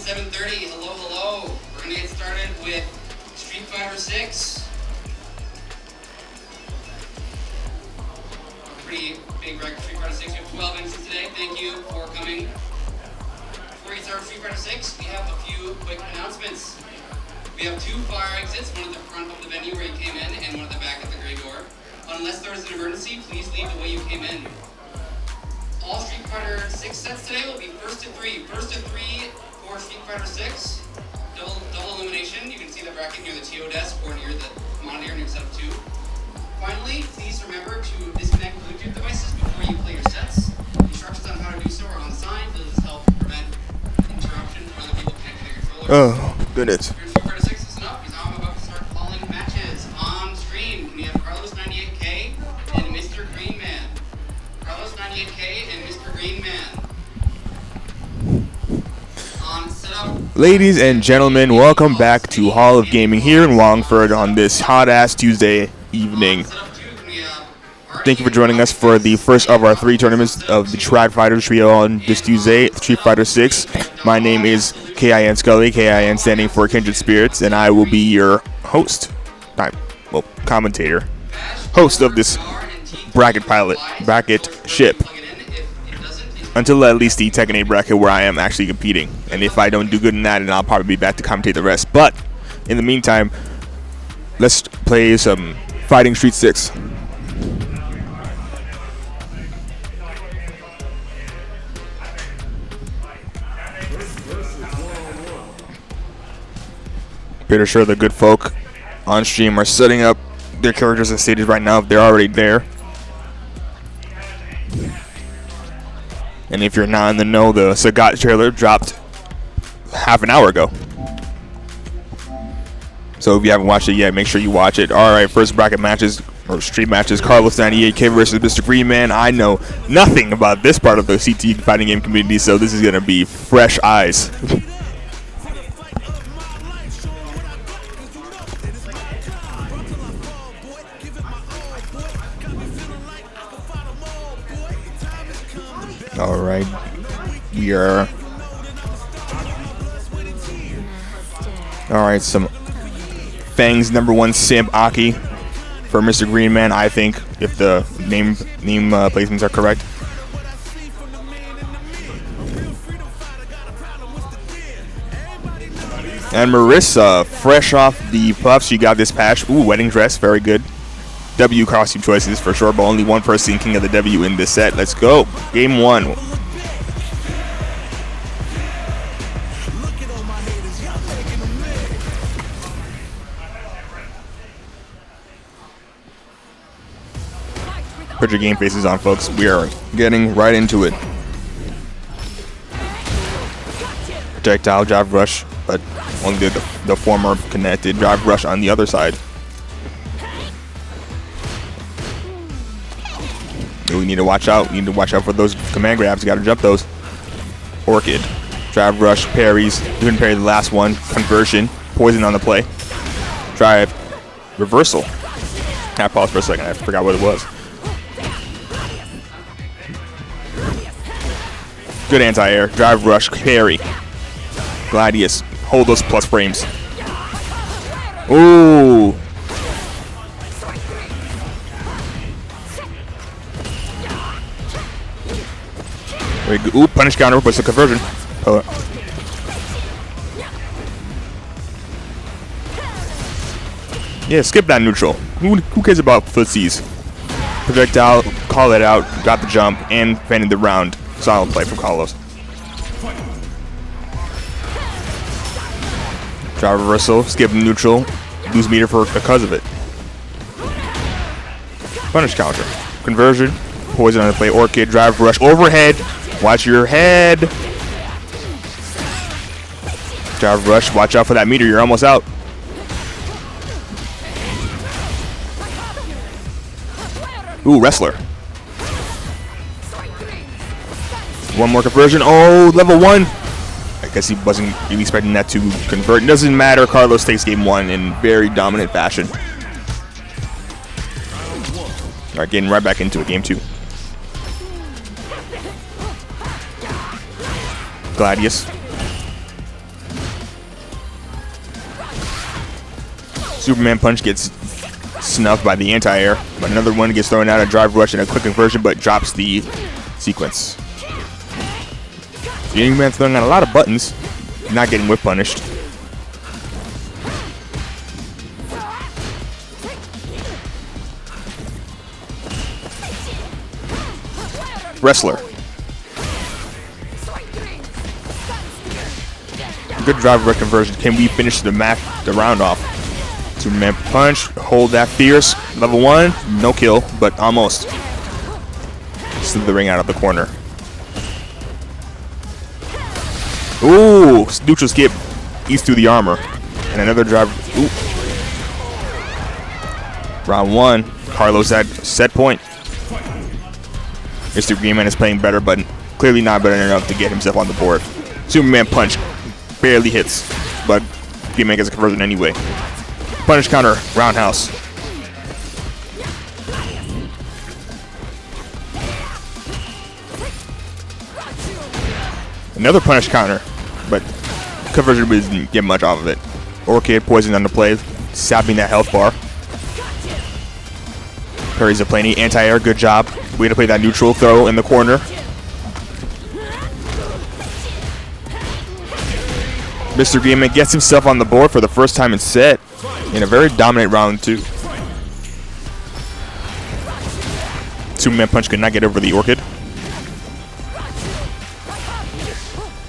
7:30. Hello, hello. We're gonna get started with Street Fighter 6. Pretty big record, Street Fighter 6. We have 12 entries today. Thank you for coming. Before we start Street Fighter 6, we have a few quick announcements. We have 2 fire exits, one at the front of the venue where you came in, and one at the back at the gray door. Unless there is an emergency, please leave the way you came in. All Street Fighter 6 sets today will be first to 3. First to 3 for Street Fighter 6. Double elimination. You can see the bracket near the TO desk or near the monitor near setup 2. Finally, please remember to disconnect Bluetooth devices before you play your sets. Instructions on how to do so are on the sign. This help prevent interruption from other people connecting to your controller. Oh, goodness. Street Fighter 6 is up. I'm about to start calling matches on stream. We have Karlos98k and Mr. Green Man. Karlos98k and Mr. Green Man. On setup. Ladies and gentlemen, welcome back to Hall of Gaming here in Wallingford on this hot-ass Tuesday evening. Thank you for joining us for the first of our 3 tournaments of the Track Fighter Trio on this Tuesday, Street Fighter 6. My name is KIN Scully, KIN standing for Kindred Spirits, and I will be your host, commentator, host of this bracket ship, until at least the Tekken 8 bracket where I am actually competing. And if I don't do good in that, then I'll probably be back to commentate the rest. But in the meantime, let's play some Fighting Street 6. Pretty sure the good folk on stream are setting up their characters and stages right now if they're already there. And if you're not in the know, the Sagat trailer dropped half an hour ago. So if you haven't watched it yet, make sure you watch it. Alright, first bracket matches, or stream matches, Karlos98k versus Mr. Green Man. I know nothing about this part of the CT fighting game community, so this is going to be fresh eyes. Alright, we are... Alright, some Fang's #1 simp Aki for Mr. Green Man, I think, if the name placements are correct. And Marissa, fresh off the puffs, she got this patch. Ooh, wedding dress, very good. W costume choices for sure, but only one person king of the W in this set. Let's go. Game 1. Put your game faces on, folks. We are getting right into it. Projectile, drive rush, but only the former connected. Drive rush on the other side. We need to watch out. We need to watch out for those command grabs. You got to jump those. Orchid. Drive rush, parries. Didn't parry the last one. Conversion. Poison on the play. Drive. Reversal. I paused for a second. I forgot what it was. Good anti-air. Drive rush, parry. Gladius. Hold those plus frames. Ooh. Ooh, punish counter, what's the conversion? Oh. Yeah, skip that neutral. Who cares about footsies? Projectile, call it out, got the jump, and fended the round. Solid play from Karlos. Drive reversal, skip neutral, lose meter because of it. Punish counter. Conversion, poison on the play, orchid, drive rush, overhead. Watch your head. Drive rush. Watch out for that meter. You're almost out. Ooh, wrestler. One more conversion. Oh, level 1. I guess he wasn't really expecting that to convert. It doesn't matter. Karlos takes game 1 in very dominant fashion. All right, getting right back into it. Game 2. Gladius. Superman punch gets snuffed by the anti-air, but another one gets thrown out, a drive rush and a quick conversion, but drops the sequence. Young Man throwing out a lot of buttons, not getting whip punished. Wrestler. Good drive rush conversion. Can we finish the round off? Superman punch, hold that fierce. Level 1, no kill, but almost. Slithering out of the corner. Ooh, neutral skip eats through the armor. And another drive. Ooh. Round 1, Karlos at set point. Mr. Greenman is playing better, but clearly not better enough to get himself on the board. Superman punch barely hits, but Greenman gets a conversion anyway. Punish counter, roundhouse. Another punish counter, but conversion didn't get much off of it. Orchid poison on the play, sapping that health bar. Parries a planey, anti-air, good job. Way to play that neutral throw in the corner. Mr. Greenman gets himself on the board for the first time in set in a very dominant round 2. Superman punch could not get over the Orchid.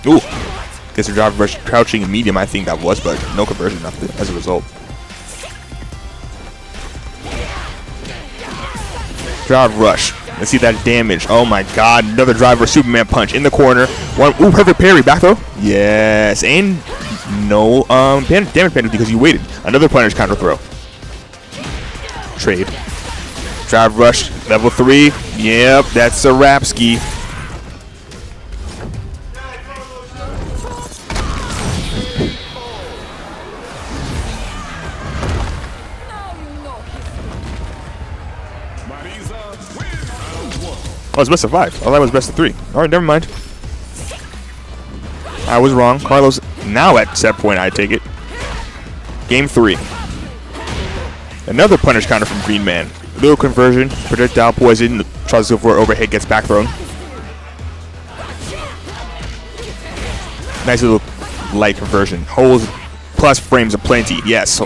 Ooh, gets a drive rush, crouching medium, I think that was, but no conversion as a result. Drive rush. Let's see that damage. Oh my god, another driver, Superman punch in the corner. One, ooh, perfect parry, back throw. Yes, and no damage penalty because you waited. Another punish counter throw. Trade. Drive rush, level 3. Yep, that's a Rapski. Oh, it's best of 5. I thought it was best of 3. Alright, never mind. I was wrong. Karlos now at set point, I take it. Game 3. Another punish counter from Green Man. Little conversion, projectile poison, tries to go for overhead, gets back thrown. Nice little light conversion. Holds plus frames of plenty. Yes.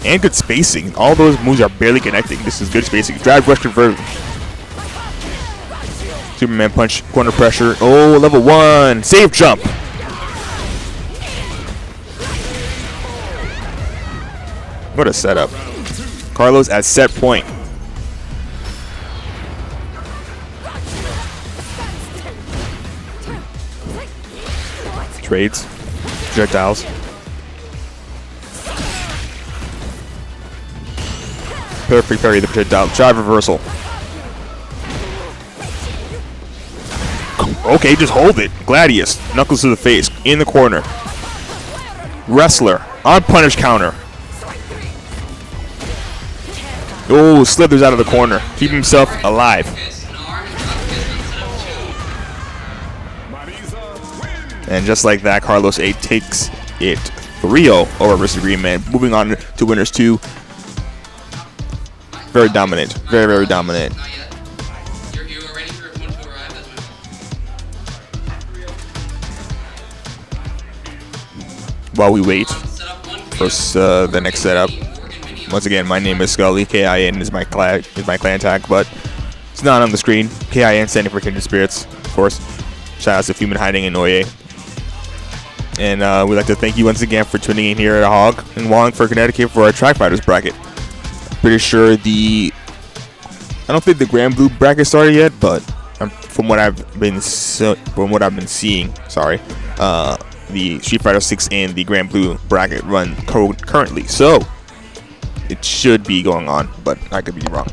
And good spacing. All those moves are barely connecting. This is good spacing. Drive rush conversion. Superman punch, corner pressure. Oh, level 1. Save jump. What a setup. Karlos at set point. Trades. Projectiles. Perfect parry the projectile. Drive reversal. Okay, just hold it. Gladius. Knuckles to the face. In the corner. Wrestler. On punish counter. Oh, slithers out of the corner. Keep himself alive. And just like that, Karlos8 takes it 3-0 over Mr. Green Man. Moving on to winners 2. Very dominant. Very, very dominant. While we wait for the next setup. Once again, my name is Scully. KIN is my clan tag, but it's not on the screen. KIN standing for Kindred Spirits, of course. Shout out to Fumin Hiding and Oye. And we'd like to thank you once again for tuning in here at HoG and Wong for Connecticut for our Track Fighters bracket. Pretty sure I don't think the Granblue bracket started yet, but from what I've been seeing, sorry, the Street Fighter 6 and the Granblue bracket run currently, so it should be going on, but I could be wrong.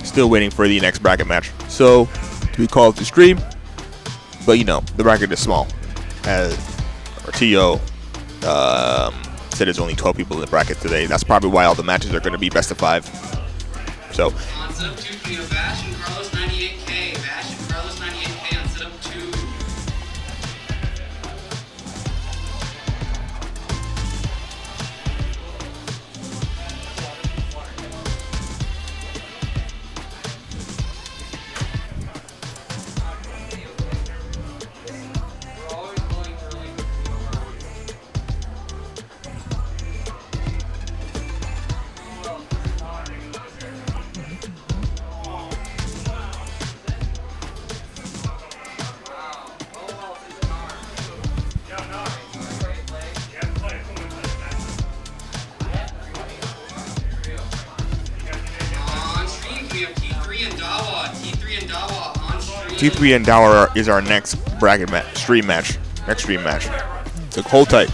Still waiting for the next bracket match, so to be called to stream, but you know, the bracket is small. As RTO said, there's only 12 people in the bracket today. That's probably why all the matches are going to be best of 5. So. On setup 2, we have Vash and Karlos98k. Vash and Karlos98k on setup 2. T3 and Dower is our next bracket match, stream match. Next stream match. So hold tight.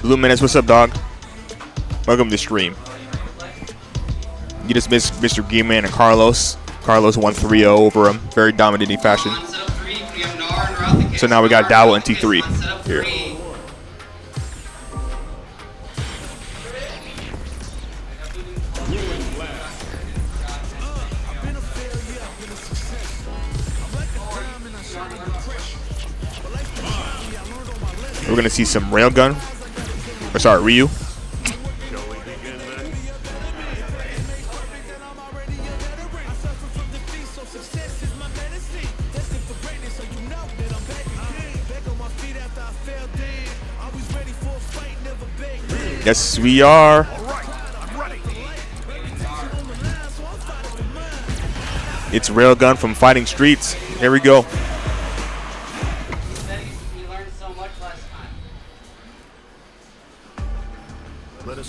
Lunacy, what's up, dog? Welcome to the stream. You just missed Mr. Gearman and Carlos. Carlos won 3-0 over him. Very dominating fashion. So now we got Dow and T3 here. We're going to see some Railgun. Or sorry, Ryu. Yes, we are. It's Railgun from Fighting Streets. Here we go.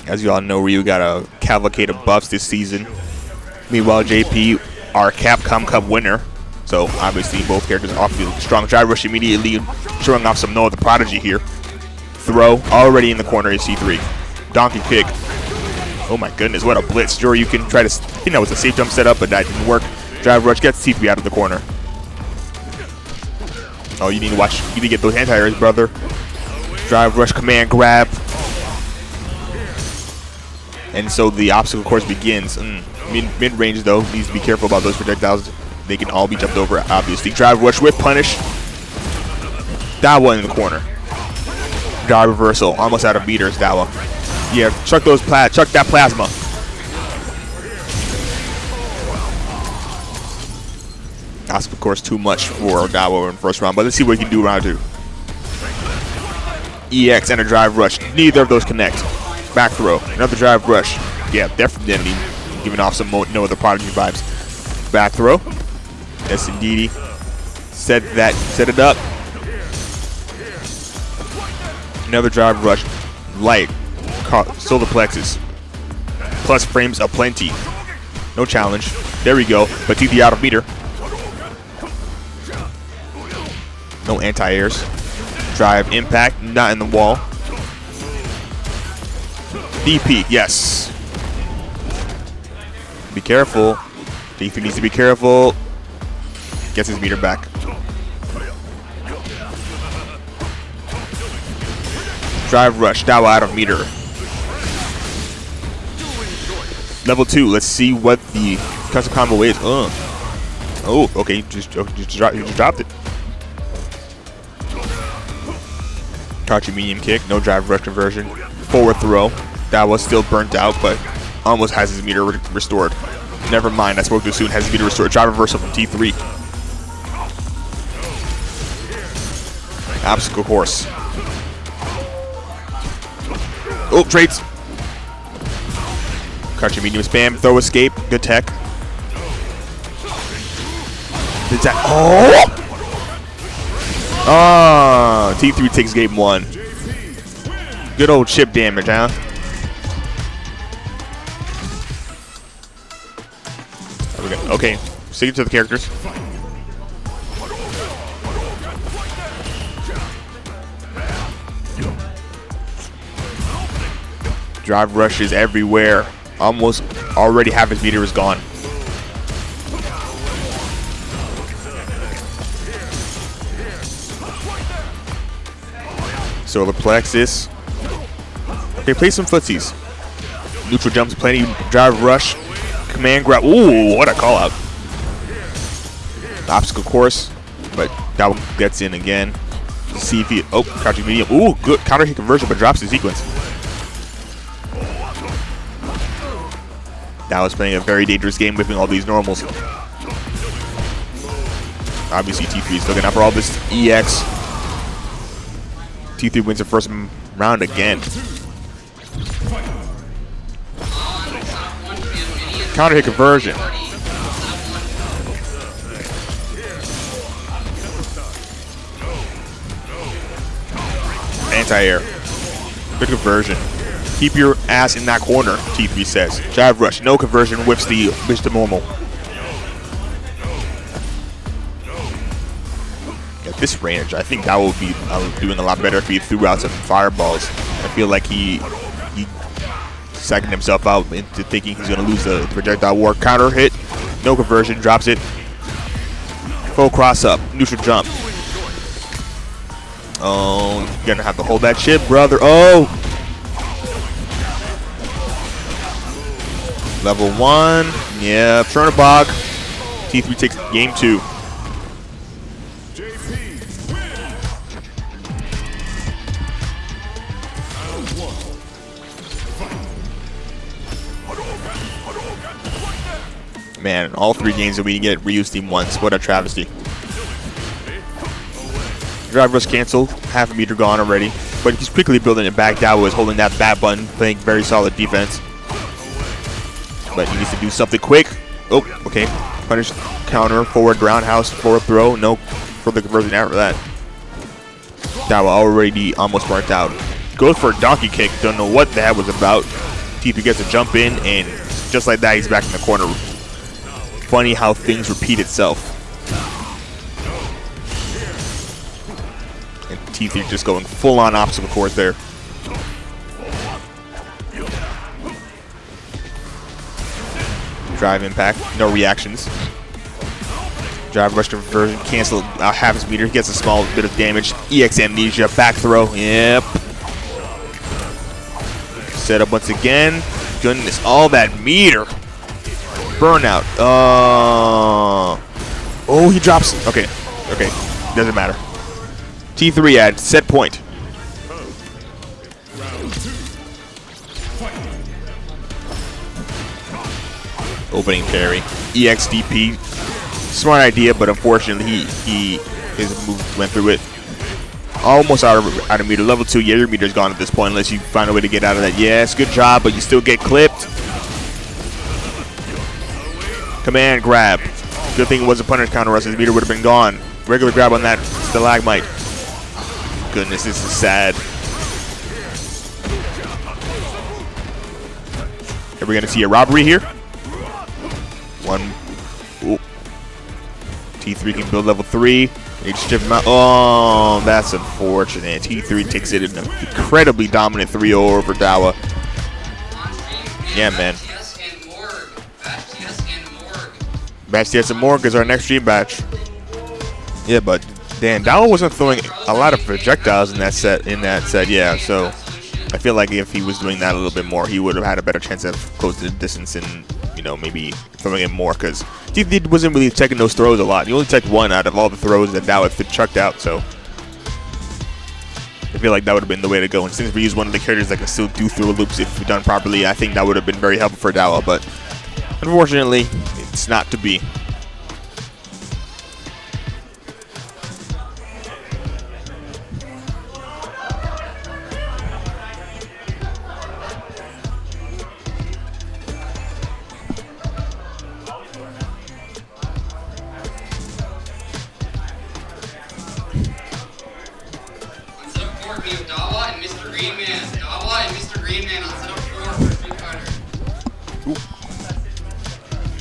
As you all know, Ryu got a cavalcade of buffs this season. Meanwhile, JP, our Capcom Cup winner. So obviously both characters off the strong drive rush immediately, showing off some Noah the Prodigy here. Throw already in the corner is C3. Donkey kick. Oh my goodness, what a blitz. Sure, you can try to, I think that was a safe jump setup, but that didn't work. Drive rush gets C3 out of the corner. Oh, you need to watch, you need to get those anti-airs, brother. Drive rush command grab. And so the obstacle course begins. Mid-range though, needs to be careful about those projectiles. They can all be jumped over, obviously. Drive rush with punish. Dawa in the corner. Drive reversal, almost out of meters, Dawa. Yeah, chuck that plasma. Obstacle course too much for Dawa in the first round, but let's see what he can do round 2. EX and a drive rush. Neither of those connect. Back throw. Another drive rush. Yeah, definitely giving off some no other Prodigy vibes. Back throw. Yes, indeedy. Set it up. Another drive rush. Light. Solar plexus. Plus frames aplenty. No challenge. There we go. But TT out of meter. No anti-airs. Drive impact. Not in the wall. DP, yes. Be careful. DP needs to be careful. Gets his meter back. Drive rush, Dawa out of meter. Level 2, let's see what the custom combo is. Oh, okay, just dropped it. Crouching medium kick, no drive rush conversion. Forward throw. That was still burnt out, but almost has his meter restored. Never mind, I spoke too soon. Has his meter restored. Drive reversal from T3. Obstacle course. Oh, trades. Crouching medium spam. Throw escape. Good tech. Did that? Oh! Ah, T3 takes game 1. Good old chip damage, huh? There we go. Okay, sticking to the characters. Drive rushes everywhere. Almost already half his meter is gone. Solar plexus. Okay, play some footsies. Neutral jumps, plenty. Drive rush. Command grab. Ooh, what a call out. Obstacle course. But that one gets in again. Let's see if he. Oh, crouching medium. Ooh, good counter hit conversion, but drops the sequence. That was playing a very dangerous game, whipping all these normals. Obviously, T3 is looking out for all this EX. T3 wins the first round again. Counter hit conversion. Anti-air. Good conversion. Keep your ass in that corner, T3 says. Jive rush. No conversion. Whips the normal. At this range, I think that would be doing a lot better if he threw out some fireballs. I feel like he psyching himself out into thinking he's going to lose the projectile war. Counter hit. No conversion. Drops it. Full cross up. Neutral jump. Oh, you're going to have to hold that shit, brother. Oh! Level 1. Yeah, Chernobog. T3 takes game 2. Man, all 3 games that we get Ryu's team once. What a travesty. Drive rush canceled. Half a meter gone already. But he's quickly building it back. Dawa is holding that bat button, playing very solid defense. But he needs to do something quick. Oh, okay. Punish, counter, forward, roundhouse, forward throw. No further conversion after that. Dawa already almost burnt out. Goes for a donkey kick. Don't know what that was about. T3 gets a jump in, and just like that, he's back in the corner. Funny how things repeat itself. And T3 just going full on obstacle course there. Drive impact, no reactions. Drive rush conversion, cancel half his meter. He gets a small bit of damage. EX amnesia, back throw. Yep. Set up once again. Goodness, all that meter. Burnout. Oh, he drops. Okay. Okay. Doesn't matter. T3 at set point. Opening parry. EXDP. Smart idea, but unfortunately his move went through it. Almost out of meter. Level 2. Yeah, your meter's gone at this point unless you find a way to get out of that. Yes, good job, but you still get clipped. Command grab. Good thing it was a punish counter, else his meter would have been gone. Regular grab on that stalagmite. Goodness, this is sad. Are we going to see a robbery here? One. Ooh. T3 can build level 3. They just strip him out. Oh, that's unfortunate. T3 takes it in an incredibly dominant 3-0 over Dawa. Yeah, man. VashTS and morg is our next stream batch. Yeah, but damn, Dawa wasn't throwing a lot of projectiles in that set. Yeah. So I feel like if he was doing that a little bit more, he would have had a better chance of closing the distance and maybe throwing in more. Because he wasn't really taking those throws a lot. He only took 1 out of all the throws that Dawa chucked out. So I feel like that would have been the way to go. And since we use one of the characters that can still do throw loops if done properly, I think that would have been very helpful for Dawa. But unfortunately, it's not to be.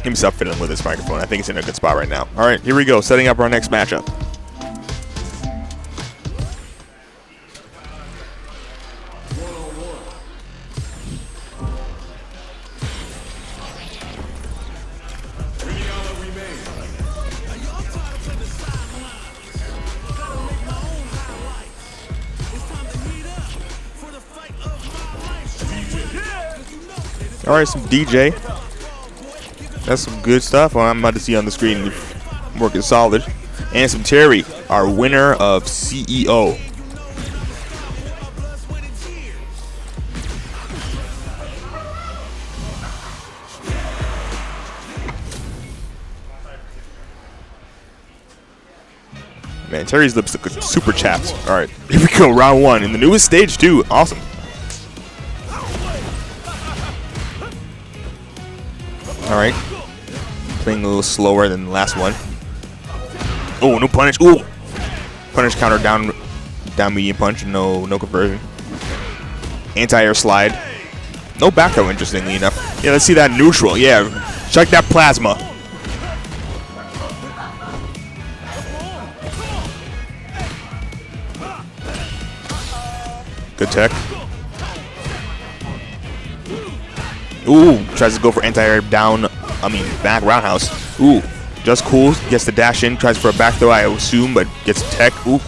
Himself fiddling with his microphone. I think it's in a good spot right now. All right, here we go. Setting up our next matchup. All right, some DJ. That's some good stuff. Well, I'm about to see on the screen. Working solid. And some Terry, our winner of CEO. Man, Terry's lips look super chapped. All right, here we go. Round 1 in the newest stage too. Awesome. All right, playing a little slower than the last one. Oh, no punish. Ooh, punish counter down medium punch. No conversion. Anti-air slide. No back throw, interestingly enough. Yeah, let's see that neutral. Yeah, check that plasma. Good tech. Ooh, tries to go for anti-air back roundhouse. Ooh, just cool. Gets the dash in, tries for a back throw, I assume, but gets tech. Ooh,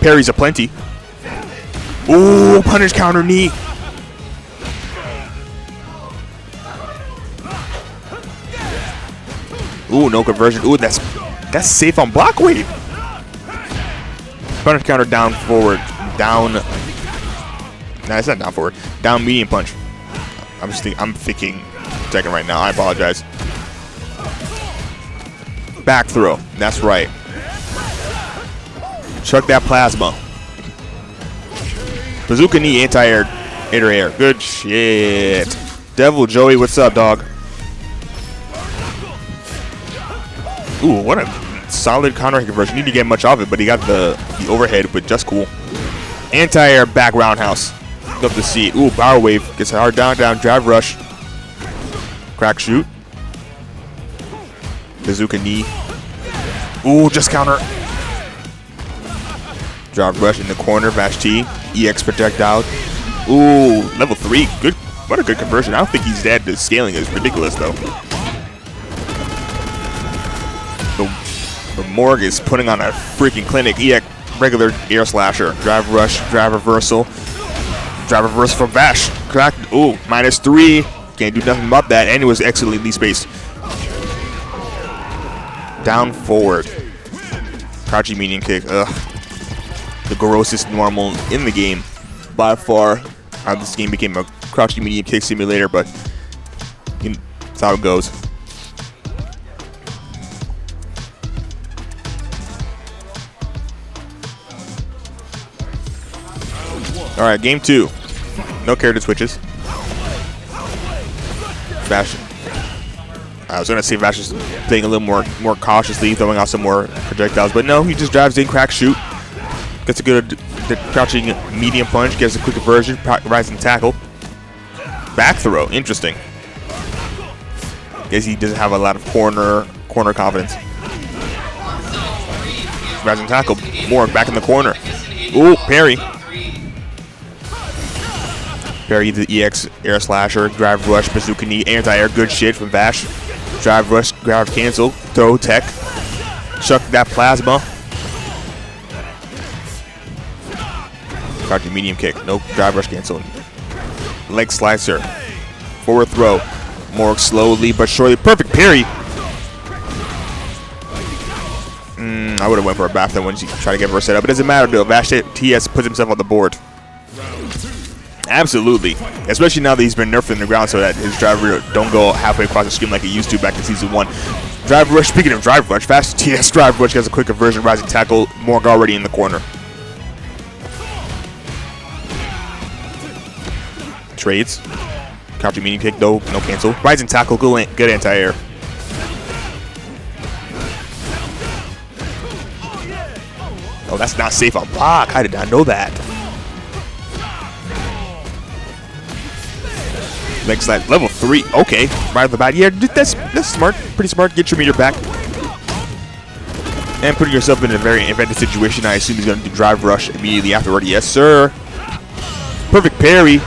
parries aplenty. Ooh, punish counter knee. Ooh, no conversion. Ooh, that's safe on block wave. Punish counter down forward. Down. Nah, it's not down forward. Down medium punch. I'm thinking Tekken right now. I apologize. Back throw. That's right. Chuck that plasma. Bazooka knee anti-air. Air. Good shit. Devil Joey, what's up, dog? Ooh, what a solid counter conversion. Need to get much of it, but he got the overhead, but just cool. Anti-air back roundhouse. Up the seat. Ooh, power wave. Gets a hard down, drive rush. Crack shoot. Bazooka knee. Ooh, just counter. Drive rush in the corner. VashTS. EX projectile. Ooh, level 3. Good. What a good conversion. I don't think he's dead. The scaling is ridiculous, though. The morg is putting on a freaking clinic. EX regular air slasher. Drive rush. Drive reversal. Drive reverse from Vash. Cracked. Ooh, -3. Can't do nothing about that. And it was excellently spaced. Down forward. Crouching medium kick. Ugh. The grossest normal in the game. By far. How this game became a crouching medium kick simulator, but that's how it goes. Alright, game 2. No character switches. Vash. I was going to say Vash is playing a little more cautiously, throwing out some more projectiles, but no, he just drives in, crack, shoot. Gets a good crouching medium punch, gets a quick conversion, rising tackle. Back throw, interesting. Guess he doesn't have a lot of corner confidence. Rising tackle, morg back in the corner. Ooh, parry. Parry the EX air slasher, drive rush, bazooka knee, anti-air, good shit from Vash. Drive rush, grab cancel, throw tech, chuck that plasma. Crouching medium kick, nope, drive rush cancel. Leg slicer, forward throw, morg slowly but surely, perfect parry. I would have went for a back then once you try to get her set up. It doesn't matter though, VashTS puts himself on the board. Absolutely, especially now that he's been nerfed in the ground so that his driver don't go halfway across the screen like he used to back in season 1. Drive rush, speaking of drive rush, VashTS drive rush gets a quick conversion, rising tackle, morg already in the corner. Trades. Crouching medium kick, no cancel. Rising tackle, good anti-air. Oh, that's not safe on block. I did not know that. Leg slide, level 3. Okay, right off the bat. Yeah, that's smart. Pretty smart. Get your meter back. And putting yourself in a very inventive situation. I assume he's going to do drive rush immediately afterward. Yes, sir. Perfect parry.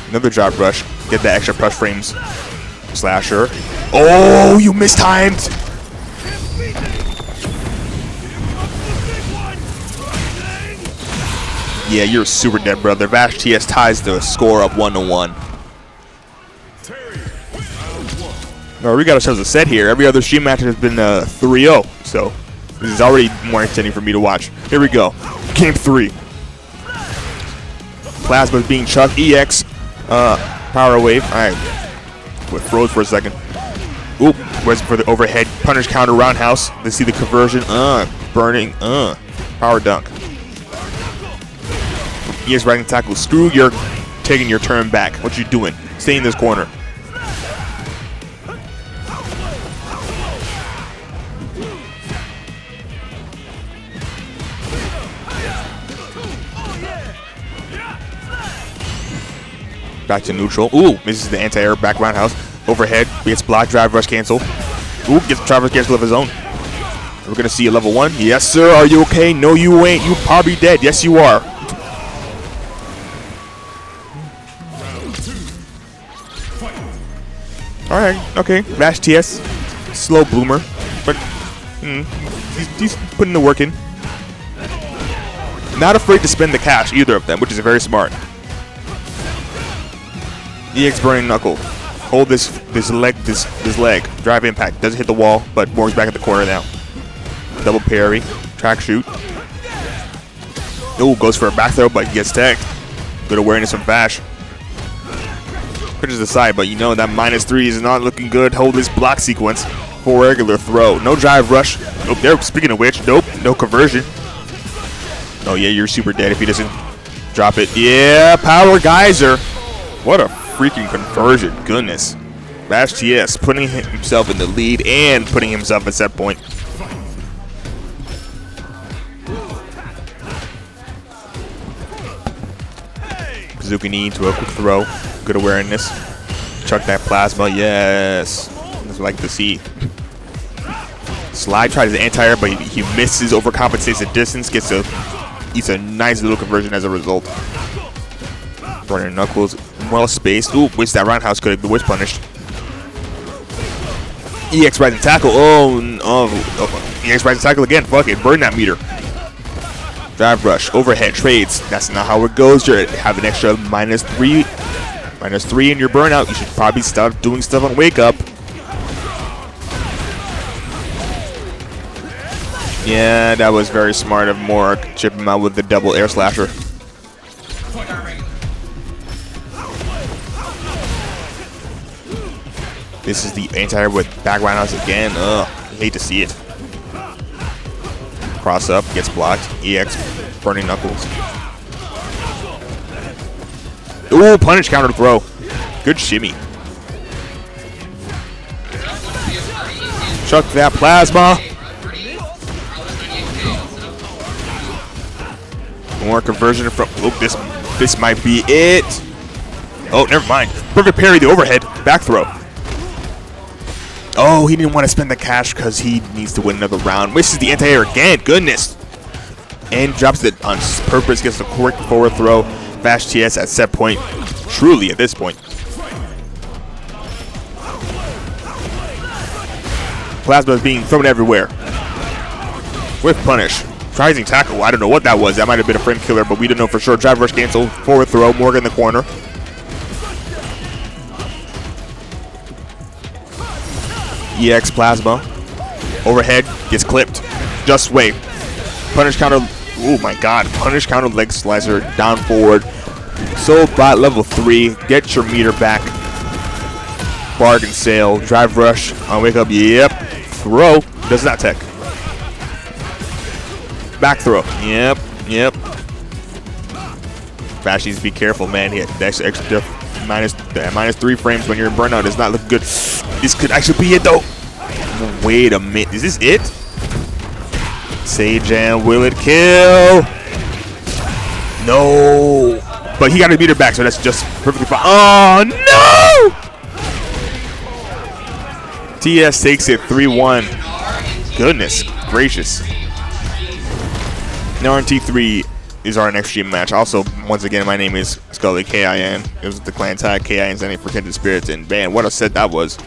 Another drive rush. Get that extra press frames. Slasher. Oh, you mistimed. Yeah, you're super dead, brother. VashTS ties the score up 1-1. No, we got ourselves a set here. Every other stream match has been 3-0, so this is already more entertaining for me to watch. Here we go. Game 3. Plasma's being chucked. EX. Power wave. Alright. Froze for a second. Oop. Was for the overhead punish counter roundhouse. Let's see the conversion. Burning. Power dunk. EX rising tackle. Screw your taking your turn back. What you doing? Stay in this corner. Back to neutral. Ooh, misses the anti-air back roundhouse. Overhead, gets blocked, drive rush cancel. Ooh, gets drive rush cancel of his own. We're gonna see a level 1. Yes, sir. Are you okay? No, you ain't. You probably dead. Yes, you are. All right. Okay. VashTS, slow bloomer, but he's putting the work in. Not afraid to spend the cash, either of them, which is very smart. EX burning knuckle. Hold this leg. Drive impact. Doesn't hit the wall, but Morg's back at the corner now. Double parry. Track shoot. Ooh, goes for a back throw, but he gets tagged. Good awareness from Vash. Pitches aside, but you know that -3 is not looking good. Hold this block sequence for a regular throw. No drive rush. Nope. There. Speaking of which, nope. No conversion. Oh yeah, you're super dead if he doesn't drop it. Yeah, power geyser. What a freaking conversion. Goodness. VashTS putting himself in the lead and putting himself at set point. Kazuki knee into a quick throw. Good awareness. Chuck that plasma. Yes. That's what I like to see. Slide tries the anti-air, but he misses, overcompensates the distance, eats a nice little conversion as a result. Burning knuckles, well spaced. Ooh, wish that roundhouse could have been punished. EX rising tackle. Oh, EX rising tackle again. Fuck it, burn that meter. Drive rush, overhead trades. That's not how it goes. You have an extra -3 in your burnout. You should probably start doing stuff on wake up. Yeah, that was very smart of Morg. Chip him out with the double air slasher. This is the anti-air with back roundhouse again. Ugh, I hate to see it. Cross up, gets blocked. EX, burning knuckles. Ooh, punish counter throw. Good shimmy. Chuck that plasma. More conversion from. Oh, this might be it. Oh, never mind. Perfect parry, the overhead back throw. Oh, he didn't want to spend the cash because he needs to win another round. Misses the anti-air again. Goodness. And drops it on purpose. Gets the quick forward throw. VashTS at set point. Truly at this point. Plasma is being thrown everywhere. With punish. Rising tackle. I don't know what that was. That might have been a frame killer, but we don't know for sure. Drive rush cancel. Forward throw. Morg in the corner. EX plasma. Overhead. Gets clipped. Just wait. Punish counter. Oh my god. Punish counter leg slicer. Down forward. Soul bot level 3. Get your meter back. Bargain sale. Drive rush. On wake up. Yep. Throw. Does not tech. Back throw. Yep. Vash needs to be careful, man. That's extra -3 frames when you're in burnout does not look good. This could actually be it, though. Wait a minute. Is this it? Sage Jam, will it kill? No. But he got his meter back, so that's just perfectly fine. Oh, no! TS takes it 3-1. Goodness gracious. Gnar and T3 is our next stream match. Also, once again, my name is Scully KIN. It was the clan tag. KIN standing for Kindred Spirits. And man, what a set that was.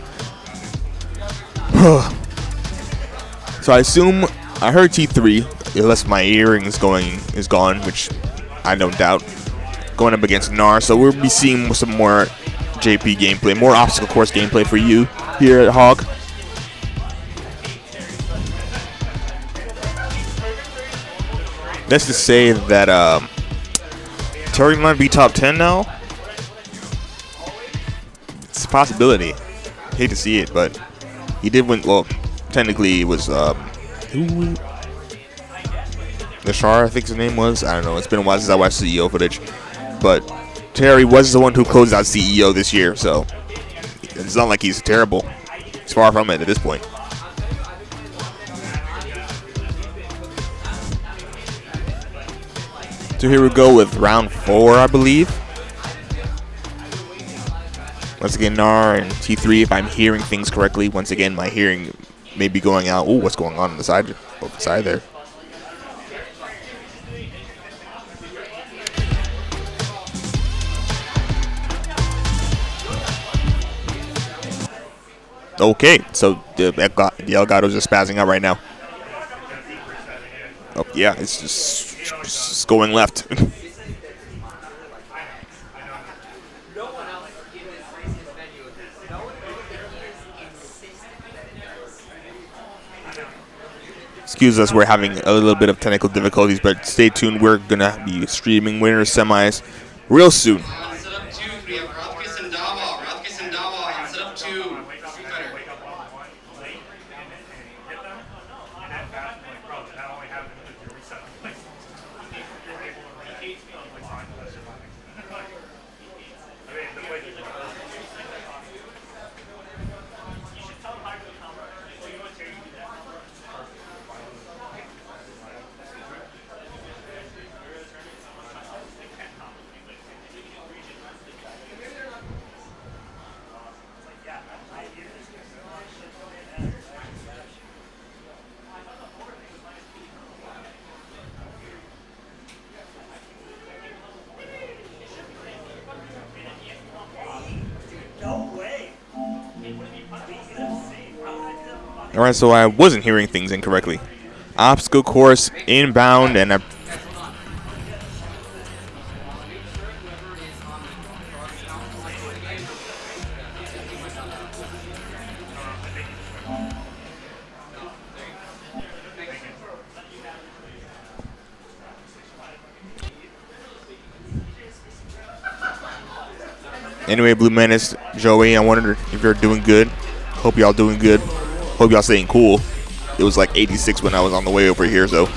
So I assume I heard T3, unless my earring is gone, which I don't doubt. Going up against Gnar, so we'll be seeing some more JP gameplay, more obstacle course gameplay for you here at HoG. Let's just say that Terry might be top 10 now. It's a possibility. Hate to see it, but He did win. Well, technically it was who? Gnar, I think his name was. I don't know. It's been a while since I watched CEO footage, but Terry was the one who closed out CEO this year, so it's not like he's terrible. It's far from it at this point. So here we go with round 4, I believe. Once again, Gnar and T3, if I'm hearing things correctly. Once again, my hearing may be going out. Ooh, what's going on the side? Over the side there. Okay, so the Elgato's just spazzing out right now. Oh, yeah, it's just going left. Excuse us, we're having a little bit of technical difficulties, but stay tuned. We're going to be streaming winners semis real soon. Alright, so I wasn't hearing things incorrectly. Obstacle course inbound, and anyway, Blue Menace, Joey, I wondered if you're doing good. Hope y'all doing good. Hope y'all staying cool. It was like 86 when I was on the way over here, so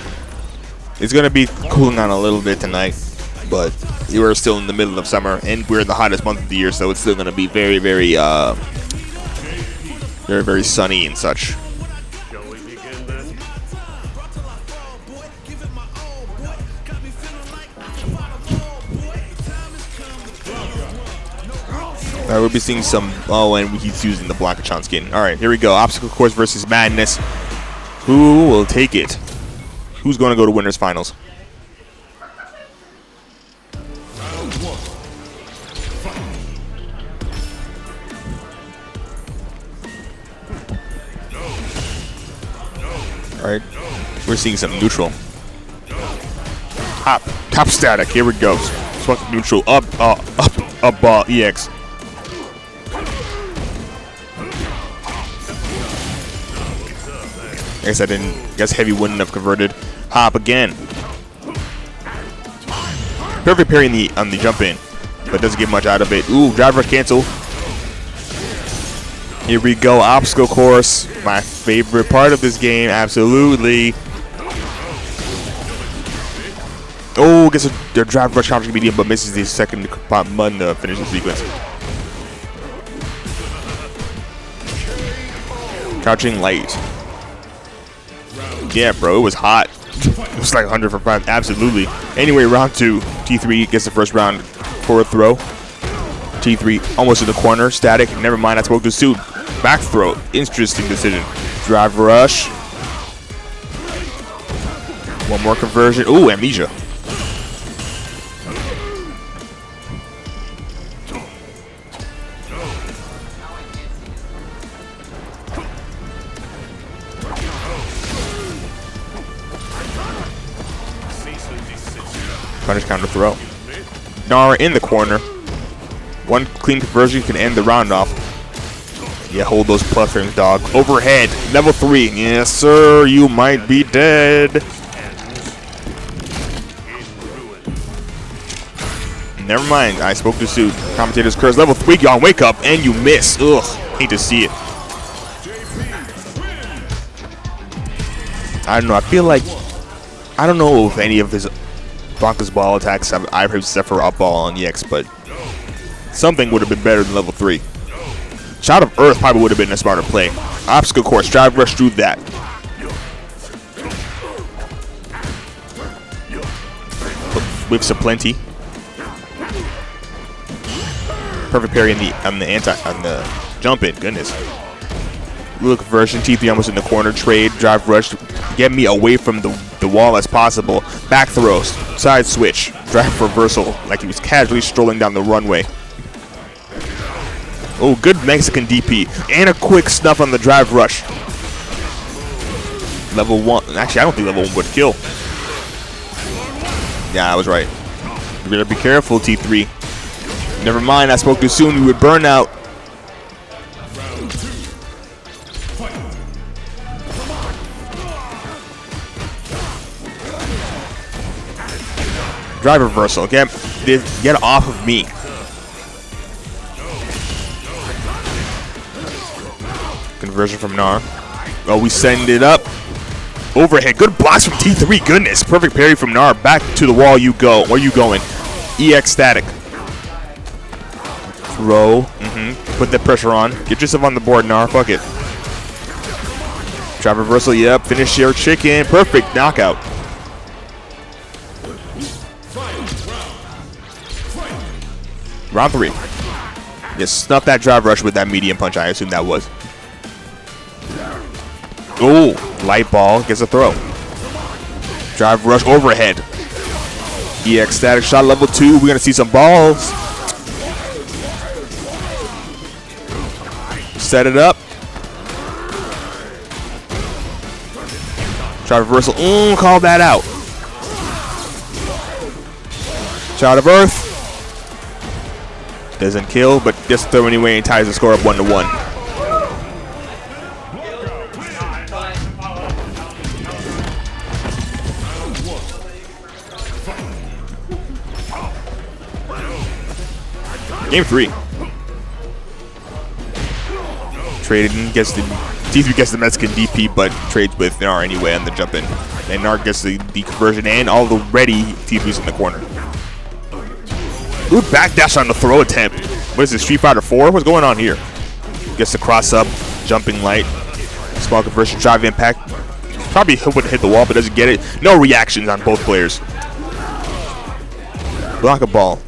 it's gonna be cooling on a little bit tonight. But we're still in the middle of summer, and we're in the hottest month of the year, so it's still gonna be very, very, very sunny and such. Alright, we'll be seeing some. Oh, and he's using the Blackachon skin. Alright, here we go. Obstacle course versus Madness. Who will take it? Who's going to go to winners finals? Alright, we're seeing some neutral. Top static. Here we go. Swap neutral. Up, EX. I guess I didn't. Guess heavy wouldn't have converted. Hop again. Perfect parry on the jump in, but doesn't get much out of it. Ooh, drive rush cancel. Here we go. Obstacle course. My favorite part of this game. Absolutely. Oh, gets their drive rush counter medium, but misses the second button to finish the sequence. Crouching light. Yeah, bro, it was hot. It was like 100 for 5. Absolutely. Anyway, round 2. T3 gets the first round forward throw. T3 almost in the corner. Static. Never mind, I spoke too soon. Back throw. Interesting decision. Drive rush. One more conversion. Ooh, amnesia. Punish counter throw. Gnar in the corner. One clean conversion can end the round off. Yeah, hold those platforms, dog. Overhead. Level 3. Yes, sir. You might be dead. Never mind. I spoke too soon. Commentator's curse. Level 3. Y'all wake up and you miss. Ugh. Hate to see it. I don't know. I feel like I don't know if any of his Blanca's ball attacks have I've heard except for up ball on EX, but something would have been better than level 3. Shot of Earth probably would have been a smarter play. Obstacle course, drive rush through that. Whiffs of plenty. Perfect parry on the jump in. Goodness. Little conversion. T3 almost in the corner. Trade. Drive rush. Get me away from the wall as possible. Back throws. Side switch. Drive reversal. Like he was casually strolling down the runway. Oh, good Mexican DP. And a quick snuff on the drive rush. Level 1. Actually, I don't think level 1 would kill. Yeah, I was right. You better be careful, T3. Never mind, I spoke too soon. You would burn out. Drive reversal. Get off of me. Conversion from Gnar. Oh, we send it up. Overhead. Good blocks from T3. Goodness. Perfect parry from Gnar. Back to the wall you go. Where are you going? EX static. Throw. Put the pressure on. Get yourself on the board, Gnar. Fuck it. Drive reversal. Yep. Finish your chicken. Perfect knockout. Round 3. Just snuff that drive rush with that medium punch. I assume that was. Oh, light ball gets a throw. Drive rush overhead. EX static shot level 2. We're gonna see some balls. Set it up. Drive reversal. Call that out. Shot of Earth. Doesn't kill, but just throw anyway and ties the score up 1-1. Game 3. Traded gets the T3 gets the Mexican DP, but trades with Gnar anyway on the jump in. And Gnar gets the conversion and already T3's in the corner. Good backdash on the throw attempt. What is this, Street Fighter 4? What's going on here? Gets the cross up, jumping light, small conversion, drive impact. Probably would hit the wall, but doesn't get it. No reactions on both players. Block a ball.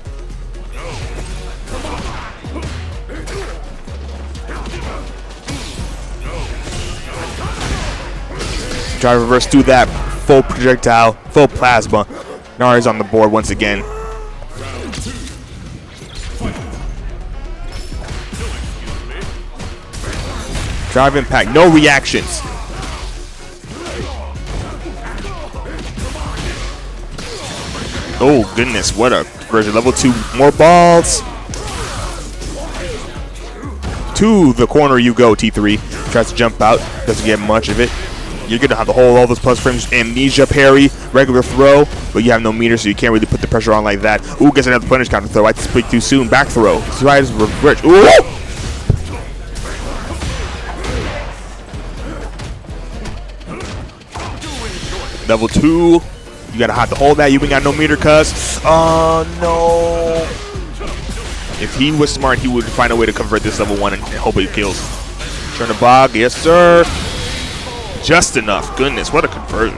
Drive reverse through that full projectile, full plasma. Gnar is on the board once again. Drive impact, no reactions. Oh goodness, what a conversion. Level 2, more balls. To the corner you go, T3. Tries to jump out, doesn't get much of it. You're going to have to hold all those plus frames. Amnesia parry, regular throw, but you have no meter, so you can't really put the pressure on like that. Ooh, gets another punish counter throw. I speak too soon. Back throw. Slides reverse. Ooh! Level 2. You got to have to hold that. You ain't got no meter, cuz. Oh, no. If he was smart, he would find a way to convert this level 1 and hope it kills. Turn the bog. Yes, sir. Just enough. Goodness, what a conversion.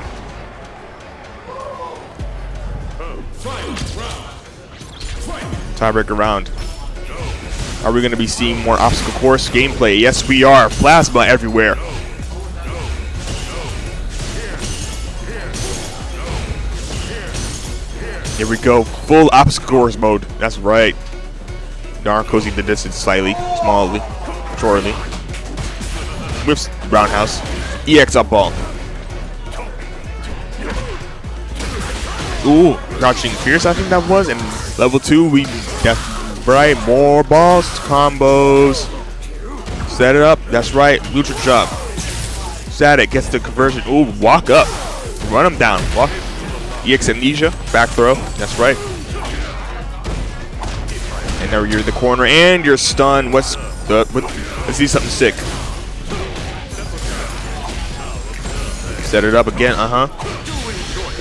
Tiebreaker round. Are we going to be seeing more obstacle course gameplay? Yes, we are. Plasma everywhere. Here we go. Full obstacle course mode. That's right. Gnar closing the distance slightly, smallly, shortly. Whips roundhouse. EX up ball. Ooh, crouching fierce, I think that was. And level 2, we got right, more balls, combos. Set it up, that's right. Lucha chop. Static gets the conversion. Ooh, walk up. Run him down. Walk. EX amnesia, back throw. That's right. And now you're in the corner and you're stunned. Let's see something sick. Set it up again.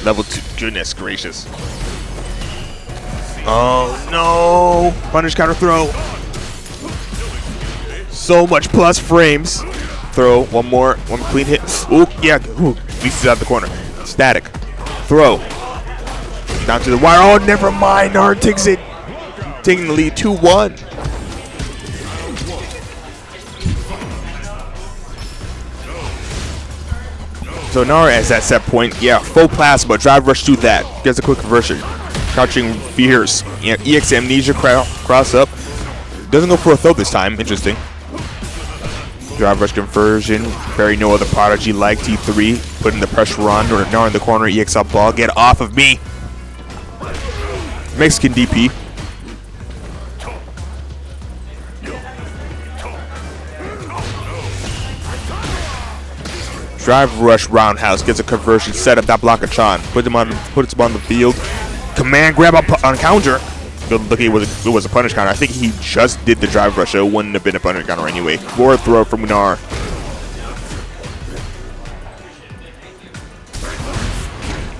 Level 2. Goodness gracious. Oh no! Punish counter throw. So much plus frames. Throw. One more. One clean hit. Ooh, yeah. Ooh. At least it's out of the corner. Static. Throw. Down to the wire. Oh, never mind. Gnar takes it. Taking the lead 2-1. So Gnar is at set point. Yeah, full plasma. Drive rush to that. Gets a quick conversion. Crouching fierce. Yeah, EX amnesia cross up. Doesn't go for a throw this time. Interesting. Drive rush conversion. Very no other prodigy like T3. Putting the pressure on. Or Gnar in the corner. EX up ball. Get off of me. Mexican DP. Drive rush roundhouse. Gets a conversion. Set up that block of Chan. Puts him on the field. Command grab up on counter. Look, it was a punish counter. I think he just did the drive rush, so it wouldn't have been a punish counter anyway. Forward throw from Gnar.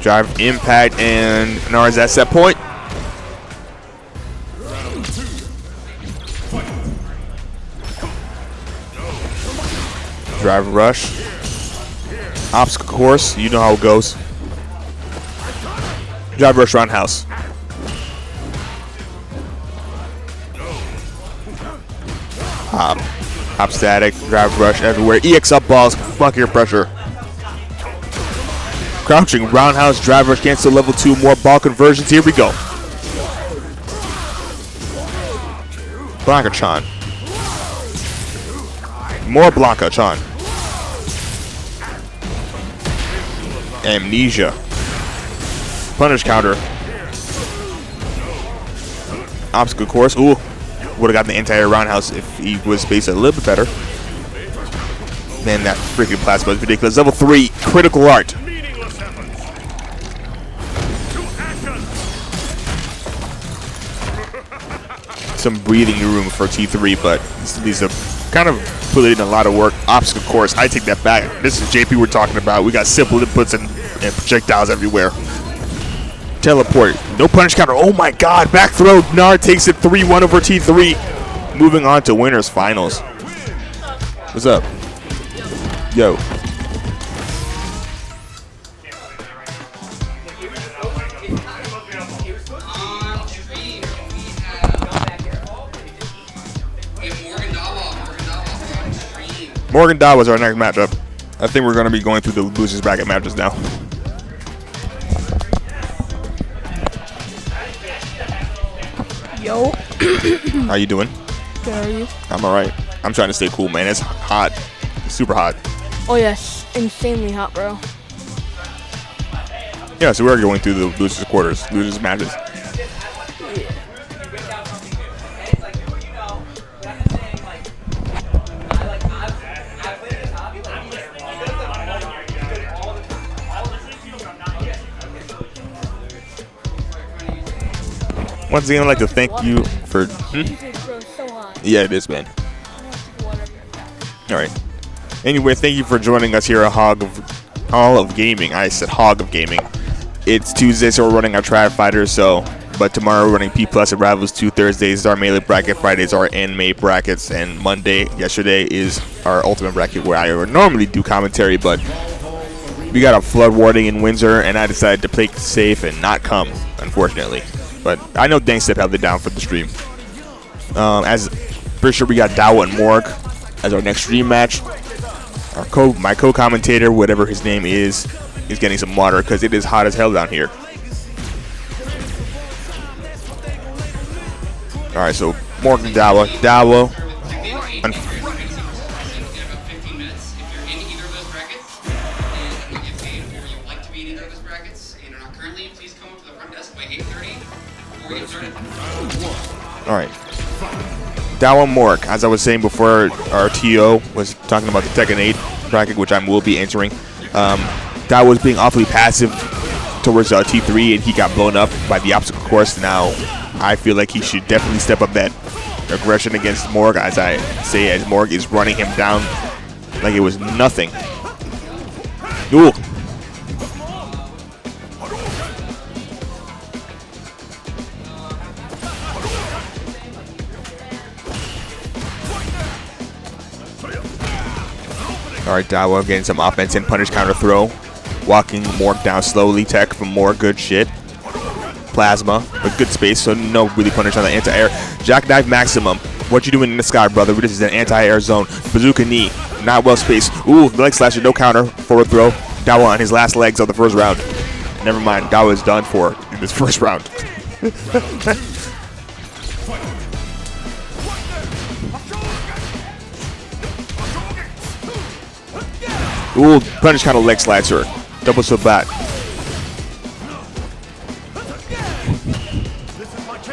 Drive impact, and Gnar is at set point. Drive rush. Obstacle course. You know how it goes. Drive rush roundhouse. Hop static. Drive rush everywhere. EX up balls. Fuck your pressure. Crouching roundhouse. Drive rush cancel level 2. More ball conversions. Here we go. Blanca Chan. More Blanca Chan. Amnesia. Punish counter. Obstacle course. Ooh. Would have gotten the entire roundhouse if he was spaced a little bit better. Man, that freaking plasma is ridiculous. Level 3. Critical art. Some breathing room for T3, but these are kind of put in a lot of work. Obstacle course. I take that back. This is JP we're talking about. We got simple inputs and projectiles everywhere. Teleport. No punish counter. Oh my god. Back throw. Gnar takes it 3-1 over T3. Moving on to winners finals. What's up? Yo. Morgan Da was our next matchup. I think we're going to be going through the losers bracket matches now. Yo. How you doing? Good, how are you? I'm alright. I'm trying to stay cool, man. It's hot. It's super hot. Oh yes, insanely hot, bro. Yeah, so we're going through the losers quarters, losers matches. Once again, I'd like to thank you for... Yeah, it is, man. Alright. Anyway, thank you for joining us here at Hall of Gaming. I said Hog of Gaming. It's Tuesday, so we're running our Trad Fighters, but tomorrow we're running P Plus and Rivals 2. Thursdays is our melee bracket. Fridays are anime brackets. And yesterday is our ultimate bracket where I would normally do commentary, but we got a flood warning in Windsor, and I decided to play it safe and not come, unfortunately. But I know Dangstep held it down for the stream. As pretty sure we got Dawa and Morg as our next stream match. My co-commentator, whatever his name is getting some water because it is hot as hell down here. All right, so Morg and Dawa. Alright. Dawa Morg, as I was saying before, our TO was talking about the Tekken 8 bracket, which I will be answering. Dawa was being awfully passive towards T3, and he got blown up by the obstacle course. Now, I feel like he should definitely step up that aggression against Morg, as I say, as Morg is running him down like it was nothing. Ooh, Alright, Dawa getting some offense and punish counter throw. Walking Morg down slowly. Tech from Morg, good shit. Plasma, a good space, so no really punish on the anti-air. Jackknife maximum. What you doing in the sky, brother? This is an anti-air zone. Bazooka knee, not well spaced. Ooh, leg slasher, no counter. Forward throw. Dawa on his last legs of the first round. Never mind, Dawa is done for in this first round. Ooh, punish counter leg slicer. Double Sabat.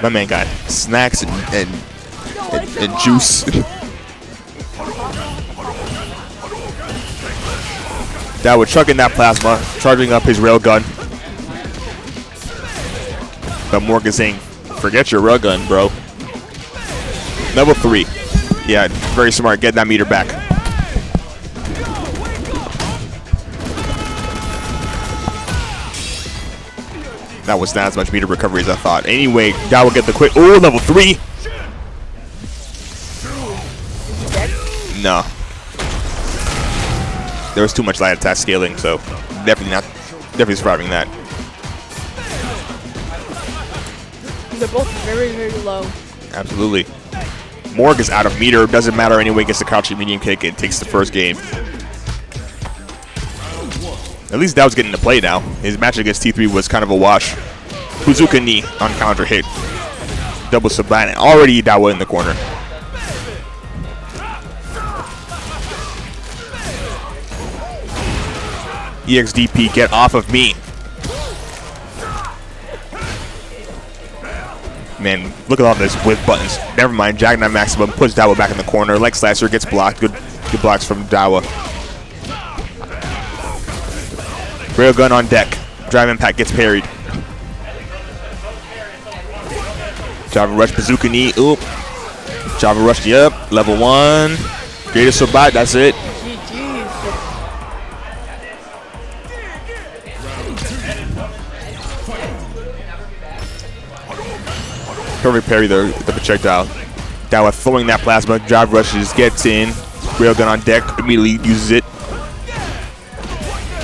My man got snacks and juice. That was chugging that plasma, charging up his railgun. But Morg is saying, forget your railgun, bro. Level 3. Yeah, very smart. Get that meter back. That was not as much meter recovery as I thought. Anyway, that will get the quick. Oh, level 3. No. There was too much light attack scaling, so definitely surviving that. They're both very, very low. Absolutely. Morg is out of meter. Doesn't matter anyway. Gets the crouching medium kick and takes the first game. At least Dow's getting to play now. His match against T3 was kind of a wash. Bazooka knee on counter hit. Double Sabat, and already Dawa in the corner. EXDP, get off of me. Man, look at all this with buttons. Never mind, Jackknife Maximum puts Dawa back in the corner. Leg Slicer gets blocked. Good blocks from Dawa. Railgun on deck. Drive Impact gets parried. Java Rush, Bazooka knee. Oop. Java Rush, yep. Level 1. Greatest Sabat, that's it. Perfect parry the projectile. Dawa throwing that plasma. Drive Rushes, gets in. Railgun on deck, immediately uses it.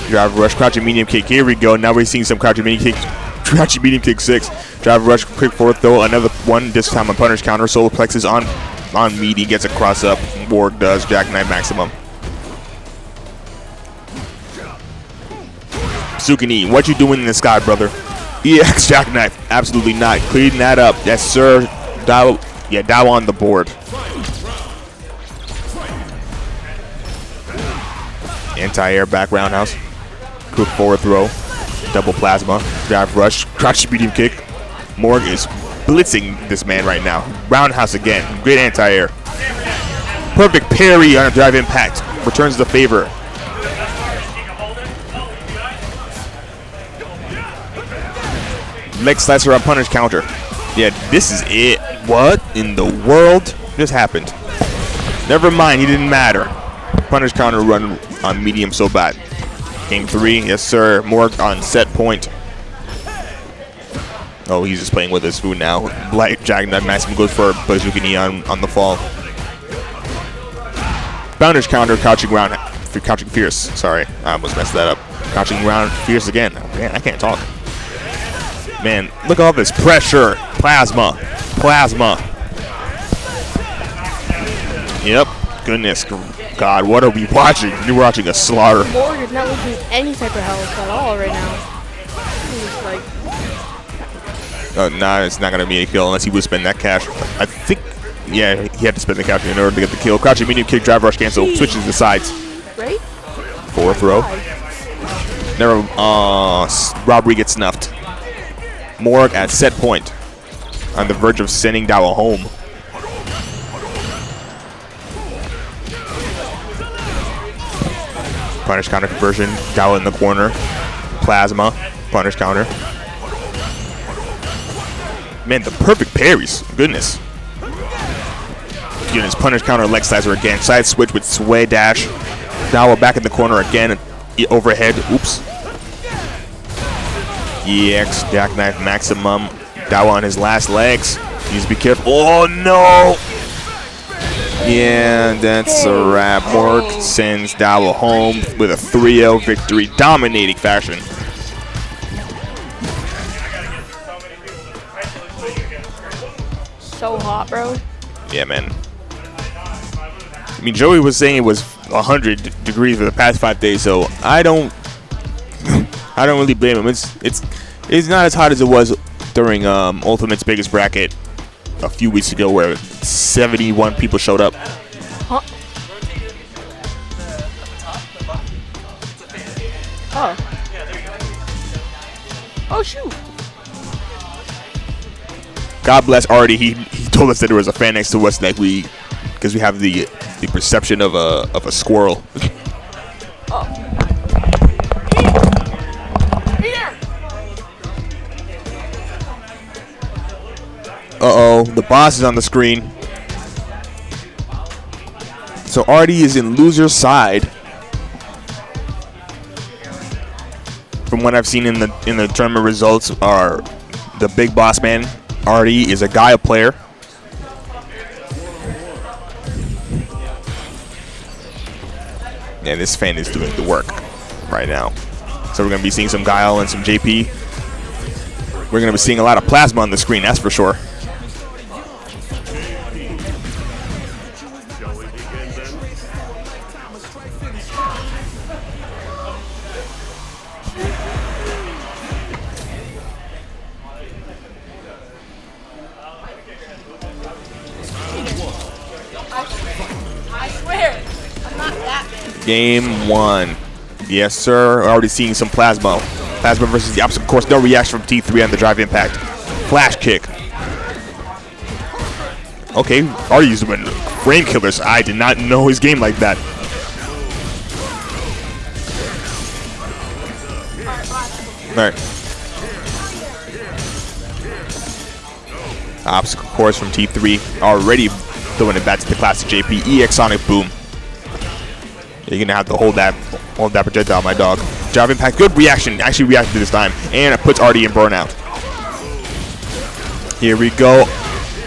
Drive Rush, crouching medium kick. Here we go. Now we're seeing some crouching medium kick. Crouching medium kick 6. Drive Rush, quick forward throw. Another one. This time a punish counter. Solar Plexus on meaty. Gets a cross up. Morg does. Jackknife Maximum. Sukini, what you doing in the sky, brother? EX Jackknife. Absolutely not. Clean that up. Yes, sir. Dawa. Yeah, Dawa on the board. Anti-air back roundhouse. Quick forward throw. Double plasma. Drive rush. Crouch medium kick. Morg is blitzing this man right now. Roundhouse again. Great anti-air. Perfect parry on a drive impact. Returns the favor. Leg slicer on punish counter. Yeah, this is it. What in the world just happened? Never mind, he didn't matter. Punish counter run on medium so bad. Game 3, yes sir. Morg on set point. Oh, he's just playing with his food now. Light Jackknife Maximum goes for Bazooka knee on the fall. Punish counter, crouching round, crouching fierce. Sorry, I almost messed that up. Crouching round, fierce again. Man, I can't talk. Man, look at all this pressure. Plasma. Plasma. Yep. Goodness God, what are we watching? You're watching a slaughter. Morg is not looking any type of health at all right now. He's like... Nah, it's not going to be a kill unless he would spend that cash. I think, yeah, he had to spend the cash in order to get the kill. Crouching medium kick, drive rush cancel, switches the sides. Right? Forward throw. Never, robbery gets snuffed. Morg at set point. On the verge of sending Dawa home. Punish counter conversion. Dawa in the corner. Plasma. Punish counter. Man, the perfect parries. Goodness. Goodness. Punish counter leg slicer again. Side switch with sway dash. Dawa back in the corner again. Overhead. Oops. EX Jackknife Maximum. Dawa on his last legs. Needs to be careful. Oh no! Yeah, that's a wrap. Morg sends Dowell home with a 3-0 victory, dominating fashion. So hot, bro. Yeah, man. I mean, Joey was saying it was 100 degrees for the past 5 days, so I don't really blame him. It's not as hot as it was during Ultimate's biggest bracket a few weeks ago, where 71 people showed up. Huh? Oh. Oh shoot. God bless Artie. He told us that there was a fan next to us that because we have the perception of a squirrel. Oh. Here. Uh-oh, the boss is on the screen. So Artie is in loser's side. From what I've seen in the tournament results, are the big boss man Artie is a Gaia player. Yeah, this fan is doing the work right now. So we're going to be seeing some Guile and some JP. We're going to be seeing a lot of plasma on the screen, that's for sure. I swear, I'm not that big. Game 1. Yes, sir. Already seeing some plasma. Plasma versus the opposite course. No reaction from T3 on the drive impact. Flash kick. Okay, already used him in Brain Killers. I did not know his game like that. Alright. Obstacle course from T3. Already throwing it back to the classic JP. EX Sonic Boom. You're gonna have to hold that projectile, my dog. Drive impact, good reaction. Actually reacted this time, and it puts Artie in burnout. Here we go.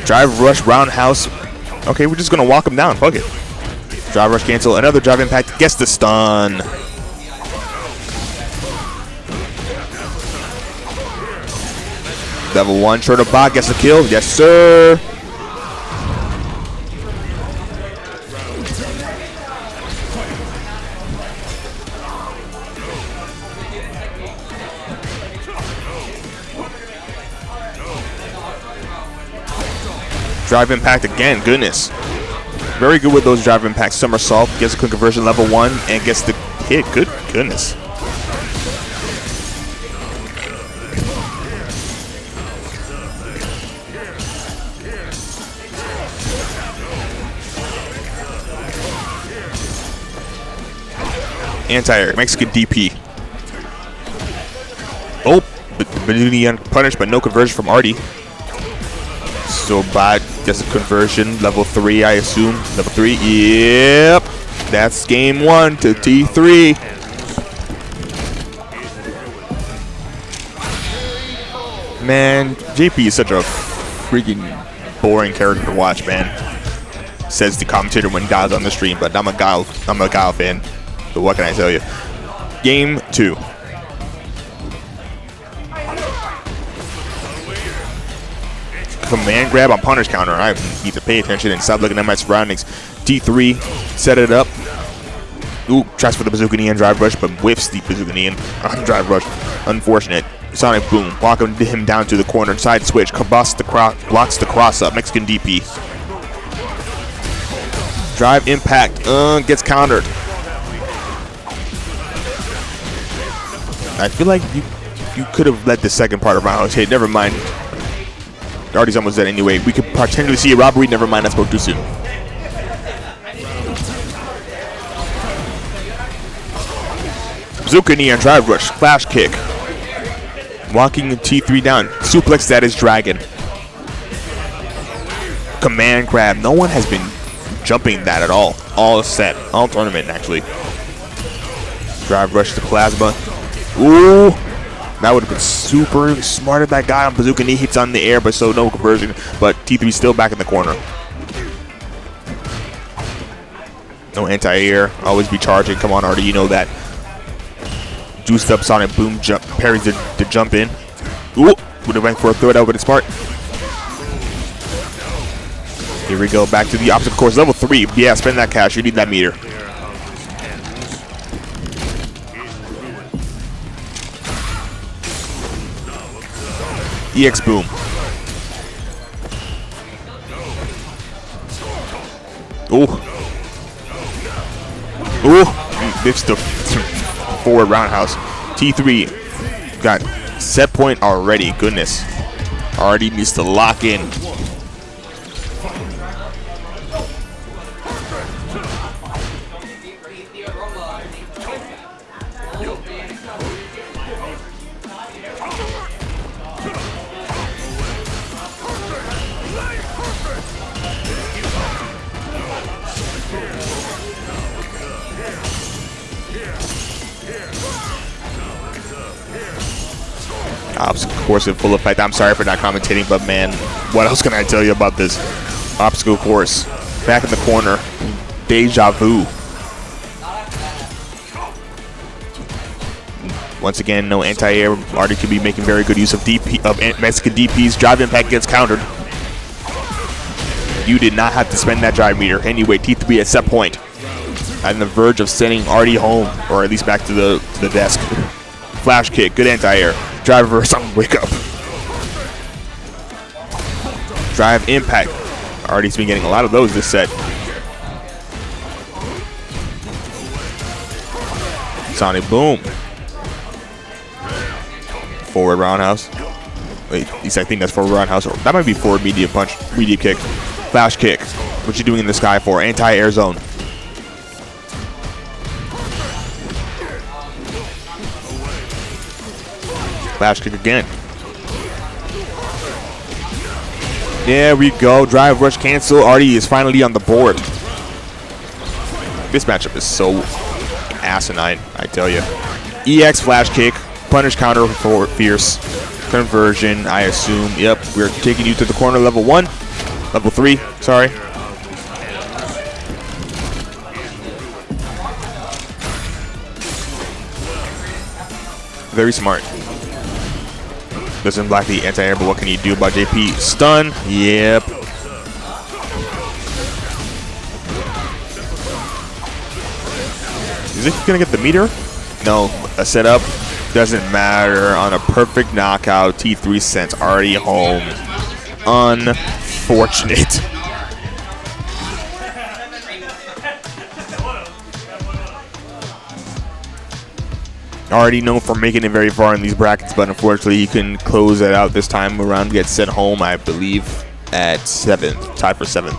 Drive rush roundhouse. Okay, we're just gonna walk him down. Fuck it. Drive rush cancel. Another drive impact. Gets the stun. Level 1 short bot gets the kill. Yes, sir. Drive impact again, goodness. Very good with those drive impacts. Somersault gets a quick conversion, level 1, and gets the hit. Good goodness. Anti-air, Mexican DP. Oh, Melty punished, but no conversion from Artie. So bot gets a conversion, level 3, I assume. Level 3, yep. That's game 1 to T3. Man, JP is such a freaking boring character to watch, man. Says the commentator when Guile's on the stream, but I'm a Guile fan. So what can I tell you? Game 2. Command grab on punish counter. I need to pay attention and stop looking at my surroundings. T3 set it up. Ooh, tries for the bazooka knee and drive rush, but whiffs the bazooka knee and drive rush. Unfortunate. Sonic boom, walking him down to the corner. Side switch, blocks the cross up. Mexican DP. Drive impact, gets countered. I feel like you could have let the second part of round hit. Never mind. Artie's almost dead anyway. We could potentially see a robbery. Never mind, I spoke too soon. Bazooka knee and drive rush. Flash kick. Walking T3 down. Suplex that is Dragon. Command grab. No one has been jumping that at all. All set. All tournament, actually. Drive rush to plasma. Ooh. That would have been super smart if that guy on bazooka knee hits on the air, but so no conversion. But T3 still back in the corner. No anti-air. Always be charging. Come on, Artie. You know that. Juiced up Sonic Boom jump. Parries the jump in. Ooh. Would have went for a throw out, but it's smart. Here we go. Back to the obstacle course. Level 3. Yeah, spend that cash. You need that meter. EX Boom. Ooh. Ooh. Missed the forward roundhouse. T3 got set point already. Goodness. Already needs to lock in. Obstacle course in full effect. I'm sorry for not commentating, but man, what else can I tell you about this obstacle course? Back in the corner. Deja vu. Once again, no anti-air. Artie could be making very good use of Mexican DPs. Drive impact gets countered. You did not have to spend that drive meter. Anyway, T3 at set point. On the verge of sending Artie home, or at least back to the desk. Flash kick, good anti-air. Drive reverse on wake up. Drive impact. Artie's been getting a lot of those this set. Sonic Boom. Forward roundhouse. Wait, I think that's forward roundhouse. That might be forward medium punch, medium kick. Flash kick. What you doing in the sky for? Anti-air zone. Flash kick again. There we go. Drive rush cancel. Artie is finally on the board. This matchup is so asinine, I tell you. EX flash kick. Punish counter for fierce. Conversion, I assume. Yep, we're taking you to the corner. Level 1. Level 3, sorry. Very smart. Doesn't block the anti-air, but what can you do about JP? Stun. Yep. Is he gonna get the meter? No. A setup. Doesn't matter. On a perfect knockout, T3 sent Artie home. Unfortunate. Already known for making it very far in these brackets, but unfortunately he couldn't close it out this time around. Get sent home, I believe, at 7th. Tied for 7th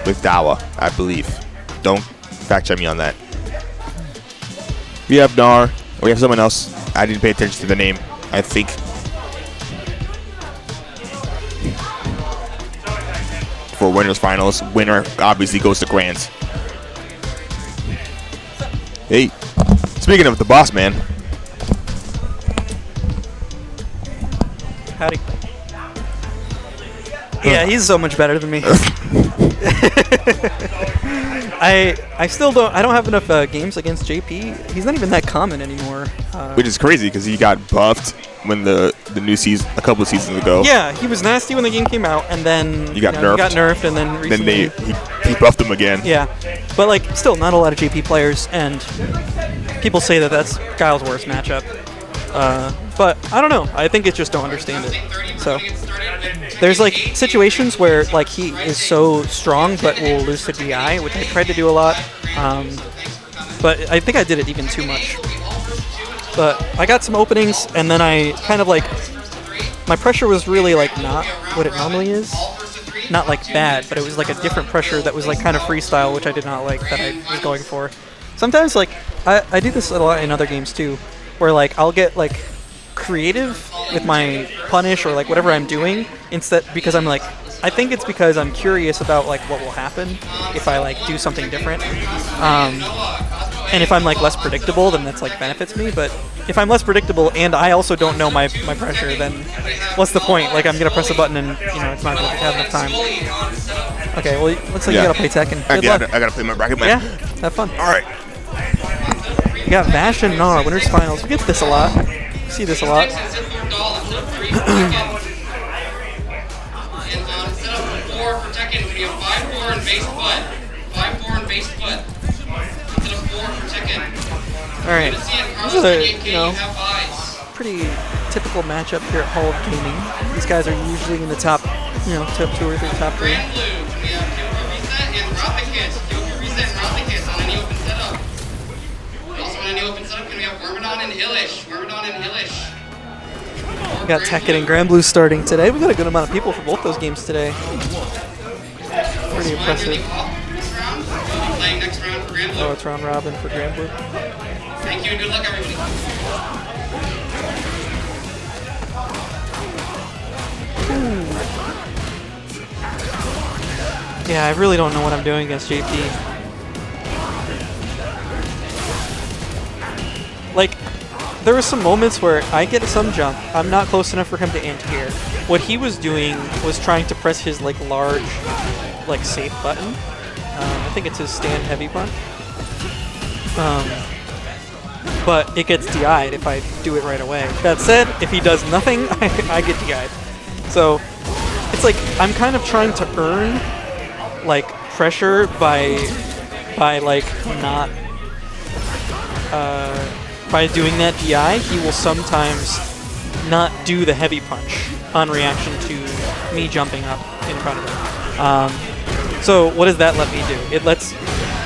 with Dawa, I believe. Don't fact check me on that. We have Gnar. We have someone else. I didn't pay attention to the name, I think. For winners finals, winner obviously goes to Grands. Hey. Speaking of the boss man. Howdy. Yeah, he's so much better than me. I still don't have enough games against JP. He's not even that common anymore. Which is crazy because he got buffed when the new season a couple of seasons ago. Yeah, he was nasty when the game came out, and then he got nerfed, and then recently, he buffed him again. Yeah, but like still not a lot of JP players, and people say that that's Guile's worst matchup. But I don't know. I think it just don't understand it. So there's like situations where like he is so strong but will lose to DI, which I tried to do a lot. But I think I did it even too much. But I got some openings, and then I kind of like my pressure was really like not what it normally is. Not like bad, but it was like a different pressure that was like kind of freestyle, which I did not like that I was going for. Sometimes like I do this a lot in other games too, where like I'll get like creative with my punish or like whatever I'm doing instead, because I'm like I think it's because I'm curious about like what will happen if I like do something different. And if I'm like less predictable, then that's like benefits me. But if I'm less predictable and I also don't know my pressure, then what's the point? Like I'm gonna press a button and it's not gonna have enough time. Okay, well looks like you gotta play Tekken. Good luck. I gotta play my bracket, man. Yeah, have fun. All right. You got Vash and Gnar, winners finals. We get this a lot. We see this a lot. And instead of 4 for Tekken, we have 5-4 and base foot. 5-4 and base foot. Instead of 4 for Tekken. Alright. This is a, pretty typical matchup here at HoG Gaming. These guys are usually in the top, top 2 or 3, top 3. Granblue, we have KyokuReset and KyokuReset and on any open setup. Also on any open setup, we have Wyrmidon and Hillish. We got Tekken and Granblue starting today. We got a good amount of people for both those games today. Pretty impressive. Playing next round for Granblue. Oh, it's round robin for Granblue. Thank you and good luck, everybody. Yeah, I really don't know what I'm doing against JP. Like, there were some moments where I get some jump. I'm not close enough for him to anti-air. What he was doing was trying to press his large, safe button. I think it's his stand heavy punch. But it gets DI'd if I do it right away. That said, if he does nothing, I get DI'd. So it's like I'm kind of trying to earn pressure by not by doing that DI. He will sometimes not do the heavy punch on reaction to me jumping up in front of him. So what does that let me do?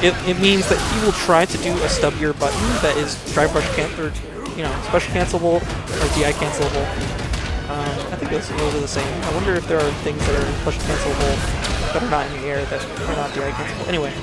It means that he will try to do a stubbier button that is drive brush special cancelable or DI cancelable. I think those are the same. I wonder if there are things that are special cancelable that are not in the air that are not DI cancelable. Anyway.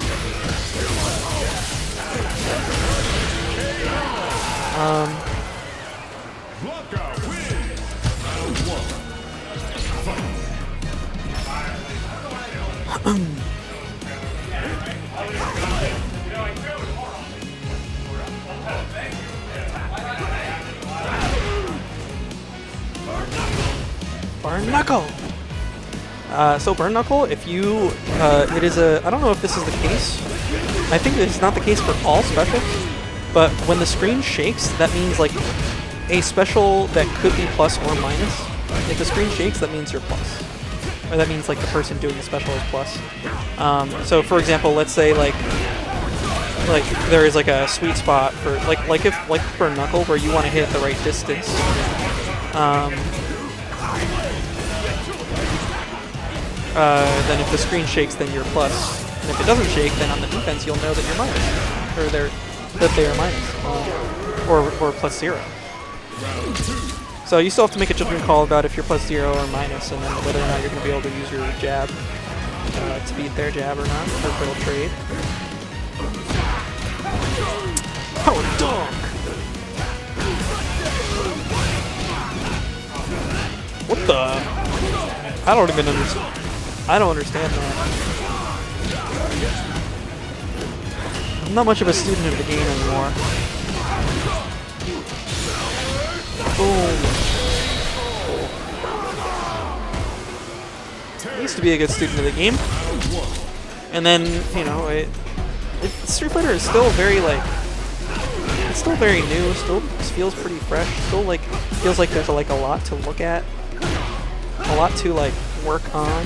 Burn Knuckle! So Burn Knuckle, if you, it is a, I don't know if this is the case. I think it's not the case for all specials, but when the screen shakes, that means a special that could be plus or minus. If the screen shakes, that means you're plus. Or that means the person doing the special is plus. So for example, let's say there is a sweet spot for if for Knuckle where you want to hit at the right distance. Then if the screen shakes, then you're plus. And if it doesn't shake, then on the defense you'll know that you're minus, or that they are minus, or plus 0. So you still have to make a judgment call about if you're plus 0 or minus, and then whether or not you're going to be able to use your jab to beat their jab or not, or if it'll trade. Power dunk! What the? I don't even understand. I don't understand that. I'm not much of a student of the game anymore. Boom. I used to be a good student of the game. And then, Street Fighter is still very, it's still very new, still feels pretty fresh, still, feels like there's, a lot to look at, a lot to, work on,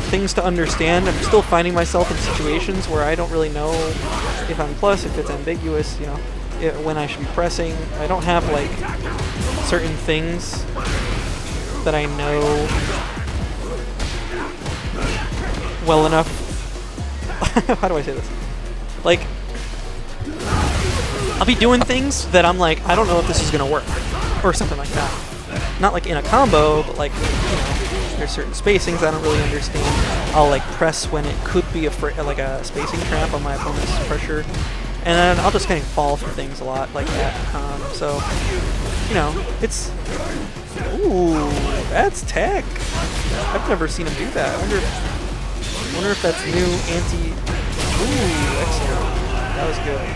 things to understand. I'm still finding myself in situations where I don't really know if I'm plus, if it's ambiguous, when I should be pressing. I don't have, certain things that I know well enough. How do I say this? I'll be doing things that I'm I don't know if this is gonna work, or something like that. Not in a combo, but there's certain spacings I don't really understand. I'll press when it could be a spacing trap on my opponent's pressure, and then I'll just kind of fall for things a lot like that. So, it's, ooh, that's tech. I've never seen him do that. I wonder if that's new Ooh, excellent. That was good.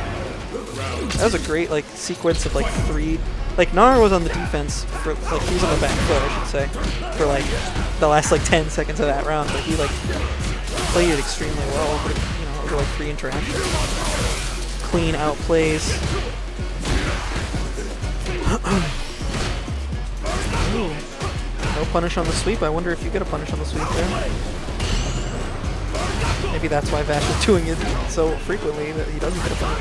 That was a great like sequence of like 3. Like Gnar was on the defense for like he was on the back foot, I should say, for like the last like 10 seconds of that round, but he like played it extremely well over, you know, over like 3 interactions. Clean outplays. Ooh. No punish on the sweep. I wonder if you get a punish on the sweep there. Maybe that's why Vash is doing it so frequently that he doesn't get a punish.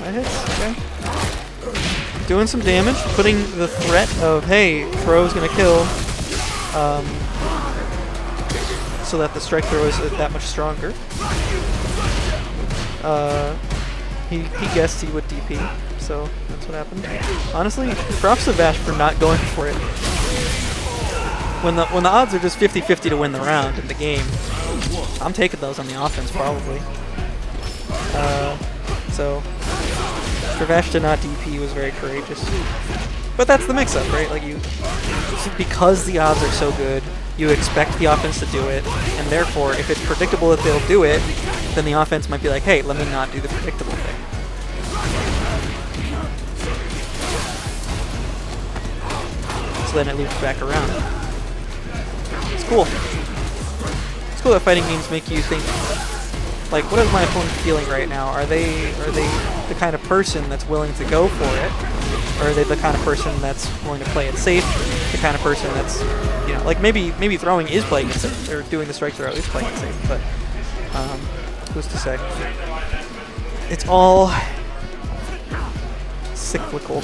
That hits, okay. Doing some damage, putting the threat of, hey, throw's gonna kill, so that the strike throw is that much stronger. He guessed he would DP, so that's what happened. Honestly, props to Vash for not going for it. When the odds are just 50-50 to win the round in the game, I'm taking those on the offense probably. So for Vash to not DP was very courageous. But that's the mix-up, right? Like because the odds are so good, you expect the offense to do it, and therefore, if it's predictable that they'll do it, then the offense might be like, hey, let me not do the predictable thing. So then it loops back around. It's cool. It's cool that fighting games make you think, like, what is my opponent feeling right now? Are they the kind of person that's willing to go for it? Or are they the kind of person that's willing to play it safe? The kind of person that's, you know, like maybe throwing is playing it safe, or doing the strike throw is playing it safe, but who's to say? It's all cyclical.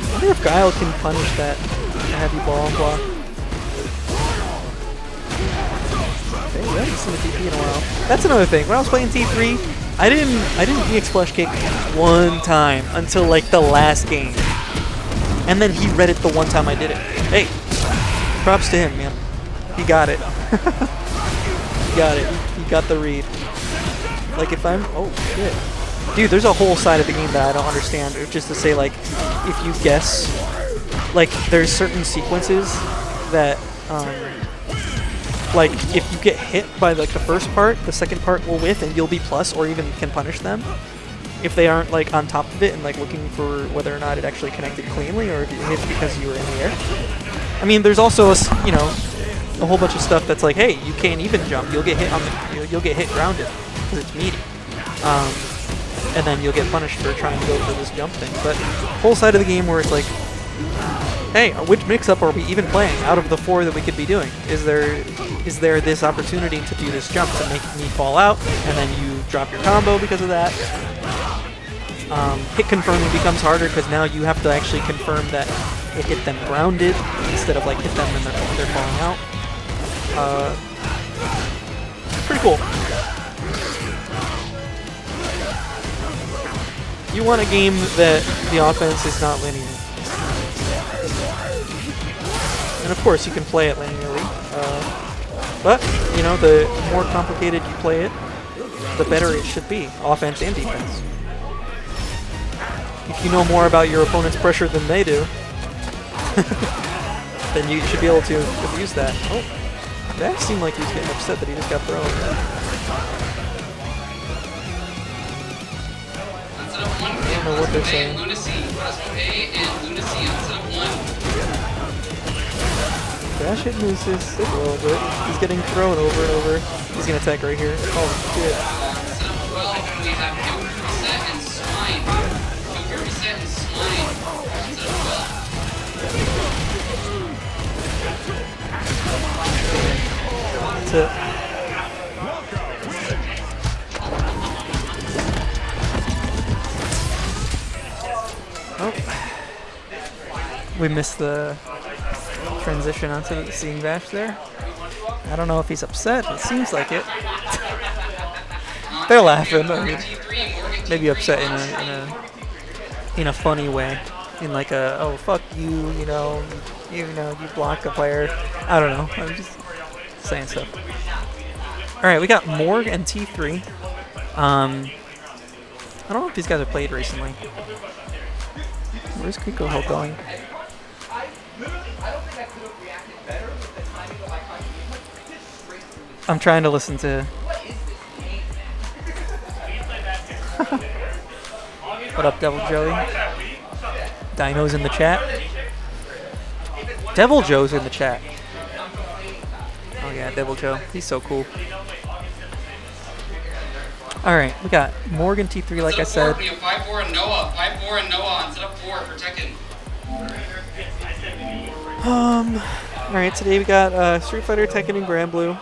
I wonder if Guile can punish that heavy ball block. Okay, we haven't seen a TP in a while. That's another thing. When I was playing T3, I didn't EX Flush Kick one time until like the last game. And then he read it the one time I did it. Hey, props to him, man. He got it. He got it. He got the read. Like if I'm... Oh, shit. Dude, there's a whole side of the game that I don't understand. Just to say, like, if you guess... Like, there's certain sequences that... like, if you get hit by, like, the first part, the second part will whiff and you'll be plus or even can punish them. If they aren't, like, on top of it and, like, looking for whether or not it actually connected cleanly or if you hit because you were in the air. I mean, there's also, you know, a whole bunch of stuff that's like, hey, you can't even jump. You'll get hit on the, you'll get hit grounded because it's meaty. And then you'll get punished for trying to go for this jump thing. But whole side of the game where it's like, hey, which mix-up are we even playing out of the 4 that we could be doing? Is there this opportunity to do this jump to make me fall out, and then you drop your combo because of that? Hit confirming becomes harder because now you have to actually confirm that it hit them grounded instead of like hit them and they're falling out. Pretty cool. You want a game that the offense is not linear. And of course you can play it linearly, but you know, the more complicated you play it, the better it should be, offense and defense. If you know more about your opponent's pressure than they do, then you should be able to abuse that. Oh, that seemed like he was getting upset that he just got thrown. I don't know what they're saying. Lunacy, and Lunacy on set of 1. Dash hit misses a little bit. He's getting thrown over and over. He's gonna attack right here. Oh shit. Set of 12, we have KyokuReset and Swine. KyokuReset and Swine. Set of 12. That's it. Oh. We missed the transition onto seeing Vash there. I don't know if he's upset. It seems like it. They're laughing. I mean, maybe upset in a funny way, in like a oh fuck you, you block a player. I don't know. I'm just saying stuff. All right, we got Morg and T3. I don't know if these guys have played recently. Where's HoG going? I'm trying to listen to. What up, Devil Joey? Dino's in the chat. Devil Joe's in the chat. Oh yeah, Devil Joe. He's so cool. Alright, we got Morgan T3, like I said. We have FiveFour and Noah. FiveFour and Noah on setup 4 for Tekken. Alright, today we got Street Fighter, Tekken, and Granblue.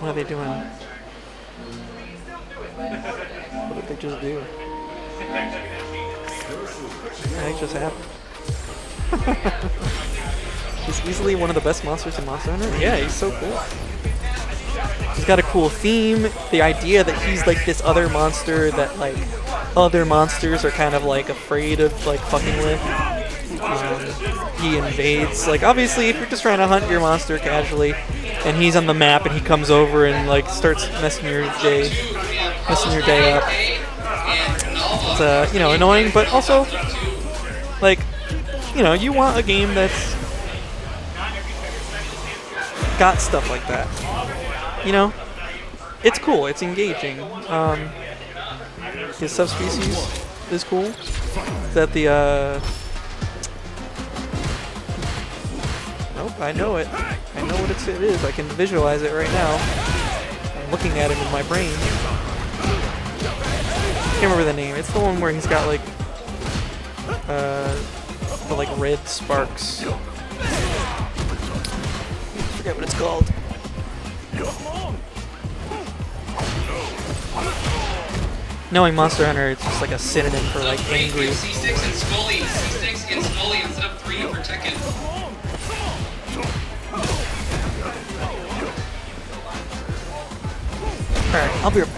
What are they doing? What did they just do? What the heck just happened? He's easily one of the best monsters in Monster Hunter. Yeah, he's so cool. He's got a cool theme. The idea that he's like this other monster that like other monsters are kind of like afraid of like fucking with. He invades. Like obviously, if you're just trying to hunt your monster casually, and he's on the map and he comes over and like starts messing your day up. It's annoying, but also like you want a game that's got stuff like that. It's cool. It's engaging. His subspecies is cool. Is that the Nope, I know it. I know what it is. I can visualize it right now. I'm looking at it in my brain. Can't remember the name. It's the one where he's got like the like red sparks. I forget what it's called. Knowing Monster Hunter, it's just like a synonym for like angry. C6 and Scully. C6 and Scully on setup 3 for Tekken. Alright, I'll be right back.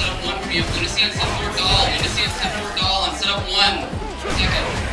Setup 1 we have Lunacy and FiveFour doll. Lunacy and FiveFour doll on setup 1. Tekken.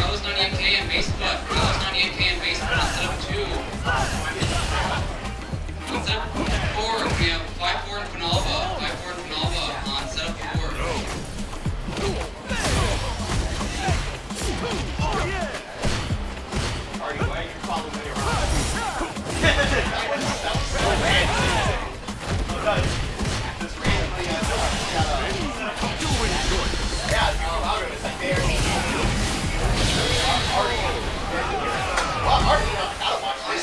Karlos98k and Facebook. Karlos98k and Facebook on setup 2. On setup 4, we have FiveFour and FiveFour on setup 4.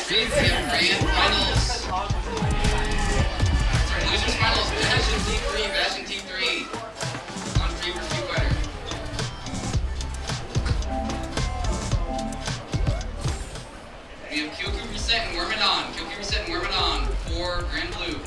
Street Grand Finals. Sorry, Losers Finals. Vash and T3. On Street for Street Fighter. We have KyokuReset and Wyrmidon for Granblue.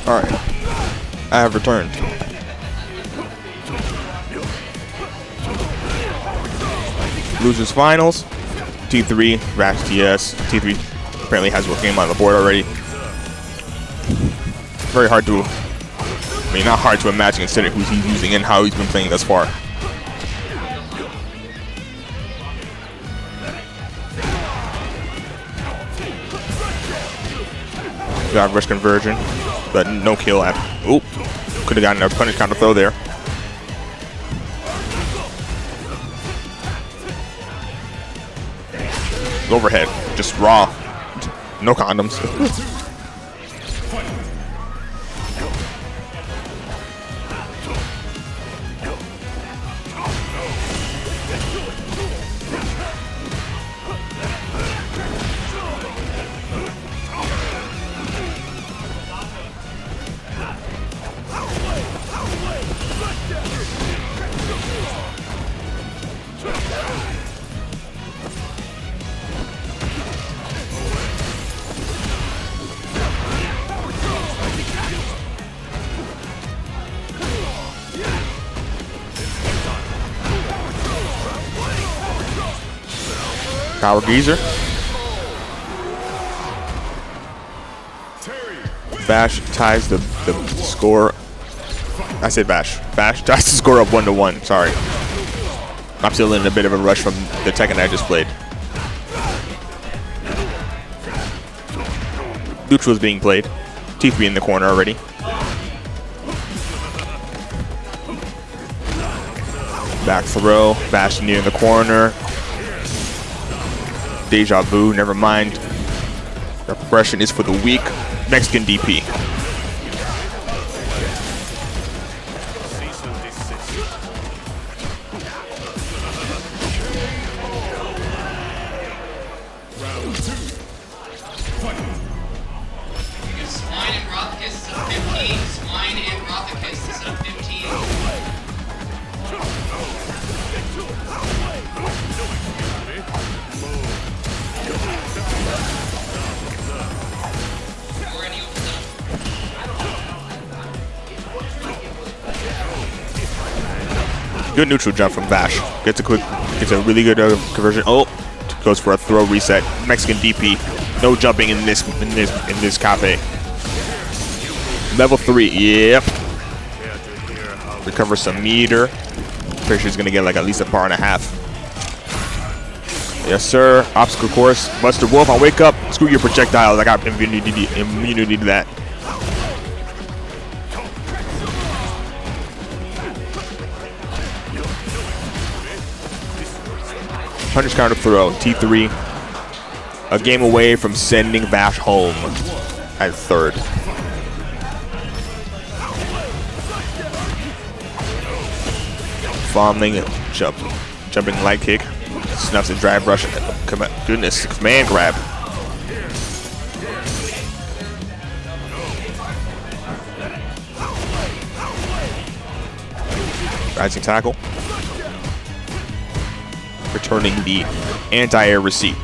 Alright. I have returned. Losers finals. T3, VashTS. T3 apparently has a game on the board already. Very hard to, I mean, not hard to imagine considering who he's using and how he's been playing thus far. Got rush conversion, but no kill at. Oop, could have gotten a punish counter throw there. Overhead, just raw, no condoms. Power Geezer. Vash ties the score. I said Vash. Vash ties the score up 1-1. Sorry. I'm still in a bit of a rush from the Tekken I just played. Neutral is being played. T3 in the corner already. Back throw. Vash near the corner. Deja vu, never mind. The progression is for the weak. Mexican DP. Swine and Rothkiss set up 15. Swine and Rothkiss set up 15. Good neutral jump from Vash. Gets a really good conversion. Oh, goes for a throw reset. Mexican DP. No jumping in this cafe. Level 3. Yep. Recover some meter. Pretty sure he's gonna get like at least a bar and a half. Yes, sir. Obstacle course. Buster Wolf, I'll wake up. Screw your projectiles. I got immunity to that. Punish counter throw. T3. A game away from sending Vash home at third. Fumbling, jumping light kick. Snuffs and drive rush. Goodness, command grab. Rising tackle. Returning the anti-air receipt.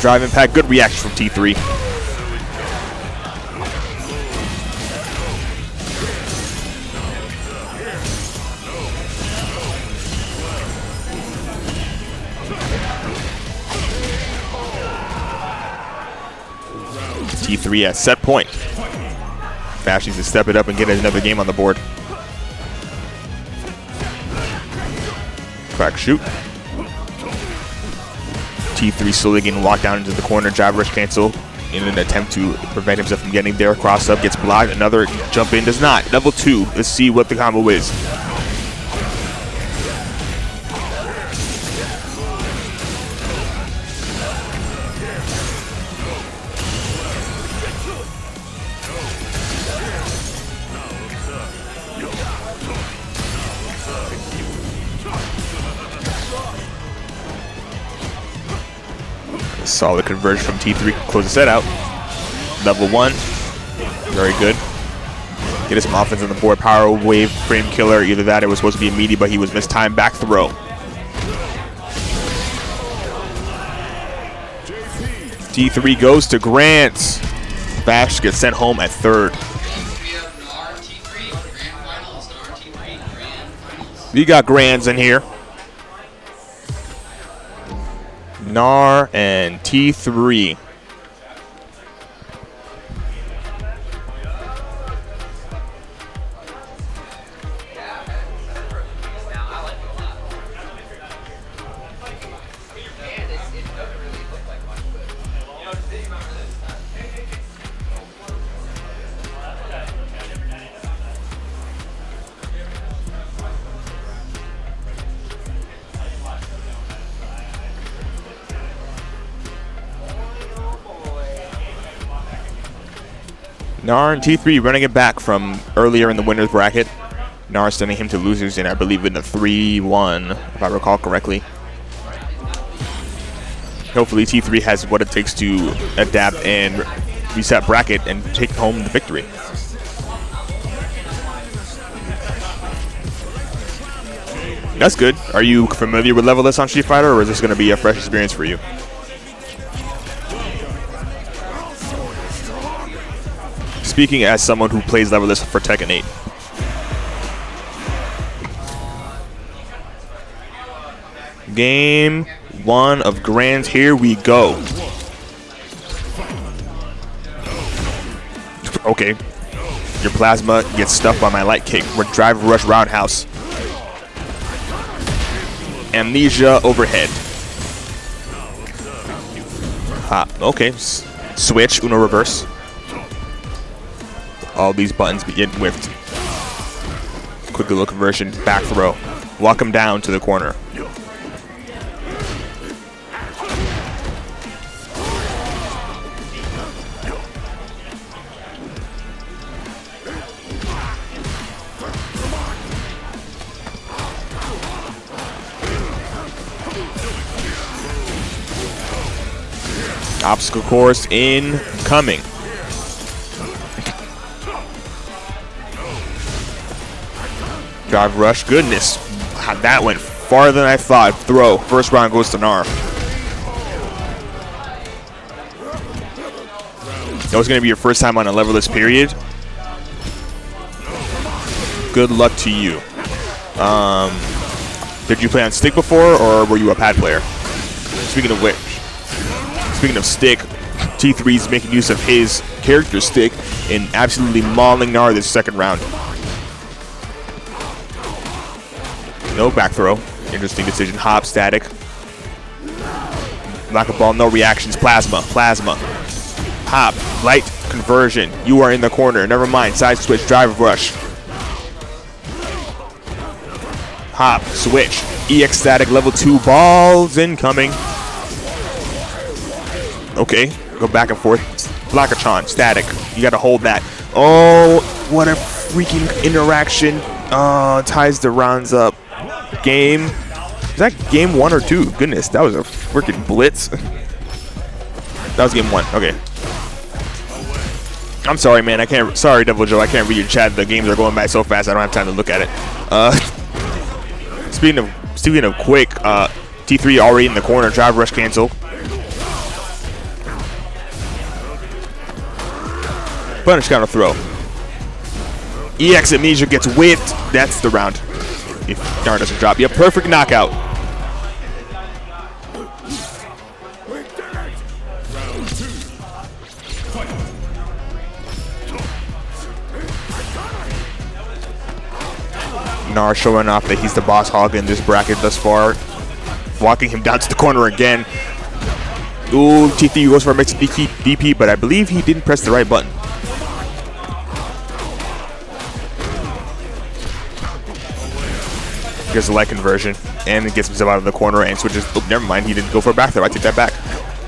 Drive impact, good reaction from T3. T3 at set point. Vash needs to step it up and get another game on the board. Crack shoot. T3 slowly getting walked down into the corner. Jab rush cancel in an attempt to prevent himself from getting there. Cross up, gets blocked. Another jump in, does not. Level 2. Let's see what the combo is. Solid conversion from T3. Close the set out. Level 1. Very good. Get us some offense on the board. Power wave, frame killer. Either that, it was supposed to be a meaty, but he was mistimed. Back throw. T3 goes to Grant. Vash gets sent home at third. We have Gnar T3 Grand Finals. Gnar T3 Grand Finals. We got Grands in here. Gnar and T3. Gnar and T3 running it back from earlier in the winners bracket. Gnar sending him to losers in, I believe, in a 3-1, if I recall correctly. Hopefully T3 has what it takes to adapt and reset bracket and take home the victory. That's good. Are you familiar with Level List on Street Fighter, or is this going to be a fresh experience for you? Speaking as someone who plays Level List for Tekken 8. Game 1 of Grands, here we go. Okay. Your plasma gets stuffed by my light kick. We're drive rush roundhouse. Amnesia overhead. Okay. Switch, Uno reverse. All these buttons begin whipped. Quick little conversion, back throw. Walk him down to the corner. Obstacle course incoming. Drive rush, goodness. That went farther than I thought. Throw, first round goes to Gnar. That was gonna be your first time on a Level List period. Good luck to you. Did you play on stick before, or were you a pad player? Speaking of which, speaking of stick, T3's making use of his character stick and absolutely mauling Gnar this second round. No back throw. Interesting decision. Hop, static. Knock a ball, no reactions. Plasma, plasma. Hop, light, conversion. You are in the corner. Never mind. Side switch, drive rush. Hop, switch. EX static, level 2 balls incoming. Okay, go back and forth. Blockachon, static. You gotta hold that. Oh, what a freaking interaction. Ties the rounds up. Game. Is that game 1 or 2? Goodness, that was a freaking blitz. That was game 1. Okay. I'm sorry, man. I can't. Sorry, Devil Joe. I can't read your chat. The games are going by so fast. I don't have time to look at it. Speaking of quick, T3 already in the corner. Drive rush cancel. Punish counter throw. EX Amnesia gets whipped. That's the round. If Gnar doesn't drop. Yeah, perfect knockout. Gnar showing off that he's the boss hog in this bracket thus far. Walking him down to the corner again. Ooh, T3 goes for a mixed DP, but I believe he didn't press the right button. Gets a light conversion, and it gets himself out of the corner and switches. Oh, never mind, he didn't go for a back throw. I take that back.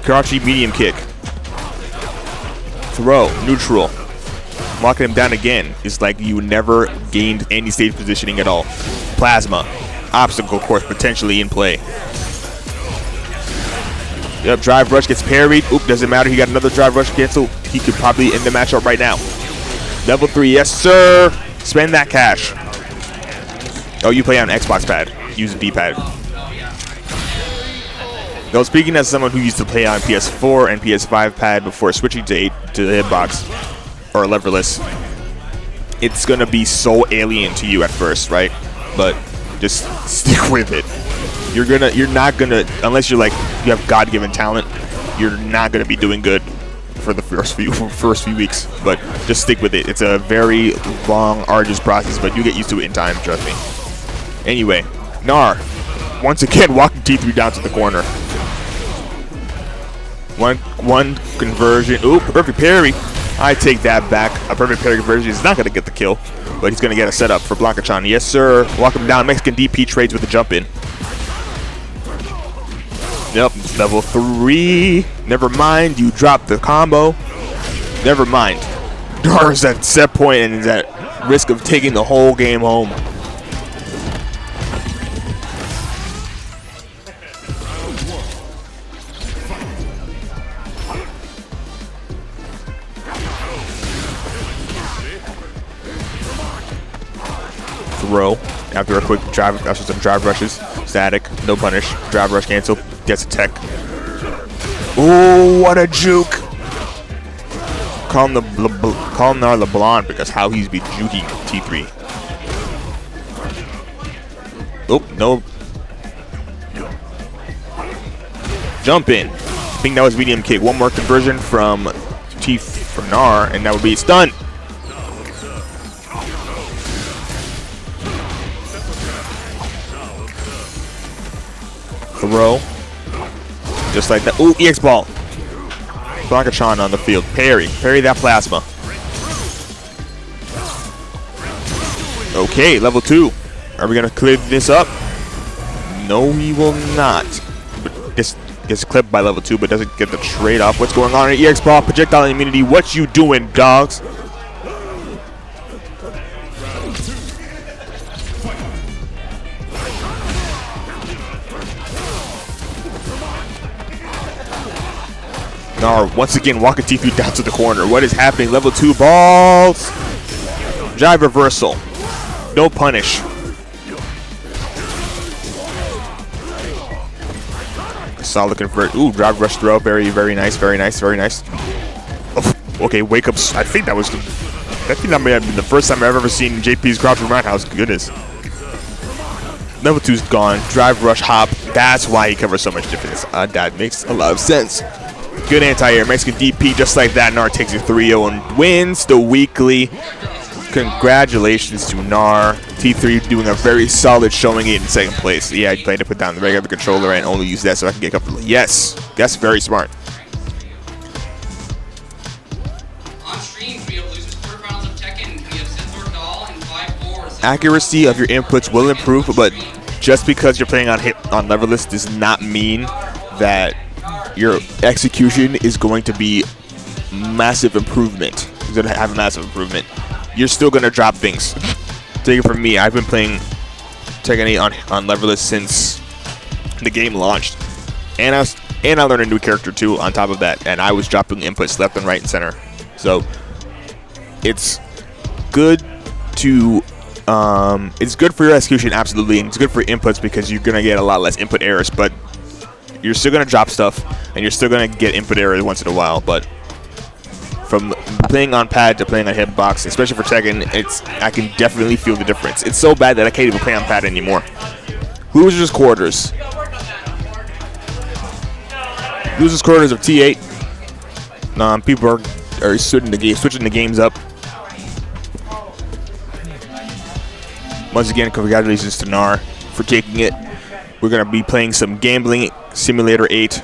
Karachi medium kick. Throw, neutral. Locking him down again is like you never gained any stage positioning at all. Plasma. Obstacle course potentially in play. Yep, drive rush gets parried. Oop, doesn't matter. He got another drive rush cancel. He could probably end the matchup right now. Level 3, yes sir. Spend that cash. Oh, you play on Xbox pad. Use a D-pad. Now, speaking as someone who used to play on PS4 and PS5 pad before switching to the hitbox or leverless, it's gonna be so alien to you at first, right? But just stick with it. You're not gonna, unless you're like you have God-given talent, you're not gonna be doing good for the first few weeks. But just stick with it. It's a very long, arduous process, but you get used to it in time. Trust me. Anyway, Gnar, once again walking T3 down to the corner. One conversion. Ooh, perfect parry. I take that back. A perfect parry conversion is not going to get the kill, but he's going to get a setup for Blanca-chan. Yes, sir. Walk him down. Mexican DP trades with a jump in. Yep, level 3. Never mind. You dropped the combo. Never mind. Gnar's at set point and is at risk of taking the whole game home. Throw after a quick drive, after some drive rushes. Static, no punish. Drive rush cancel. Gets a tech. Ooh, what a juke! Call Gnar LeBlanc because how he's be juking T3. Oh, no. Jump in. I think that was medium kick. One more conversion from Gnar, and that would be stun. Throw. Just like that. Ooh, EX ball. Blanca-chan on the field. Parry. Parry that plasma. Okay, level 2. Are we going to clear this up? No, we will not. But this gets clipped by level 2, but doesn't get the trade off. What's going on? EX ball, projectile immunity. What you doing, dogs? Gnar once again walking T3 down to the corner. What is happening? Level 2 balls. Jive reversal. No punish. Solid convert. Ooh, drive rush throw. Very, very nice. Very nice. Very nice. Oh, okay, wake up. I think that may have been the first time I've ever seen JP's crouch from roundhouse. Goodness. Level 2's gone. Drive rush hop. That's why he covers so much difference. That makes a lot of sense. Good anti-air. Mexican DP just like that. Gnar takes a 3-0 and wins the weekly. Congratulations to Gnar. T3 doing a very solid showing it in second place. Yeah, I plan to put down the regular controller and only use that so I can get comfortable. Yes, that's very smart. On stream, we have losers quarterfinals of Tekken. We have Celes and FiveFour. Accuracy of your inputs will improve, but just because you're playing on leverless does not mean that your execution is going to be massive improvement. It's going to have a massive improvement. You're still going to drop things. Take it from me. I've been playing Tekken 8 on leverless since the game launched. And I learned a new character too on top of that. And I was dropping inputs left and right and center. So it's good to it's good for your execution, absolutely, and it's good for inputs because you're going to get a lot less input errors, but you're still going to drop stuff and you're still going to get input errors once in a while. But from playing on pad to playing on hitbox, especially for Tekken, I can definitely feel the difference. It's so bad that I can't even play on pad anymore. Losers quarters. Losers quarters of T8. People are switching the games up. Once again, congratulations to Gnar for taking it. We're going to be playing some Gambling Simulator 8.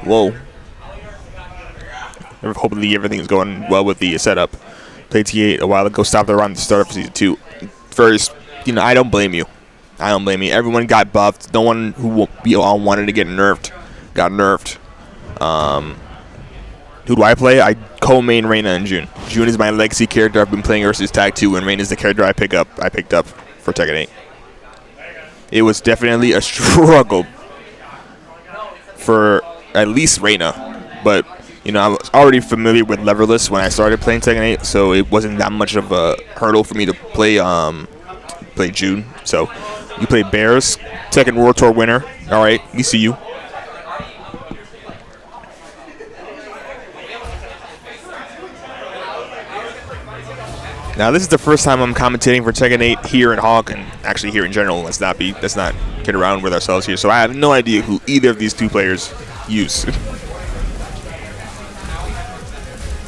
Whoa. Hopefully everything is going well with the setup. Played T8 a while ago, stopped around the start of Season 2. First, I don't blame you. I don't blame you. Everyone got buffed. No one who wanted to get nerfed got nerfed. Who do I play? I co-main Reina and June. June is my legacy character. I've been playing versus Tag 2, and Reina is the character I picked up for Tekken 8. It was definitely a struggle for at least Reina, but You know, I was already familiar with leverless when I started playing Tekken 8, so it wasn't that much of a hurdle for me to play June. So you play Bears, Tekken World Tour winner. All right, we see you. Now this is the first time I'm commentating for Tekken 8 here in HoG, and actually here in general. Let's not kid around with ourselves here. So I have no idea who either of these two players use.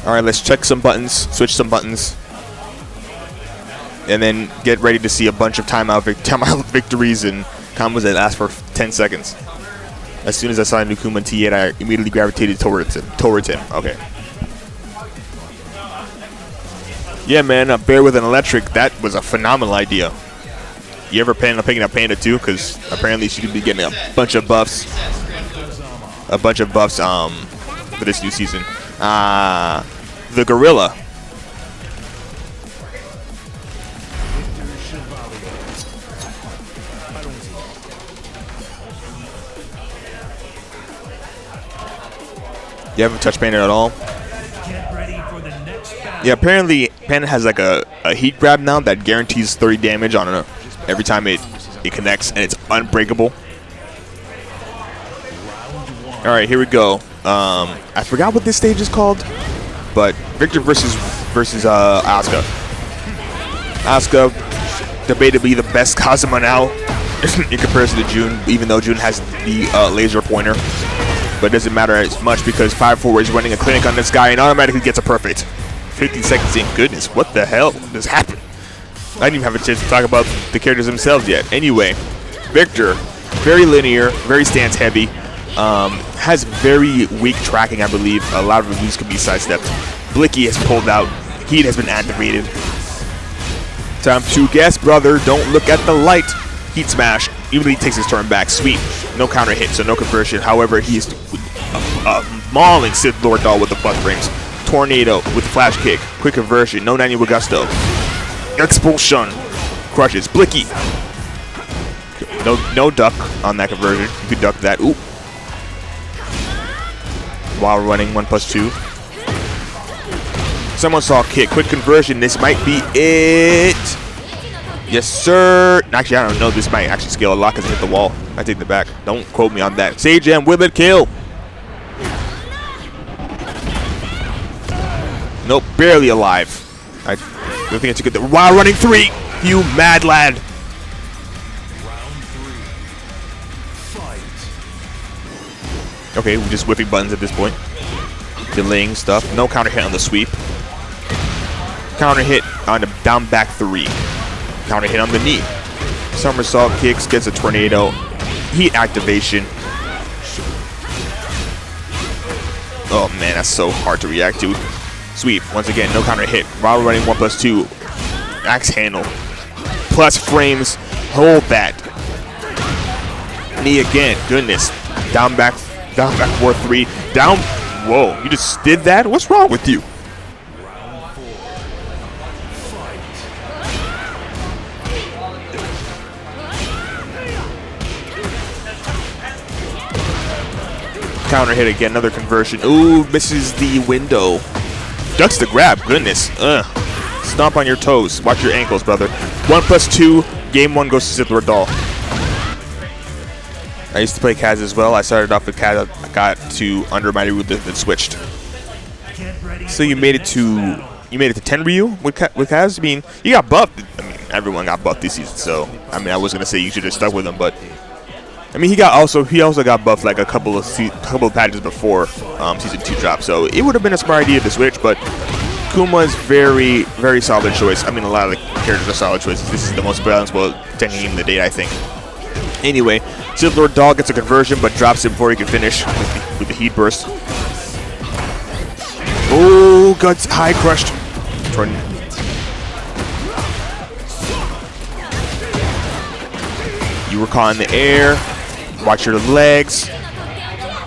All right, let's check some buttons, switch some buttons, and then get ready to see a bunch of timeout victories and combos that last for 10 seconds. As soon as I saw Nukuma T8, I immediately gravitated towards him. Okay. Yeah, man, a bear with an electric, that was a phenomenal idea. You ever plan on picking up Panda too? Because apparently she could be getting a bunch of buffs. For this new season. The gorilla. You haven't touched Panda at all? Yeah, apparently Panda has like a heat grab now that guarantees 30 damage on every time it connects, and it's unbreakable. All right, here we go. I forgot what this stage is called, but Victor versus Asuka. Asuka debated to be the best Kazuma now in comparison to June, even though June has the laser pointer. But it doesn't matter as much because FiveFour is running a clinic on this guy and automatically gets a perfect. 50 seconds in. Goodness, what the hell just happened? I didn't even have a chance to talk about the characters themselves yet. Anyway, Victor, very linear, very stance heavy, has very weak tracking, I believe. A lot of reviews can be sidestepped. Blicky has pulled out. Heat has been activated. Time to guess, brother. Don't look at the light. Heat smash. Even though he takes his turn back. Sweep. No counter hit, so no conversion. However, he's mauling Sith Lord Doll with the butt rings. Tornado with flash kick. Quick conversion. No 90 with gusto. Expulsion. Crushes. Blicky. No duck on that conversion. You could duck that. Ooh. While running 1+2. Someone saw kick. Quick conversion. This might be it. Yes, sir. Actually, I don't know. This might actually scale a lot because it hit the wall. I take the back. Don't quote me on that. Sage Jam with it. Kill. Nope. Barely alive. I don't think I took it. While running 3. You mad lad. Okay, we're just whipping buttons at this point. Delaying stuff. No counter hit on the sweep. Counter hit on the down back 3. Counter hit on the knee. Somersault kicks, gets a tornado. Heat activation. Oh man, that's so hard to react to. Sweep, once again, no counter hit. While running 1+2. Axe handle. Plus frames. Hold that. Knee again. Goodness. Down back 4-3. Down. Whoa, you just did that? What's wrong with you? Counter hit again, another conversion. Ooh, misses the window. Ducks the grab, goodness. Stomp on your toes. Watch your ankles, brother. 1+2, game 1 goes to Sith Lord Doll. I used to play Kaz as well. I started off with Kaz. I got to under Mighty Ryu, then switched. So you made it to 10 Ryu with Kaz. I mean, you got buffed. I mean, everyone got buffed this season. So I mean, I was gonna say you should have stuck with him, but I mean, he also got buffed like a couple of patches before season 2 dropped. So it would have been a smart idea to switch, but Kuma's very, very solid choice. I mean, a lot of the characters are solid choices. This is the most balanced Tekken game of the day, I think. Anyway, Sith Lord Doll gets a conversion, but drops it before he can finish with the heat burst. Oh, guts high crushed. You were caught in the air. Watch your legs.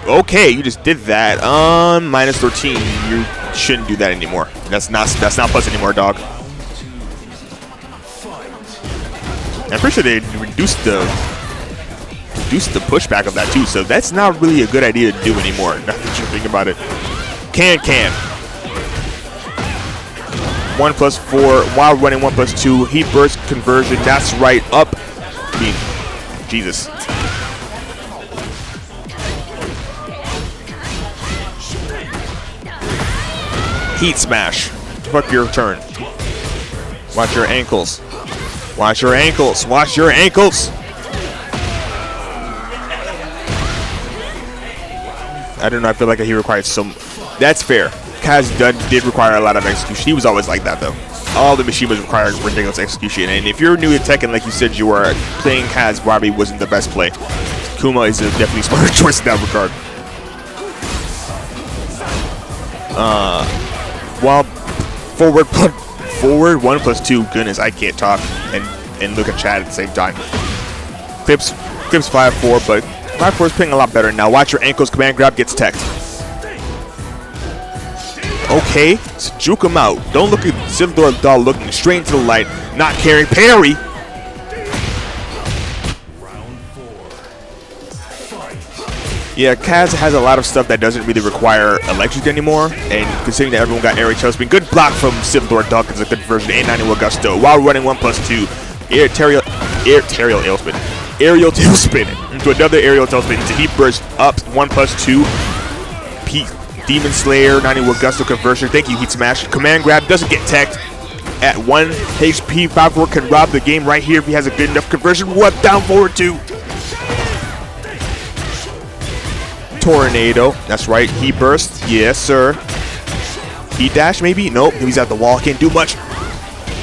Okay, you just did that. -13. You shouldn't do that anymore. That's not plus anymore, dog. I'm pretty sure they reduced the pushback of that too, so that's not really a good idea to do anymore. Now that you think about it. Can. 1+4 while running 1+2. Heat burst conversion. That's right. Up. Jesus. Heat smash. Fuck your turn. Watch your ankles. Watch your ankles. Watch your ankles. I don't know. I feel like he required some. That's fair. Kaz did require a lot of execution. He was always like that, though. All the machine was required ridiculous execution. And if you're new to Tekken, like you said, you are playing Kaz probably wasn't the best play. Kuma is a definitely smarter choice in that regard. While forward 1+2. Goodness, I can't talk and look at chat at the same time. Clips FiveFour, but FiveFour is playing a lot better now. Watch your ankles. Command grab gets teched. Okay, so juke him out. Don't look at Silver Doll looking straight into the light, not carrying parry. Yeah, Kaz has a lot of stuff that doesn't really require electric anymore, and considering that everyone got aerial tailspin, good block from Silver Doll is a good version. A90 with gusto while running 1+2. Aerial tailspin into another aerial tailspin into heat burst up 1+2. Peak. Demon Slayer, 90 with gusto conversion. Thank you, Heat Smash. Command grab doesn't get teched. At 1 HP, FiveFour can rob the game right here if he has a good enough conversion. What down forward 2. Tornado. That's right. Heat burst. Yes, sir. Heat dash, maybe? Nope. He's at the wall. Can't do much.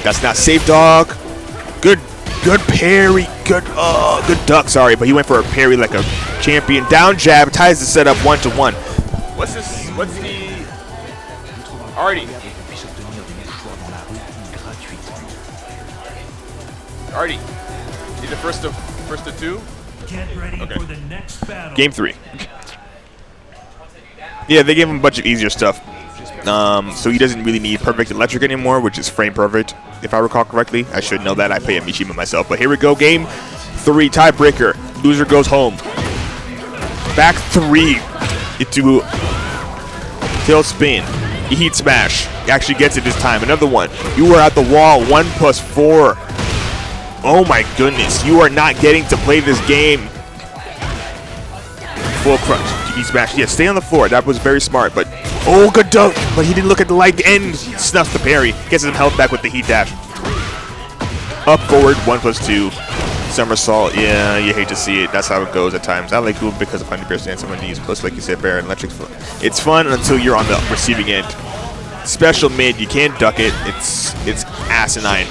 That's not safe, dog. Good parry. Good duck. Sorry, but he went for a parry like a champion. Down jab ties the setup 1-to-1. What's this? What's the Artie? Artie, is it first of 2? Get ready Okay. for the next battle. Game 3. Yeah, they gave him a bunch of easier stuff. So he doesn't really need perfect electric anymore, which is frame perfect, if I recall correctly. I should know that. I play a Mishima myself. But here we go. Game 3, tiebreaker. Loser goes home. Back 3 into tail spin. Heat smash. He actually gets it this time. Another one. You are at the wall. 1+4. Oh my goodness. You are not getting to play this game. Full crunch. Heat smash. Yeah, stay on the floor. That was very smart. But oh, good dunk. But he didn't look at the light and snuffs the parry. Gets him health back with the heat dash. Up forward. 1+2. Somersault, yeah, you hate to see it. That's how it goes at times. I like Google because of Honey Bear stance on my knees. Plus, like you said, Bear and Electric's fun. It's fun until you're on the receiving end. Special mid, you can't duck it. It's asinine.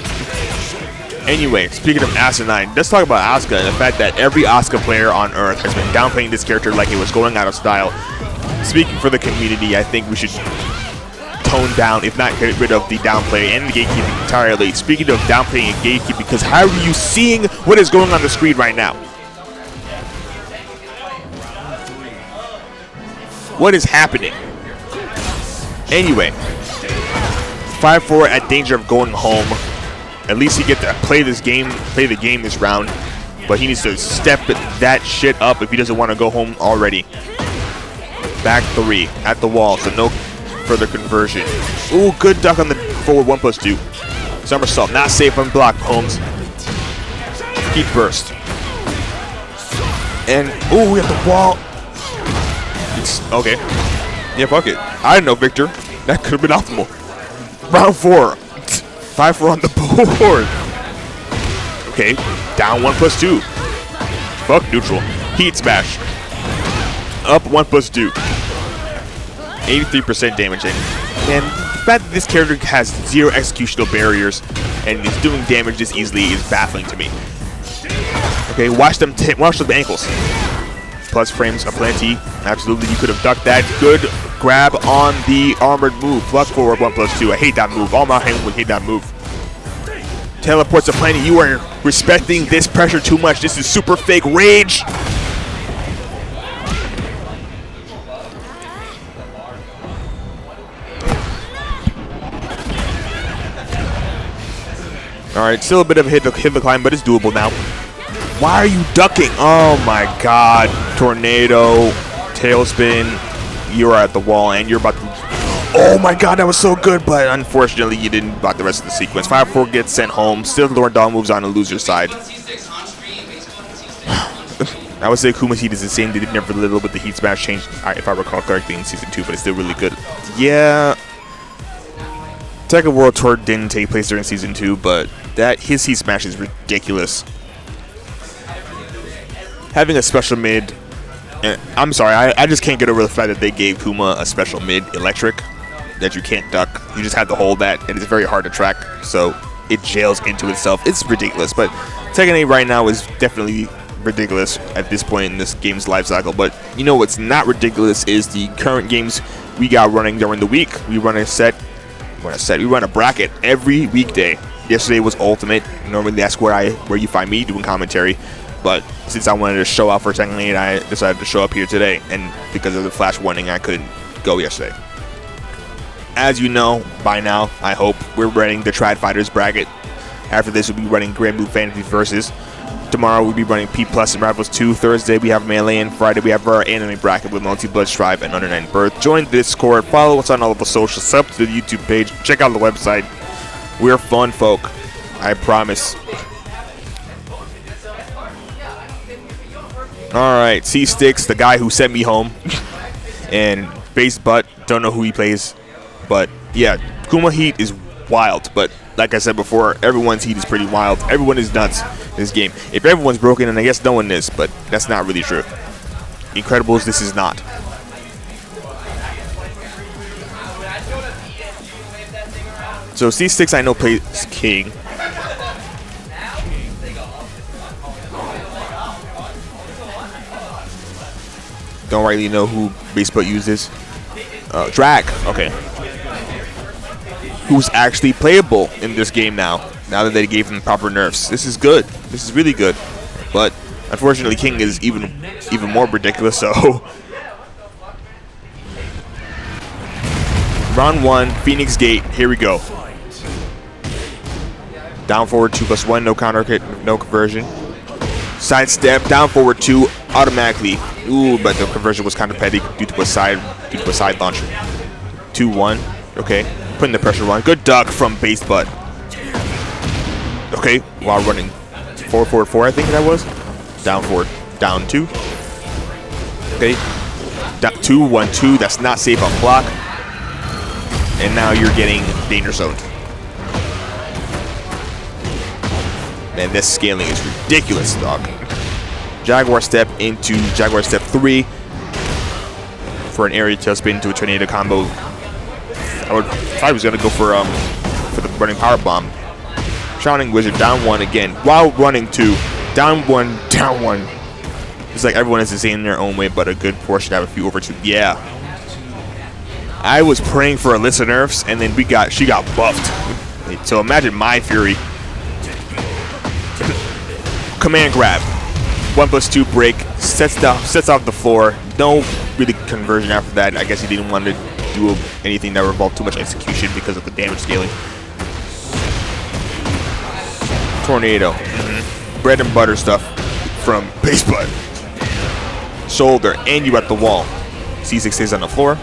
Anyway, speaking of asinine, let's talk about Asuka and the fact that every Asuka player on Earth has been downplaying this character like it was going out of style. Speaking for the community, I think we should tone down, if not get rid of the downplay and the gatekeeping entirely. Speaking of downplaying and gatekeeping, because how are you seeing what is going on the screen right now? What is happening? Anyway, FiveFour at danger of going home. At least he gets to play the game this round, but he needs to step that shit up if he doesn't want to go home already. Back 3 at the wall, so no further conversion. Ooh, good duck on the forward 1+2. Somersault, not safe on block, Holmes. Heat burst. And, ooh, we have the wall. It's, okay. Yeah, fuck it. I didn't know, Victor. That could have been optimal. Round 4. FiveFour on the board. Okay, down 1+2. Fuck neutral. Heat smash. Up 1+2. 83% damage. And the fact that this character has 0 executional barriers and is doing damage this easily is baffling to me. Okay, watch them ankles. Plus frames aplenty. Absolutely, you could have ducked that. Good grab on the armored move. Plus forward 1+2. I hate that move. All my hand would hate that move. Teleports aplenty. You are respecting this pressure too much. This is super fake rage. Alright, still a bit of a hit the climb, but it's doable now. Why are you ducking? Oh my god. Tornado, tailspin. You're at the wall and you're about to Oh my god, that was so good, but unfortunately you didn't block the rest of the sequence. FiveFour gets sent home. Still, Wyrmidon moves on the loser side. I would say Kuma's heat is the same. They did never little, but the heat smash changed, if I recall correctly, in Season 2, but it's still really good. Yeah. Tekken World Tour didn't take place during Season 2, but his heat smash is ridiculous. Having a special mid, I'm sorry, I just can't get over the fact that they gave Kuma a special mid electric that you can't duck. You just have to hold that, and it's very hard to track, so it jails into itself. It's ridiculous, but Tekken 8 right now is definitely ridiculous at this point in this game's life cycle. But you know what's not ridiculous is the current games we got running during the week. We run a bracket every weekday. Yesterday was Ultimate. Normally that's where you find me doing commentary, but since I wanted to show out for Tekken 8, I decided to show up here today, and because of the flash warning, I couldn't go yesterday. As you know by now, I hope, we're running the Triad Fighters bracket. After this, we'll be running Granblue Fantasy Versus. Tomorrow, we'll be running P Plus and Rivals 2. Thursday, we have Melee, and Friday, we have our anime bracket with Melty, Blood Strive, and Under 9 Birth. Join the Discord, follow us on all of the socials, sub to the YouTube page, check out the website. We're fun folk, I promise. Alright, C-Sticks, the guy who sent me home, and Base Butt, don't know who he plays. But yeah, Kuma heat is wild, but like I said before, everyone's heat is pretty wild. Everyone is nuts in this game. If everyone's broken, and I guess no one is, but that's not really true. Incredibles, this is not. So C6 I know plays King. Don't really know who Baseball uses. Drag, okay. Who's actually playable in this game now that they gave him proper nerfs. This is good. This is really good. But unfortunately, King is even more ridiculous. So round 1, Phoenix Gate. Here we go. Down forward 2+1, no counter hit, no conversion. Side step, down forward 2, automatically. Ooh, but the conversion was kind of petty due to a side launch. 2-1. Okay, putting the pressure on. Good duck from Base Butt. Okay, while running 4-4-4, I think that was. Down forward, down 2. Okay, 2-1-2. That's not safe on block. And now you're getting danger zone. Man, this scaling is ridiculous, dog. Jaguar step into Jaguar step 3 for an area tail spin into a tornado combo. I was gonna go for the running power bomb. Shining Wizard down 1 again while running 2. Down 1, down 1. It's like everyone is insane in their own way, but a good portion have a few over 2. Yeah. I was praying for Alyssa nerfs, and then she got buffed. So imagine my fury. Command grab, 1+2 break, sets off the floor. No really conversion after that. I guess he didn't want to do anything that involved too much execution because of the damage scaling. Tornado, bread and butter stuff from Base Butt. Shoulder, and you at the wall. C6 stays on the floor.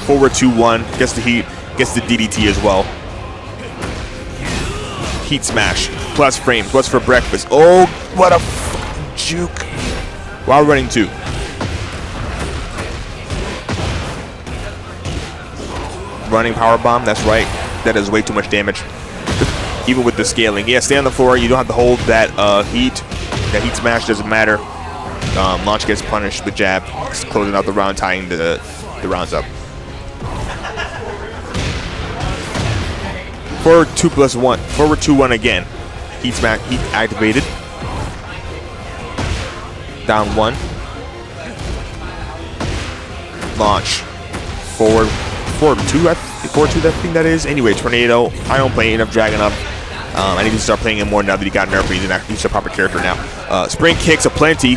Forward 2-1, gets the heat, gets the DDT as well. Heat smash, plus frames, what's for breakfast? Oh, what a juke. While running 2. Running power bomb, that's right. That is way too much damage. Even with the scaling. Yeah, stay on the floor. You don't have to hold that heat. That heat smash doesn't matter. Launch gets punished with jab. It's closing out the round, tying the rounds up. Forward 2+1. Forward 2-1 again. Heat smash. Heat activated. Down 1. Launch. Forward 2. I think that is. Anyway, tornado. I don't play enough Dragon Up. I need to start playing him more now that he got nerfed. He's a proper character now. Spring kicks aplenty.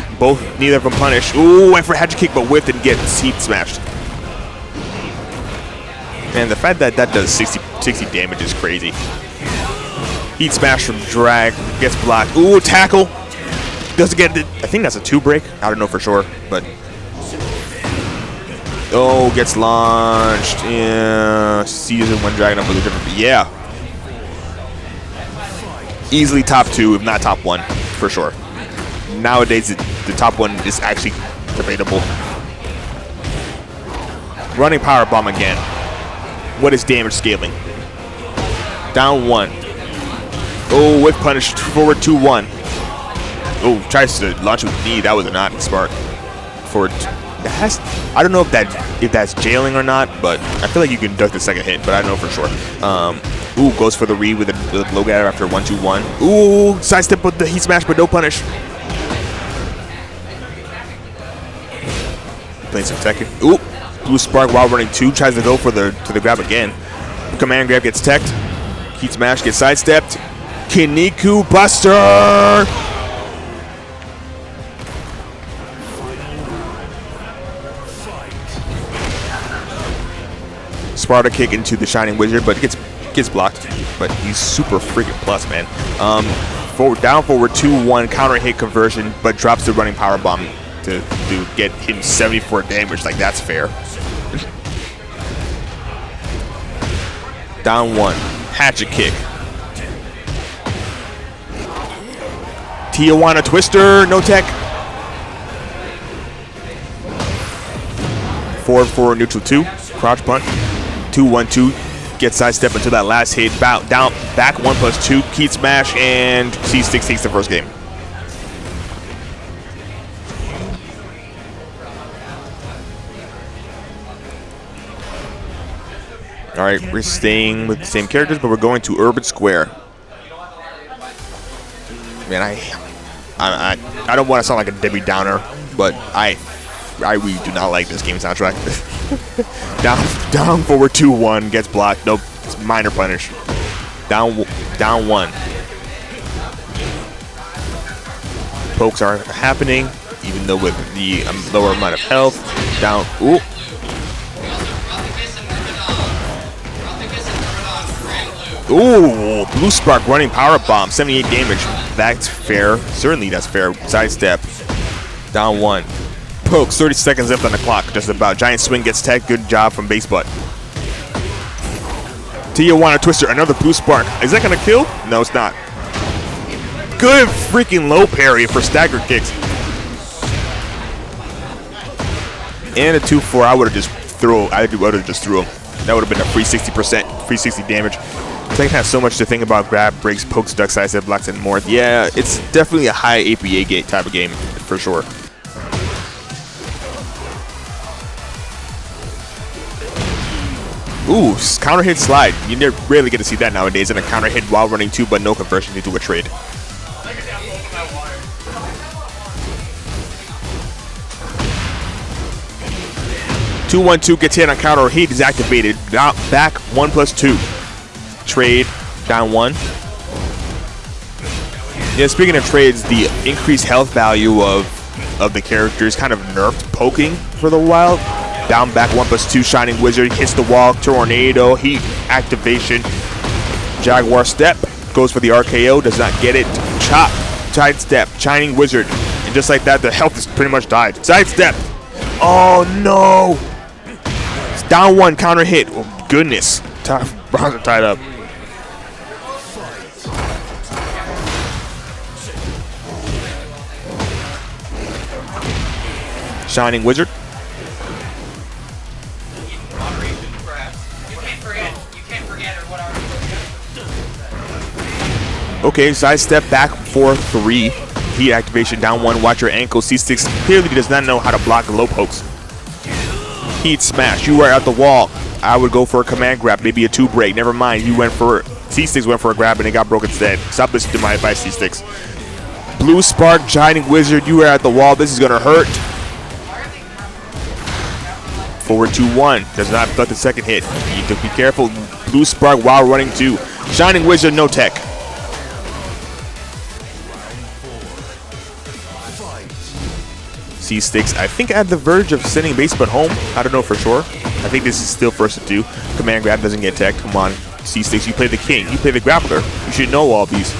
Neither of them punish. Ooh, went for a hatchet kick, but whiffed and gets heat smashed. Man, the fact that does 60 damage is crazy. Heat smash from drag, gets blocked. Ooh, tackle. Doesn't get it. I think that's a 2 break. I don't know for sure, but Oh, gets launched. Yeah, season 1 Dragon up with a different. Yeah. Easily top 2, if not top 1, for sure. Nowadays, the top 1 is actually debatable. Running power bomb again. What is damage scaling? Down 1. Oh, whip punish forward 2-1. Oh, tries to launch with knee. That was not smart. Forward. I don't know if that's jailing or not, but I feel like you can duck the second hit, but I don't know for sure. Ooh, goes for the read with a low gather after 1-2-1. Ooh, sidestep with the heat smash, but no punish. Playing some Tekken. Ooh, blue spark while running 2. Tries to go for the grab again. Command grab gets teched. Heat smash gets sidestepped. Kinniku Buster. Sparta kick into the Shining Wizard, but it gets blocked. But he's super freaking plus, man. Down forward 2-1 counter hit conversion, but drops the running power bomb to get him 74 damage. Like, that's fair. Down 1, hatchet kick. Tijuana Twister, no tech. Forward 4 neutral 2, crouch punch. 2-1-2, gets sidestep until that last hit. Down, back 1+2, heat smash, and C6 takes the first game. All right, we're staying with the same characters, but we're going to Urban Square. Man, I don't want to sound like a Debbie Downer, but I really do not like this game soundtrack. down forward 2-1, gets blocked. Nope, it's minor punish. Down 1. Pokes are happening, even though with the lower amount of health. Down. Ooh. Ooh, blue spark running power bomb, 78 damage. That's fair. Certainly that's fair. Sidestep. Down 1. Pokes, 30 seconds left on the clock. Just about. Giant swing gets tech. Good job from base butt. Tijuana Twister, another blue spark. Is that gonna kill? No, it's not. Good freaking low parry for stagger kicks. And a 2-4. I would have just threw him. That would have been a free 60%, free 60 damage. Tekken has so much to think about. Grab, breaks, pokes, duck, sidestep, blocks, and more. Yeah, it's definitely a high APA gate type of game for sure. Ooh, counter hit slide. You rarely get to see that nowadays in a counter hit while running 2, but no conversion into a trade. Two 1-2 gets hit on counter. Heat is activated. Now back 1+2. Trade down 1. Yeah, speaking of trades, the increased health value of the character is kind of nerfed poking for the while. Down back 1+2, Shining Wizard hits the wall, tornado, heat activation, Jaguar step, goes for the RKO, does not get it, chop, sidestep, Shining Wizard, and just like that, the health is pretty much died. Sidestep, oh no, it's down 1, counter hit, oh goodness, Bronze are tied up. Shining Wizard. Okay, sidestep back 4-3. Heat activation down 1. Watch your ankle. C6 clearly does not know how to block low pokes. Heat smash. You are at the wall. I would go for a command grab, maybe a 2 break. Never mind. You went for C6 went for a grab and it got broke instead. Stop listening to my advice, C6. Blue spark, Shining Wizard. You are at the wall. This is gonna hurt. Forward 2-1. Does not duck the second hit. You need to be careful. Blue spark while running 2. Shining Wizard, no tech. C6, I think at the verge of sending base but home. I don't know for sure. I think this is still first to 2. Command grab doesn't get tech. Come on, C6, you play the king. You play the grappler. You should know all these.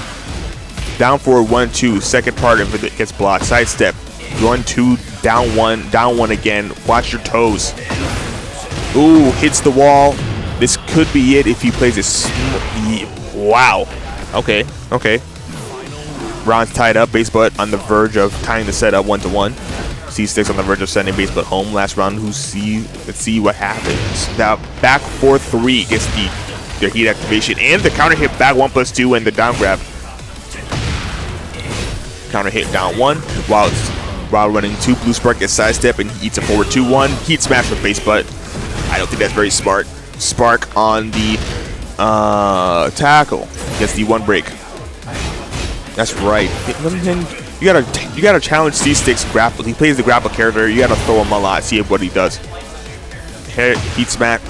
Down forward 1-2. Second part of it gets blocked. Sidestep. 1-2. Down 1. Down 1 again. Watch your toes. Ooh, hits the wall. This could be it if he plays this. Wow. Okay. Okay. Round's tied up. Base butt on the verge of tying the set up 1-1. C6 on the verge of sending base butt home. Last round. Let's see what happens. Now back 4-3 gets the heat activation and the counter hit back 1+2 and the down grab. Counter hit down 1 while running 2 blue spark gets sidestep and he eats a forward 2-1. Heat smash with base butt. I don't think that's very smart. Spark on the tackle gets the 1 break. That's right. You gotta challenge C6 grapple. He plays the grapple character. You gotta throw him a lot. See what he does. Heat smash.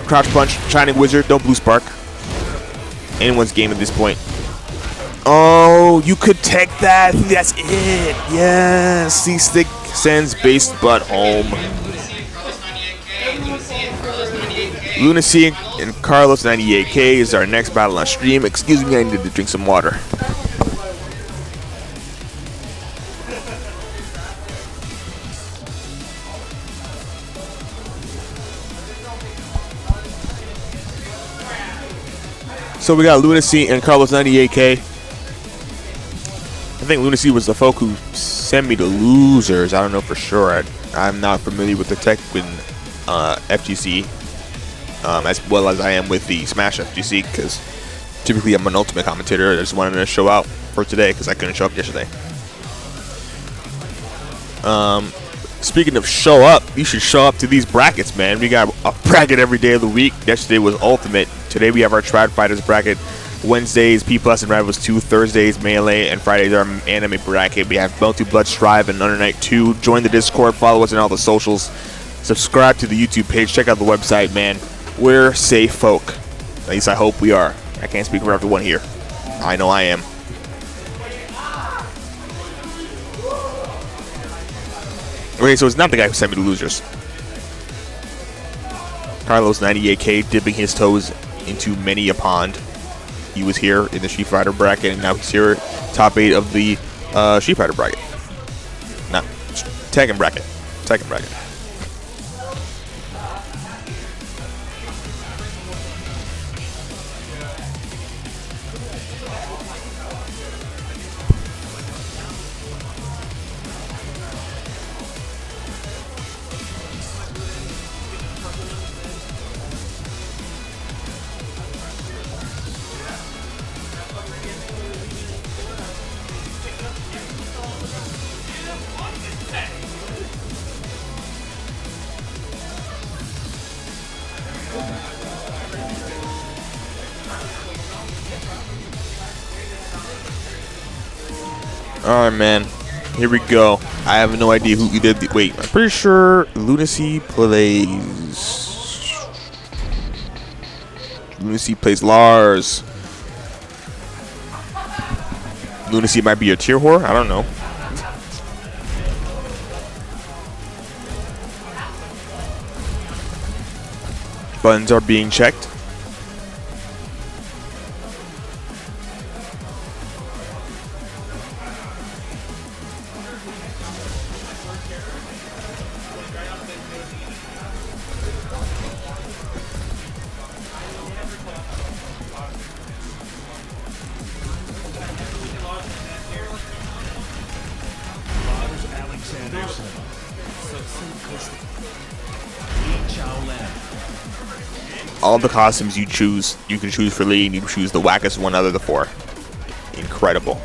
Crouch punch. Shining wizard. Don't blue spark. Anyone's game at this point. Oh, you could tech that. I think that's it. Yes. C6 sends base butt home. Lunacy and Karlos98k is our next battle on stream. Excuse me, I needed to drink some water. So we got Lunacy and Karlos98k. I think Lunacy was the folk who sent me to losers. I don't know for sure. I'm not familiar with the Tekken FGC as well as I am with the Smash FGC because typically I'm an ultimate commentator. I just wanted to show out for today because I couldn't show up yesterday. Speaking of show up, you should show up to these brackets, man. We got a bracket every day of the week. Yesterday was Ultimate. Today we have our Triad Fighters bracket. Wednesdays, P+ and Rivals 2. Thursdays, Melee. And Fridays, our anime bracket. We have Melty, Blood, Strive, and Under Night 2. Join the Discord. Follow us on all the socials. Subscribe to the YouTube page. Check out the website, man. We're safe folk. At least I hope we are. I can't speak for everyone here. I know I am. Okay, so it's not the guy who sent me to losers. Karlos98k dipping his toes into many a pond. He was here in the Street Fighter bracket, and now he's here top 8 of the Street Fighter bracket. Not Tekken bracket. Tekken bracket. Alright, man. Here we go. I have no idea who did the. Wait, I'm pretty sure Lunacy plays. Lunacy plays Lars. Lunacy might be a tier whore. I don't know. Buttons are being checked. All the costumes you choose, you can choose for Lee, and you can choose the wackest one out of the 4. Incredible.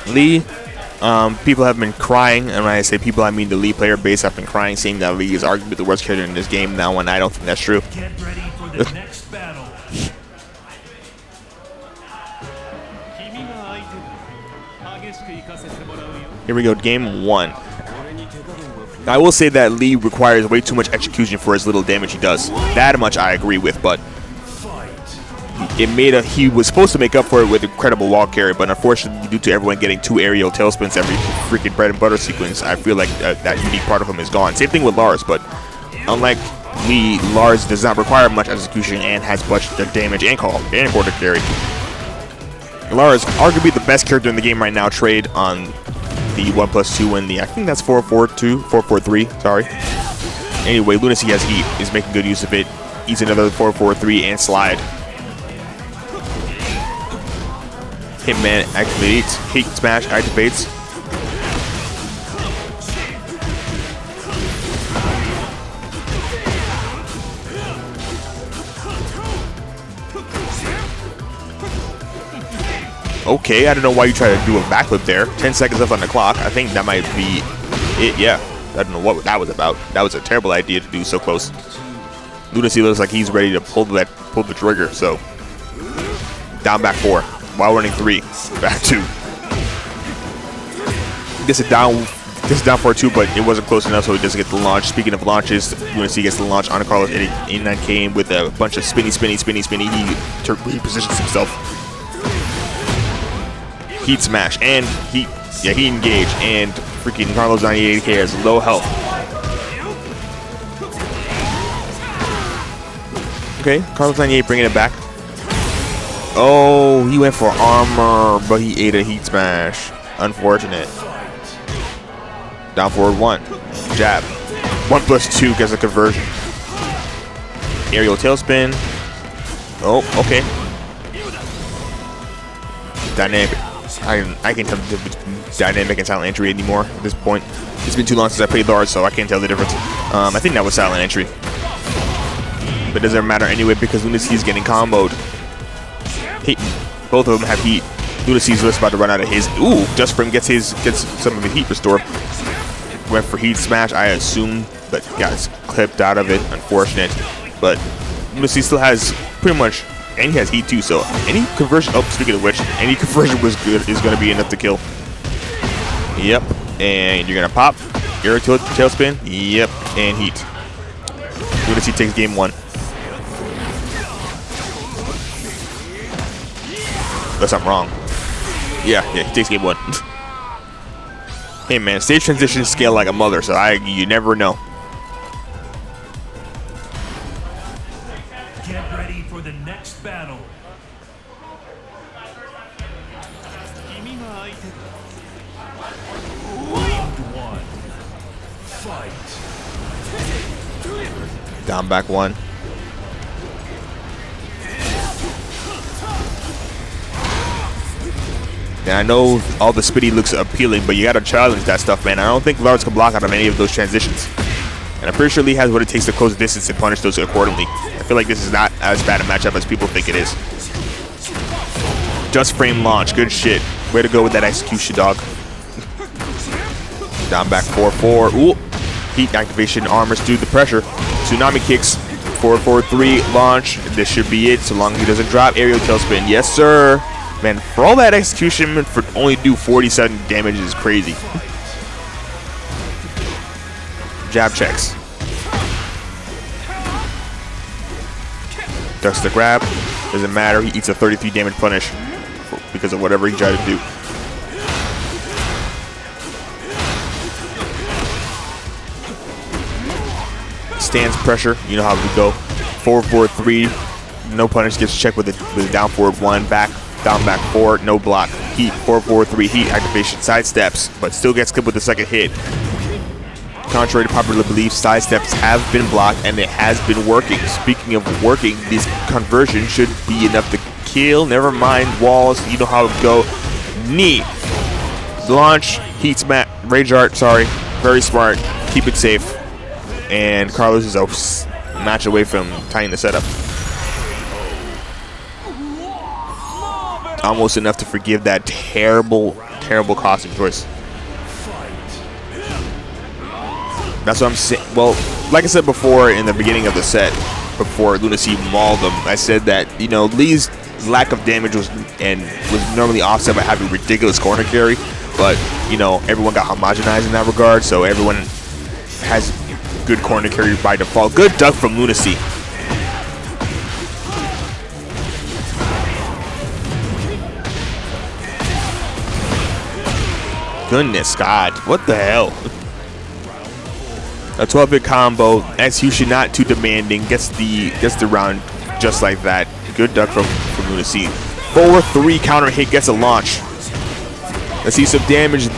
Lee, people have been crying, and when I say people, I mean the Lee player base have been crying, saying that Lee is arguably the worst character in this game now, and I don't think that's true. Get ready for the next battle. Here we go, game 1. I will say that Lee requires way too much execution for as little damage he does. That much I agree with, but he was supposed to make up for it with incredible wall carry, but unfortunately, due to everyone getting 2 aerial tailspins every freaking bread and butter sequence, I feel like that unique part of him is gone. Same thing with Lars, but unlike Lee, Lars does not require much execution and has much damage and quarter carry. Lars, arguably the best character in the game right now, trade on the 1+2 and the, I think that's 4-4-2, 4-4-3, sorry. Anyway, Lunacy has heat, is making good use of it. Eats another 4-4-3 and slide. Hitman activates. Heat smash activates. Okay, I don't know why you try to do a backflip there. 10 seconds left on the clock. I think that might be it, yeah. I don't know what that was about. That was a terrible idea to do so close. Lunacy looks like he's ready to pull the trigger, so. Down back 4. While running 3. Back 2. Gets it down 4-2, but it wasn't close enough, so he doesn't get the launch. Speaking of launches, Lunacy gets the launch on Karlos98k with a bunch of spinny. He positions himself. Heat smash and he engage, and freaking Karlos98k has low health. Okay, Karlos98 bringing it back. Oh, he went for armor, but he ate a heat smash. Unfortunate. Down forward 1. Jab. 1+2 gets a conversion. Aerial tailspin. Oh, okay. Dynamic. I can't tell the difference between dynamic and silent entry anymore at this point. It's been too long since I played Lars, so I can't tell the difference. I think that was silent entry. But it doesn't matter anyway because Lunacy's getting comboed. Heat. Both of them have heat. Lunacy's just about to run out of his. Ooh, Just Frame gets some of the heat restored. Went for heat smash, I assume, but got clipped out of it. Unfortunate. But Lunacy still has pretty much. And he has heat too, so any conversion. Oh, speaking of which, any conversion was good is going to be enough to kill. Yep, and you're going to pop. Aerial tailspin. Yep, and heat. Lunacy takes game 1. Unless I'm wrong. Yeah, he takes game 1. Hey man, stage transitions scale like a mother, so you never know. Get ready for the next battle. Round 1. Fight. Down back 1. And I know all the spitty looks appealing, but you gotta challenge that stuff, man. I don't think Lars can block out of any of those transitions. And I'm pretty sure Lee has what it takes to close the distance and punish those accordingly. I feel like this is not as bad a matchup as people think it is. Just frame launch. Good shit. Way to go with that execution, dog. Down back 4-4. Ooh. Heat activation. Armors through the pressure. Tsunami kicks. 4-4-3. Launch. This should be it, so long as he doesn't drop. Aerial tailspin. Yes, sir. Man, for all that execution, for only do 47 damage is crazy. Jab checks. Ducks the grab. Doesn't matter. He eats a 33 damage punish because of whatever he tried to do. Stands pressure. You know how we go. 4-4-3. No punish. Gets checked with a down forward 1. Back. Down back 4. No block. Heat. 4-4-3. Heat activation. Sidesteps. But still gets clipped with the second hit. Contrary to popular belief, sidesteps have been blocked and it has been working. Speaking of working, this conversion should be enough to kill. Never mind walls. You know how it go. Knee. Launch. Heat smash. Rage art. Sorry. Very smart. Keep it safe. And Karlos is a match away from tying the setup. Almost enough to forgive that terrible costume choice. That's what I'm saying. Well, like I said before in the beginning of the set, before Lunacy mauled them, I said that, you know, Lee's lack of damage was normally offset by having ridiculous corner carry, but, you know, everyone got homogenized in that regard, so everyone has good corner carry by default. Good duck from Lunacy. Goodness God, what the hell? A 12-hit combo, execution not too demanding, gets the round just like that. Good duck from Lunacy. 4-3 counter hit, gets a launch. Let's see some damage.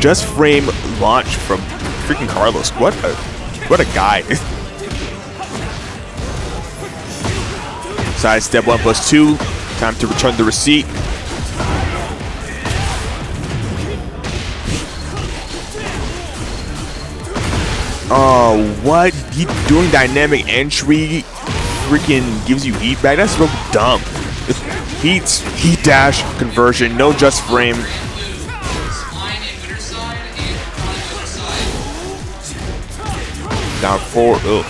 Just frame launch from freaking Karlos. What a What a guy. Side step 1+2. Time to return the receipt. Oh, what? He doing dynamic entry freaking gives you heat back? That's so dumb. Heat dash conversion, no just frame. Down 4. Ugh.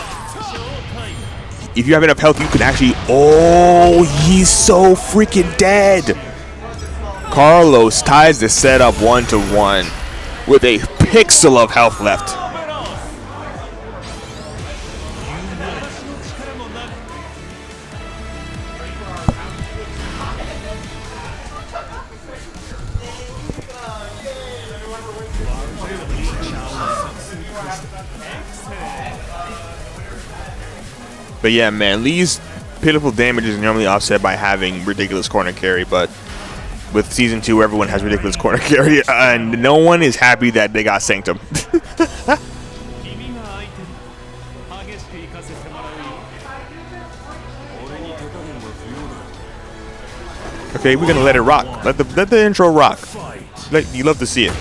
If you have enough health, you can actually. Oh, he's so freaking dead. Karlos ties the setup 1-1 with a pixel of health left. But yeah, man, Lee's pitiful damage is normally offset by having ridiculous corner carry, but with Season 2, everyone has ridiculous corner carry, and no one is happy that they got Sanctum. Okay, we're gonna let it rock. Let the intro rock. You love to see it.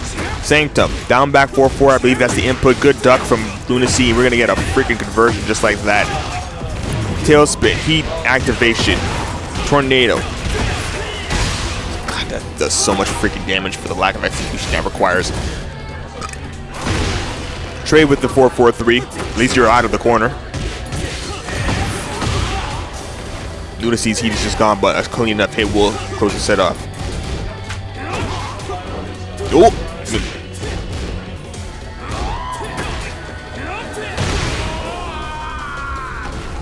Sanctum, down back 4-4. I believe that's the input. Good duck from Lunacy. We're gonna get a freaking conversion just like that. Tailspin, heat activation, tornado. God, that does so much freaking damage for the lack of execution that requires. Trade with the 4-4-3. At least you're out of the corner. Lunacy's heat is just gone, but a clean enough hit will close the set off. Oh!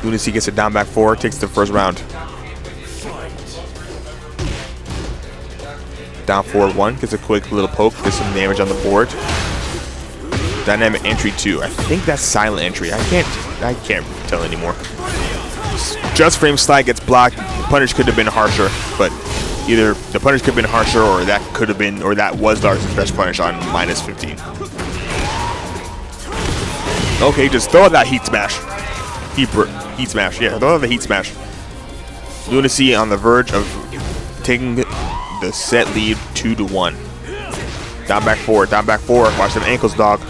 Lunacy gets it down back 4, takes the first round. Down 4-1, gets a quick little poke, gets some damage on the board. Dynamic entry 2. I think that's silent entry. I can't tell anymore. Just frame slide gets blocked. The punish could have been harsher, but either the punish could have been harsher or that could have been, or that was Lars's best punish on -15. Okay, just throw out that heat smash. Heat smash, yeah, throw out the heat smash. Lunacy on the verge of taking the set lead 2-1. Down back 4, down back 4. Watch them ankles, dog.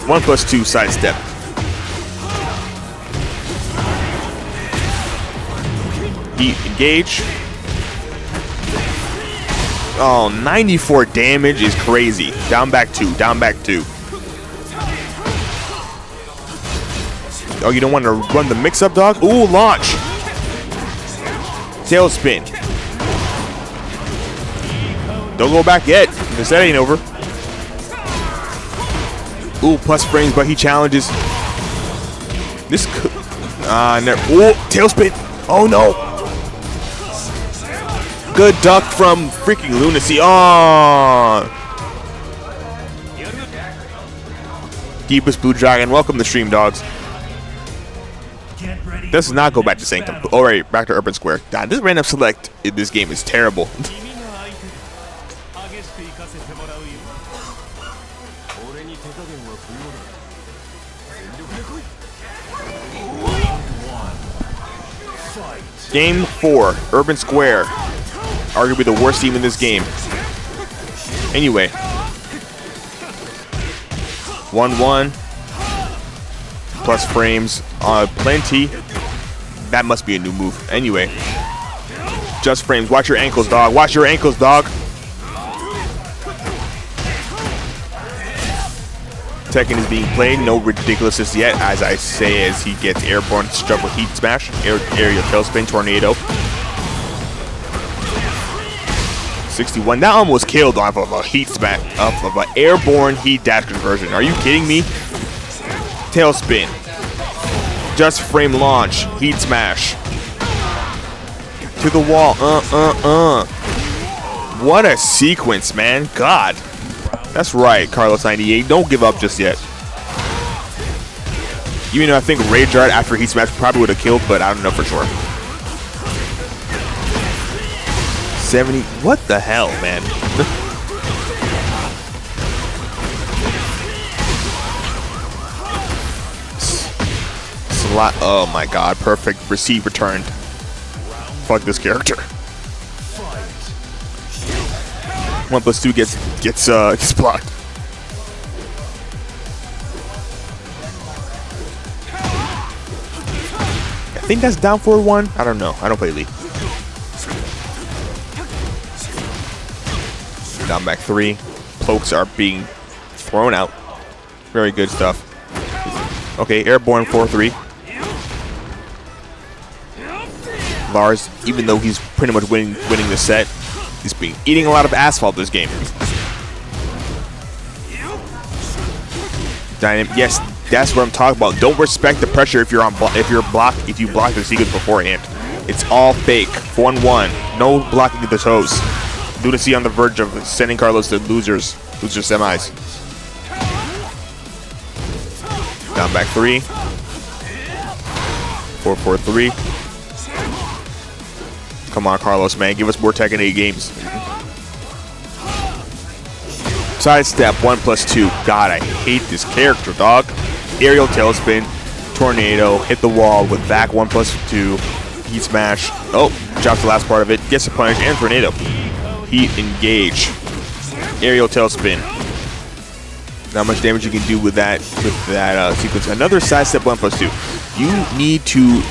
1+2 sidestep. Heat engage. Oh, 94 damage is crazy. Down back 2, down back 2. Oh, you don't want to run the mix-up, dog? Ooh, launch. Tailspin. Don't go back yet. The set ain't over. Ooh, plus frames, but he challenges. This could. Ooh, tailspin. Oh, no. Good duck from freaking Lunacy. Oh. Deepest Blue Dragon. Welcome to stream, dogs. This does not go back to Sanctum. Alright, back to Urban Square. God, this random select in this game is terrible. Game 4, Urban Square. Arguably the worst team in this game. Anyway. 1-1. Plus frames. Plenty. That must be a new move. Anyway. Just frames. Watch your ankles, dog. Watch your ankles, dog. Tekken is being played. No ridiculousness yet, as I say, as he gets airborne struck with heat smash, area tailspin, tornado. 61. That almost killed off of a heat smash, off of an airborne heat dash conversion. Are you kidding me? Tailspin. Just frame launch. Heat smash. To the wall. What a sequence, man. God. That's right, Karlos98. Don't give up just yet. Even though I think Rage Art after Heat Smash probably would have killed, but I don't know for sure. 70. What the hell, man? Oh my god, perfect receive returned. Fuck this character. 1+2 gets blocked. I think that's down forward 1. I don't know. I don't play Lee. Down back 3. Pokes are being thrown out. Very good stuff. Okay, airborne 4-3. Lars, even though he's pretty much winning the set, he's been eating a lot of asphalt this game. Yes, that's what I'm talking about. Don't respect the pressure if you block the sequence beforehand. It's all fake. 1-1. No blocking the toes. Lunacy on the verge of sending Karlos to loser semis. Down back 3. 4-4-3. Come on, Karlos, man. Give us more Tekken 8 games. Sidestep 1+2. God, I hate this character, dog. Aerial tailspin. Tornado. Hit the wall with back 1+2. Heat smash. Oh, drops the last part of it. Gets a punish and tornado. Heat engage. Aerial tailspin. Not much damage you can do with that sequence. Another sidestep 1+2. You need to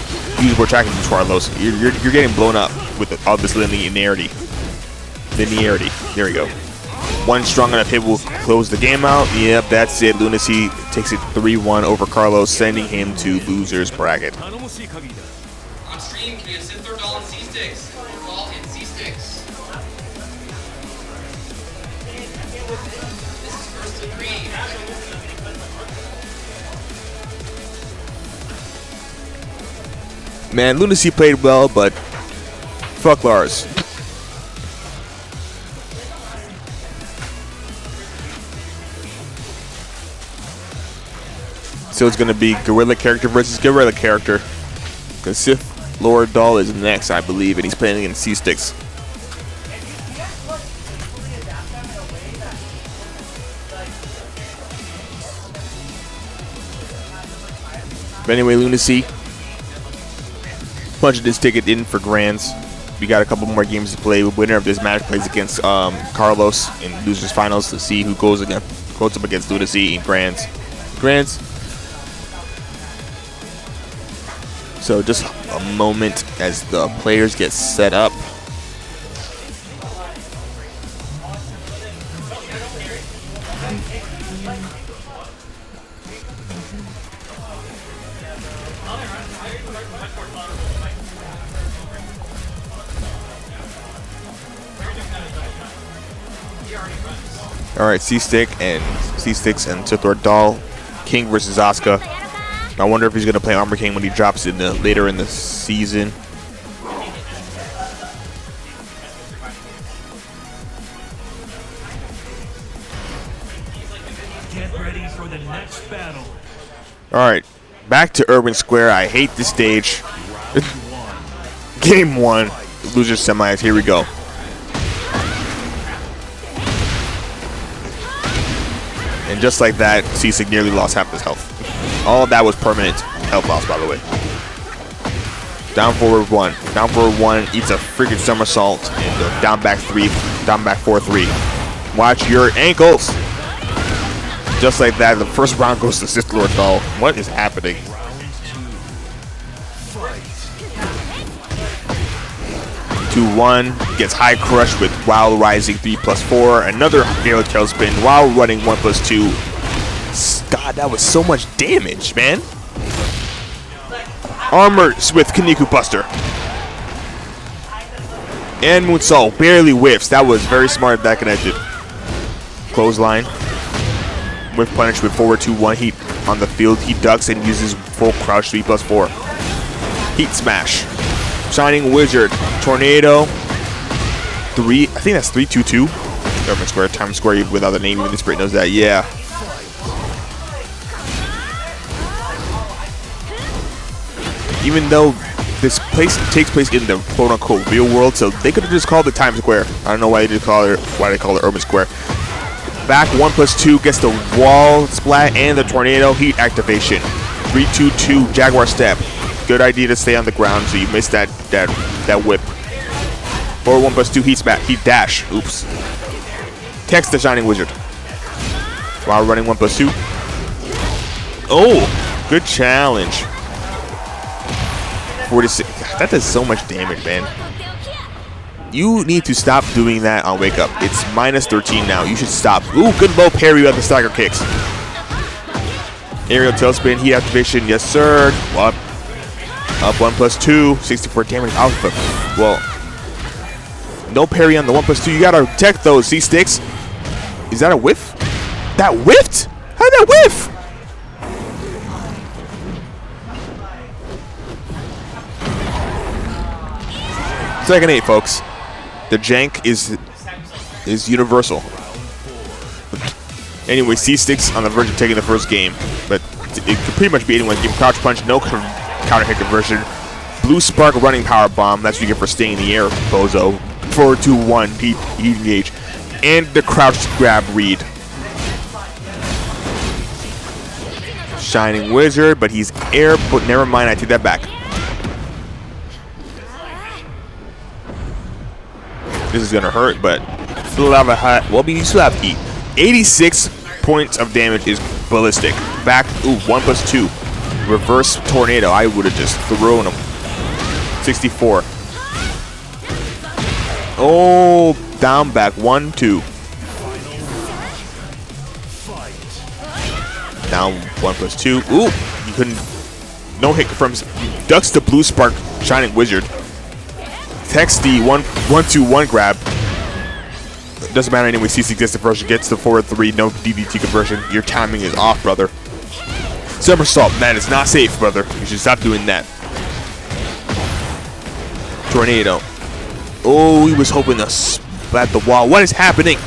use more tracking to Karlos. You're getting blown up with all this linearity. There we go. One strong enough hit will close the game out. Yep, that's it. Lunacy takes it 3-1 over Karlos, sending him to loser's bracket. On stream, can you sit through Doll and C-Sticks? Doll and C-Sticks. This is first to 3. Man, Lunacy played well, but fuck Lars. So it's going to be Gorilla character versus Gorilla character. Because Sith Lord Doll is next, I believe, and he's playing against C-Sticks. But anyway, Lunacy punching this ticket in for Grands. We got a couple more games to play. The winner of this match plays against Karlos in losers finals to see who goes up against Lunacy in Grands. So just a moment as the players get set up. All right, C-Sticks and Sith Lord Doll, King versus Asuka. I wonder if he's going to play Armor King when he drops in later in the season. Get ready for the next battle. All right, back to Urban Square. I hate this stage. Game 1, loser semis. Here we go. And just like that, C-Sig nearly lost half his health. All of that was permanent health loss, by the way. Down forward 1. Down forward 1 eats a freaking somersault. And down back 3. Down back 4-3. Watch your ankles. Just like that, the first round goes to Sith Lord Doll. What is happening? Round 2. 2-1. Gets high crush with while rising 3+4. Another aerial tailspin while running 1+2. God, that was so much damage, man. Armor with Kaneko Buster. And Moonsault barely whiffs. That was very smart that connected. Clothesline. With punish with forward 2-1 heat on the field. He ducks and uses full crouch 3+4. Heat smash. Shining Wizard. Tornado. 3. I think that's 3-2-2. Urban Square, Times Square without the name. Even this Brit knows that. Yeah. Even though this place takes place in the quote-unquote real world, so they could have just called it Times Square. I don't know why they call it Urban Square. Back 1+2 gets the wall splat and the tornado heat activation. 3-2-2 Jaguar step. Good idea to stay on the ground so you miss that whip. Forward 1+2 heat dash. Oops. Text the Shining Wizard. While running 1+2. Oh, good challenge. 46. That does so much damage, man. You need to stop doing that on wake up. It's -13 now. You should stop. Ooh, good low parry with the stagger kicks. Aerial tailspin, heat activation, yes sir. Up 1+2, 64 damage alpha. Well, no parry on the 1+2. You gotta protect those. See sticks? Is that a whiff? That whiffed? How did that whiff? Second 8, folks. The jank is universal. Anyway, C-Sticks on the verge of taking the first game, but it could pretty much be anyone's game. Crouch punch, no counter hit conversion. Blue spark running power bomb. That's what you get for staying in the air, bozo. 4-2-1 heat engage, and the crouch grab read. Shining Wizard, but he's air. But never mind, I take that back. This is gonna hurt, but still have a high. Well, you still have heat. 86 points of damage is ballistic. Back, ooh, 1+2. Reverse tornado. I would have just thrown him. 64. Oh, down back. 1-2. Down 1+2. Ooh, you couldn't. No hit confirms. Ducks the blue spark. Shining Wizard. Text the 1-2-1 grab. Doesn't matter anyway. CC gets the first, gets the forward 3, no DDT conversion. Your timing is off, brother. Somersault, that is not safe, brother. You should stop doing that. Tornado. Oh, he was hoping to splat the wall. What is happening?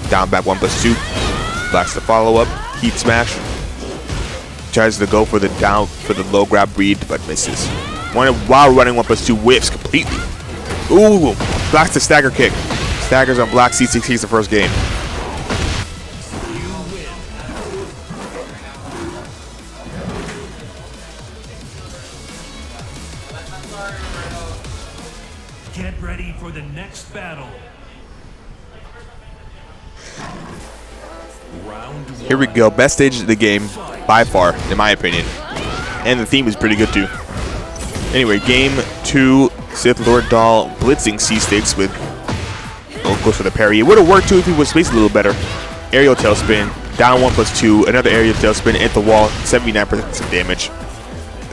Down back 1+2. Blacks the follow up. Heat smash. Tries to go for the low grab read, but misses. While running 1+2 whiffs completely. Ooh, blocks the stagger kick. Staggers on block. C6 takes the first game. Get ready for the next battle. Round 1. Here we go. Best stage of the game by far, in my opinion. And the theme is pretty good too. Anyway, game 2. Sith Lord Doll blitzing C-Sticks with, oh, goes for the parry. It would have worked too if he was spaced a little better. Aerial tailspin, down 1+2, another aerial tailspin at the wall, 79% of damage.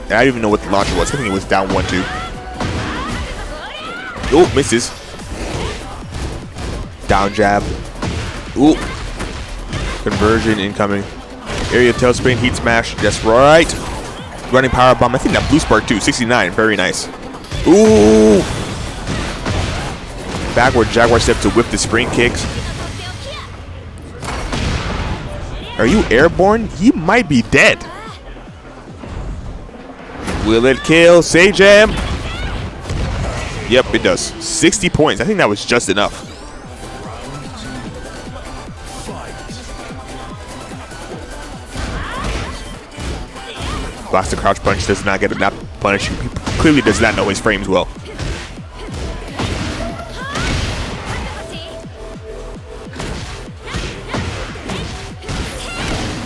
I don't even know what the launcher was. I think it was down 1-2. Oh, misses. Down jab. Ooh. Conversion incoming. Aerial tailspin, heat smash, that's right. Running power bomb, I think that blue spark too, 69, very nice. Ooh! Backward Jaguar step to whip the spring kicks. Are you airborne? He might be dead. Will it kill Sajam? Yep, it does. 60 points. I think that was just enough. Blocks the crouch punch, does not get enough punish. He clearly does not know his frames well.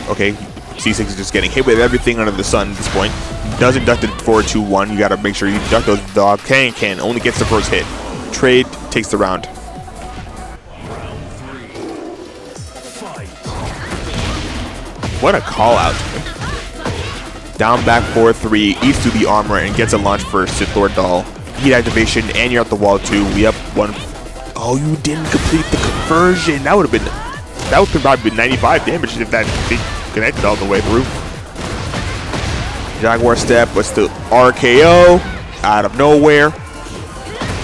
Okay, C6 is just getting hit with everything under the sun at this point. Doesn't duck the 4-2-1. You gotta make sure you duck those dog. Can only gets the first hit. Trade takes the round. What a call out. Down back 4-3, eats through the armor and gets a launch for Sith Lord Doll. Heat activation, and you're at the wall too. We up 1. Oh, you didn't complete the conversion. That would have probably been 95 damage if that thing connected all the way through. Jaguar step, what's the RKO? Out of nowhere.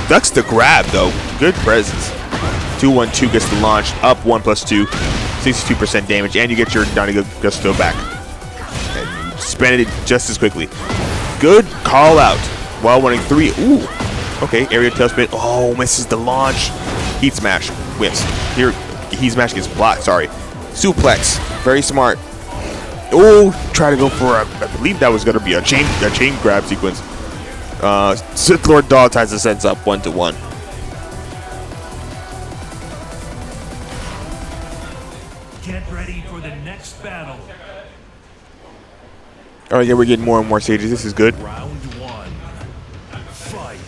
Ducks the grab though. Good presence. 2-1-2 gets the launch, up 1+2, 62% damage, and you get your Donny Gusto back. Spend it just as quickly. Good call out. While running 3. Ooh. Okay, aerial tailspin. Oh, misses the launch. Heat smash. Whiffs. Here, heat smash gets blocked. Sorry. Suplex. Very smart. Oh, try to go for a, I believe that was going to be a chain grab sequence. Sith Lord Dog ties the sets up 1-1. Get ready for the next battle. All right, yeah, we're getting more and more stages. This is good. Round 1. Fight.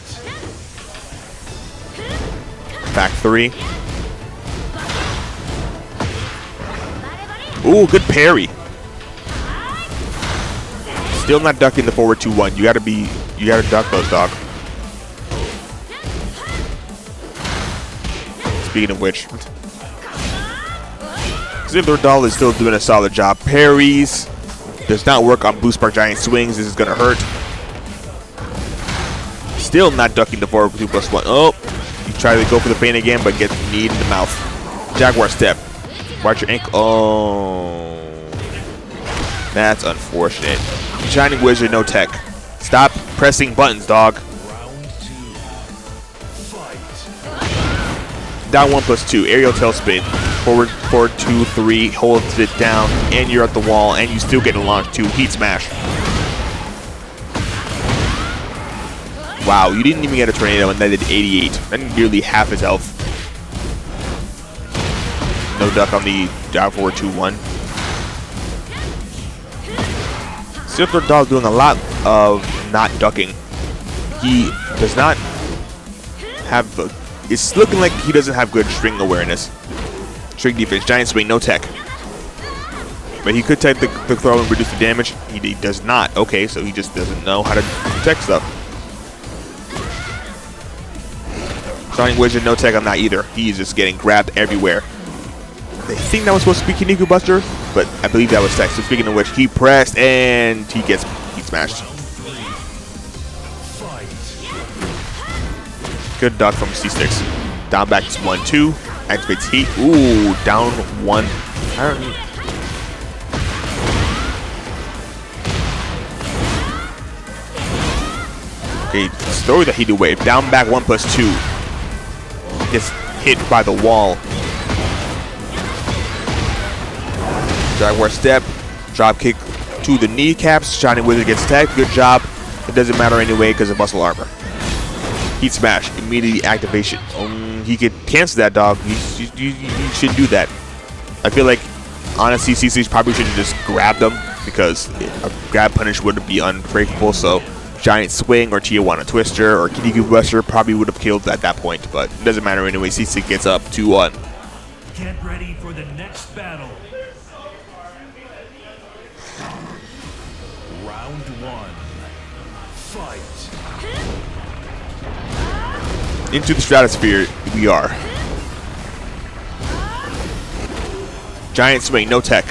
Back 3. Ooh, good parry. Still not ducking the forward 2-1. You gotta duck those, dog. Speaking of which, Zimbler Doll is still doing a solid job. Parries. Does not work on Blue Spark Giant swings. This is gonna hurt. Still not ducking the forward 2+1. Oh, you try to go for the feint again, but gets kneed in the mouth. Jaguar step. Watch your ankle. Oh, that's unfortunate. Shining Wizard, no tech. Stop pressing buttons, dog. Round 2. Fight. Down 1+2. Aerial tailspin. Forward 2, 3. Holds it down, and you're at the wall, and you still get a launch 2. Heat smash. Wow, you didn't even get a tornado, and that did 88. That's nearly half his health. No duck on the down forward 2-1. Silver Dog doing a lot of not ducking. He does not have. It's looking like he doesn't have good string awareness. String defense, giant swing, no tech. But he could tech the throw and reduce the damage. He does not. Okay, so he just doesn't know how to tech stuff. Shining Wizard, no tech on that either. He's just getting grabbed everywhere. I think that was supposed to be Kinniku Buster, but I believe that was tech. So speaking of which, he pressed and he gets smashed. Good duck from C6. Down back to 1-2. Activates heat. Ooh, down 1. I don't know. Okay, throw the heated wave. Down back 1+2. Gets hit by the wall. Jaguar step. Drop kick to the kneecaps. Shining Wizard gets tagged. Good job. It doesn't matter anyway because of muscle armor. Heat smash. Immediate activation. He could cancel that, dog. You should do that. I feel like, honestly, CC probably should have just grabbed him because a grab punish would be unbreakable. So, giant swing or Tijuana Twister or Kinniku Buster probably would have killed at that point. But it doesn't matter anyway. CC gets up 2-1. Get ready for the next battle. Round 1. Fight. Into the stratosphere we are. Giant swing, no tech.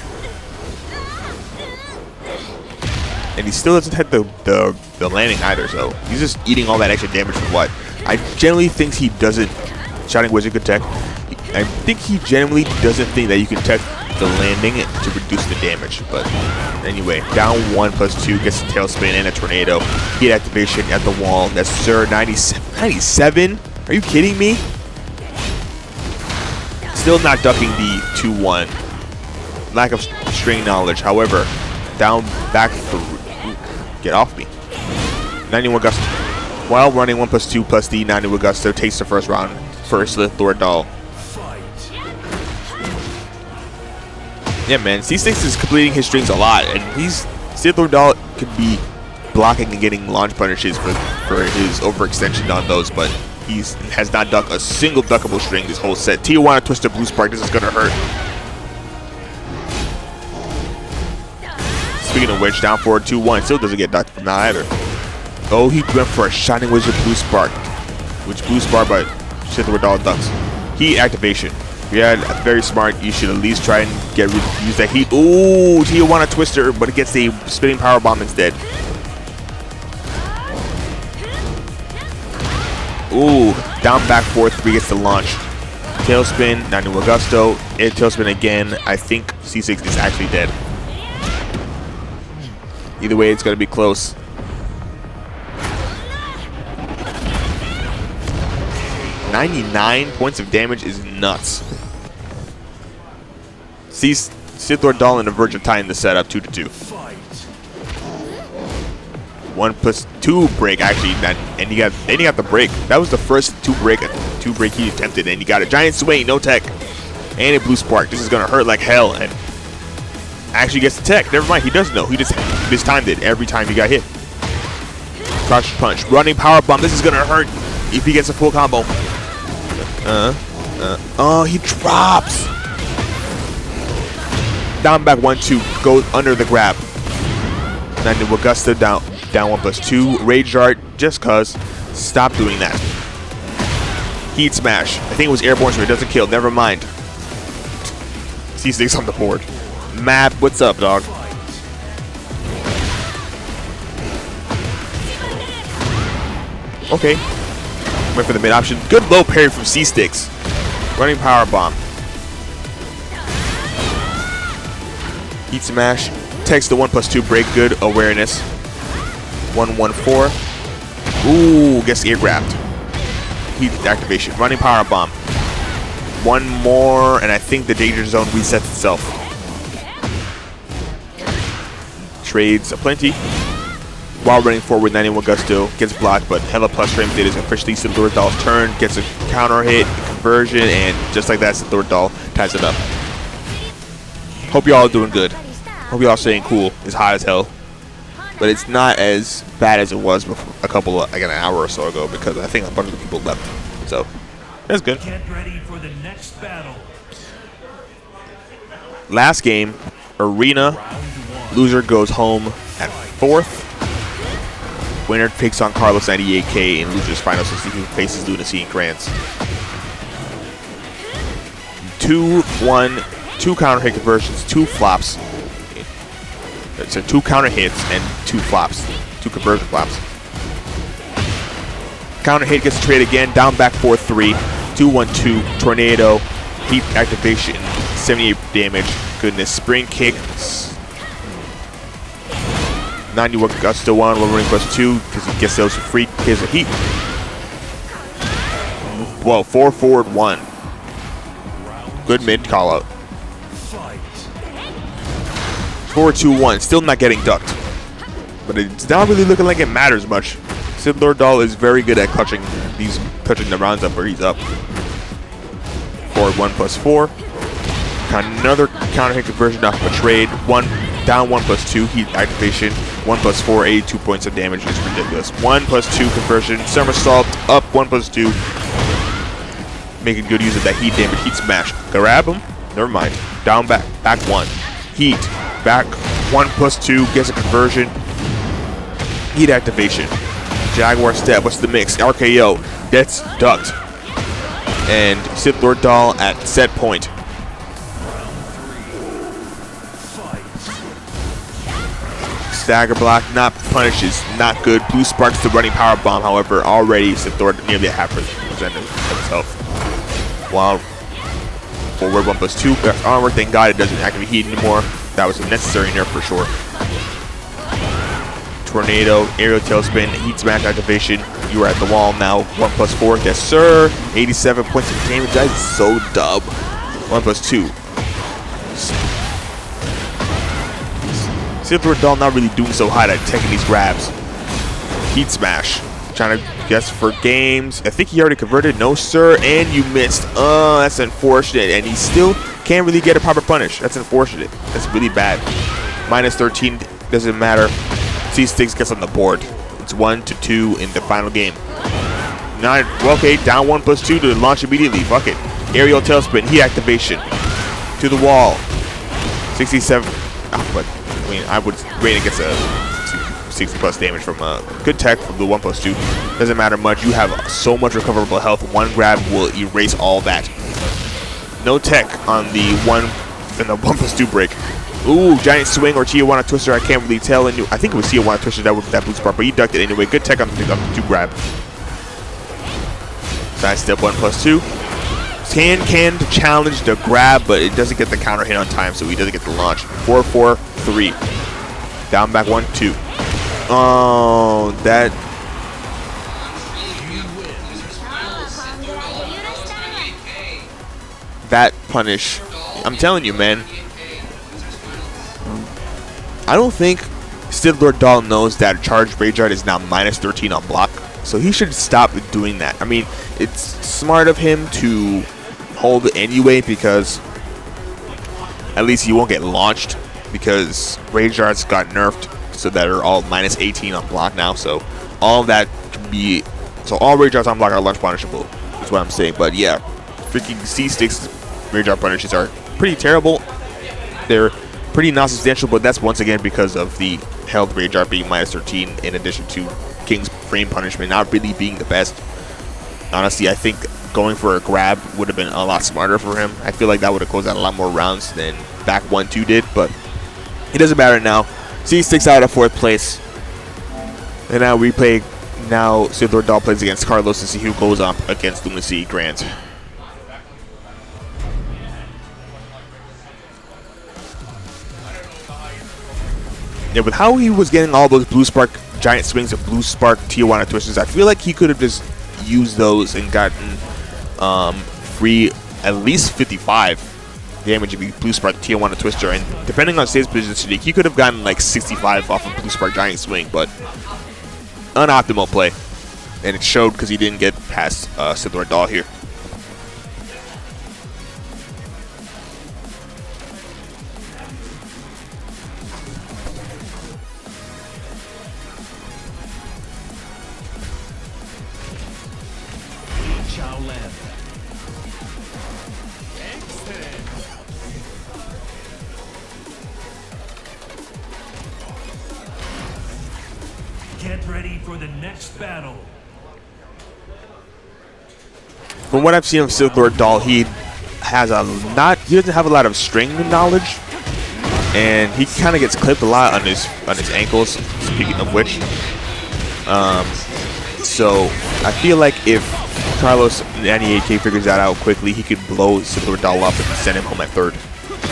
And he still doesn't hit the landing either, so he's just eating all that extra damage for what? I generally think he doesn't. Shining Wizard could tech. I think he generally doesn't think that you can tech the landing to reduce the damage. But anyway, down 1+2 gets the tailspin and a tornado. Heat activation at the wall. That's Sir 97. Are you kidding me? Still not ducking the 2-1. Lack of string knowledge. However, down back through. Get off me. 91 Gusto. While running 1+2 plus the 91 Gusto takes the first round for Sith Lord Doll. Yeah, man. C6 is completing his strings a lot, and Sith Lord Doll could be blocking and getting launch punishes for his overextension on those, but he has not ducked a single duckable string this whole set. Tijuana Twister Blue Spark. This is gonna hurt. Speaking of which, down forward 2-1. Still doesn't get ducked from that either. Oh, he went for a Shining Wizard Blue Spark, which Blue Spark, but Sith Lord Doll ducks. Heat activation. Yeah, very smart. You should at least try and use that heat. Ooh, Tijuana Twister, but it gets a spinning power bomb instead. Ooh, down back 4-3 gets the launch. Tailspin, 91 Gusto. Tailspin again. I think C6 is actually dead. Either way, it's going to be close. $99 points of damage is nuts. Sith Lord Dahl on the verge of tying the setup 2-2. 1+2 break actually, and he got the break. That was the first two break he attempted, and he got a giant swing, no tech, and a blue spark. This is gonna hurt like hell, and actually gets the tech. Never mind, he doesn't know. He just mistimed it every time he got hit. Crouch punch, running power bomb. This is gonna hurt if he gets a full combo. Oh, he drops. Down back 1-2, goes under the grab. Then the Augusta down 1+2. Rage Dart, just cuz. Stop doing that. Heat Smash. I think it was airborne, so it doesn't kill. Never mind. C6 on the board. Map, what's up, dog? Okay. Went for the mid option. Good low parry from C-Sticks. Running power bomb. Heat Smash. Takes the 1+2 break. Good awareness. 1-1-4. Ooh, gets air grabbed. Heat activation. Running power bomb. One more, and I think the danger zone resets itself. Trades aplenty. While running forward, 91 Gusto gets blocked, but hella plus frame did is officially Sith Lord Dahl's turn. Gets a counter hit, conversion, and just like that, Sith Lord Dahl ties it up. Hope y'all are doing good. Hope y'all staying cool. It's hot as hell, but it's not as bad as it was before, like an hour or so ago, because I think a bunch of people left. So that's good. Get ready for the next battle. Last game, Arena. Loser goes home at 4th. Winner takes on Karlos98k in Loser's final 62, faces Lunacy in Grants. 2-1, 2 counter hit conversions, 2 flops. So 2 counter hits and 2 flops, 2 conversion flops. Counter hit gets traded again, down back 4-3, 2-1-2, tornado, heat activation, 78 damage. Goodness, spring kick. 91 Gusto 1, lowering +2 because he gets those for free. Here's a heat. Whoa, 4 forward 1. Good mid call out. 4-2-1, still not getting ducked. But it's not really looking like it matters much. Sith Lord Dahl is very good at touching the rounds up where he's up. Forward 1+4. Another counter hit conversion off of a trade. Down 1+2 heat activation. 1+4, 82 points of damage is ridiculous. 1+2 conversion, somersault up 1+2. Making good use of that heat damage. Heat smash. Grab him. Never mind. Down back 1. Heat back 1+2 gets a conversion. Heat activation. Jaguar step. What's the mix? RKO. That's ducked. And Sith Lord Dahl at set point. Stagger block, not punishes, not good. Blue sparks the running power bomb, however, already Sith Lord nearly at 0.5% of his health. While forward 1+2, got armor, thank God it doesn't activate heat anymore. That was a necessary nerf for sure. Tornado, aerial tailspin, heat smash activation. You are at the wall now. 1+4, yes sir. 87 points of damage, that is so dub. 1+2. Sith Lord Dahl not really doing so hot at taking these grabs. Heat smash. Trying to guess for games. I think he already converted. No, sir. And you missed. That's unfortunate. And he still can't really get a proper punish. That's unfortunate. That's really bad. -13. Doesn't matter. C6 gets on the board. It's 1-2 in the final game. Okay, down 1+2 to launch immediately. Fuck it. Aerial tailspin. Heat activation. To the wall. 67. But I mean, I would rate against a 60+ damage from good tech from the 1+2. Doesn't matter much. You have so much recoverable health. One grab will erase all that. No tech on the 1+2 break. Ooh, giant swing or Tijuana twister. I can't really tell. I think it was Tijuana twister that was that blue spark, but he ducked it anyway. Good tech on the 2 grab. Side step 1+2. Can challenge the grab, but it doesn't get the counter hit on time, so he doesn't get the launch. 4-4-3. Down back 1-2. Oh, that. That punish. I'm telling you, man. I don't think Sith Lord Dahl knows that Charged Rage Art is now minus 13 on block, so he should stop doing that. I mean, it's smart of him to hold it anyway, because at least he won't get launched, because Rage Arts got nerfed so that are all minus 18 on block now, so all of that can be, so all Rage Arts on block are launch punishable, is what I'm saying. But yeah, freaking C6 Rage Art punishes are pretty terrible. They're pretty non-substantial, but that's once again because of the health Rage Art being minus 13, in addition to King's frame punishment not really being the best. Honestly, I think going for a grab would have been a lot smarter for him. I feel like that would have closed out a lot more rounds than back 1-2 did, but it doesn't matter now. C6 out of 4th place. And now we play, now Sith Lord Dahl plays against Karlos to see who goes up against Lunacy Grant. Yeah, with how he was getting all those Blue Spark giant swings of Blue Spark Tijuana twisters, I feel like he could have just used those and gotten free at least 55 damage if he Blue Spark Tijuana twister. And depending on stage positioning, he could have gotten like 65 off of Blue Spark giant swing, but unoptimal play. And it showed because he didn't get past Sith Lord Dahl here. Get ready for the next battle. From what I've seen of Sith Lord Dahl, he doesn't have a lot of string knowledge, and he kind of gets clipped a lot on his ankles. Speaking of which, so I feel like if Karlos98k figures that out quickly, he could blow Sith Lord Dahl up and send him home at 3rd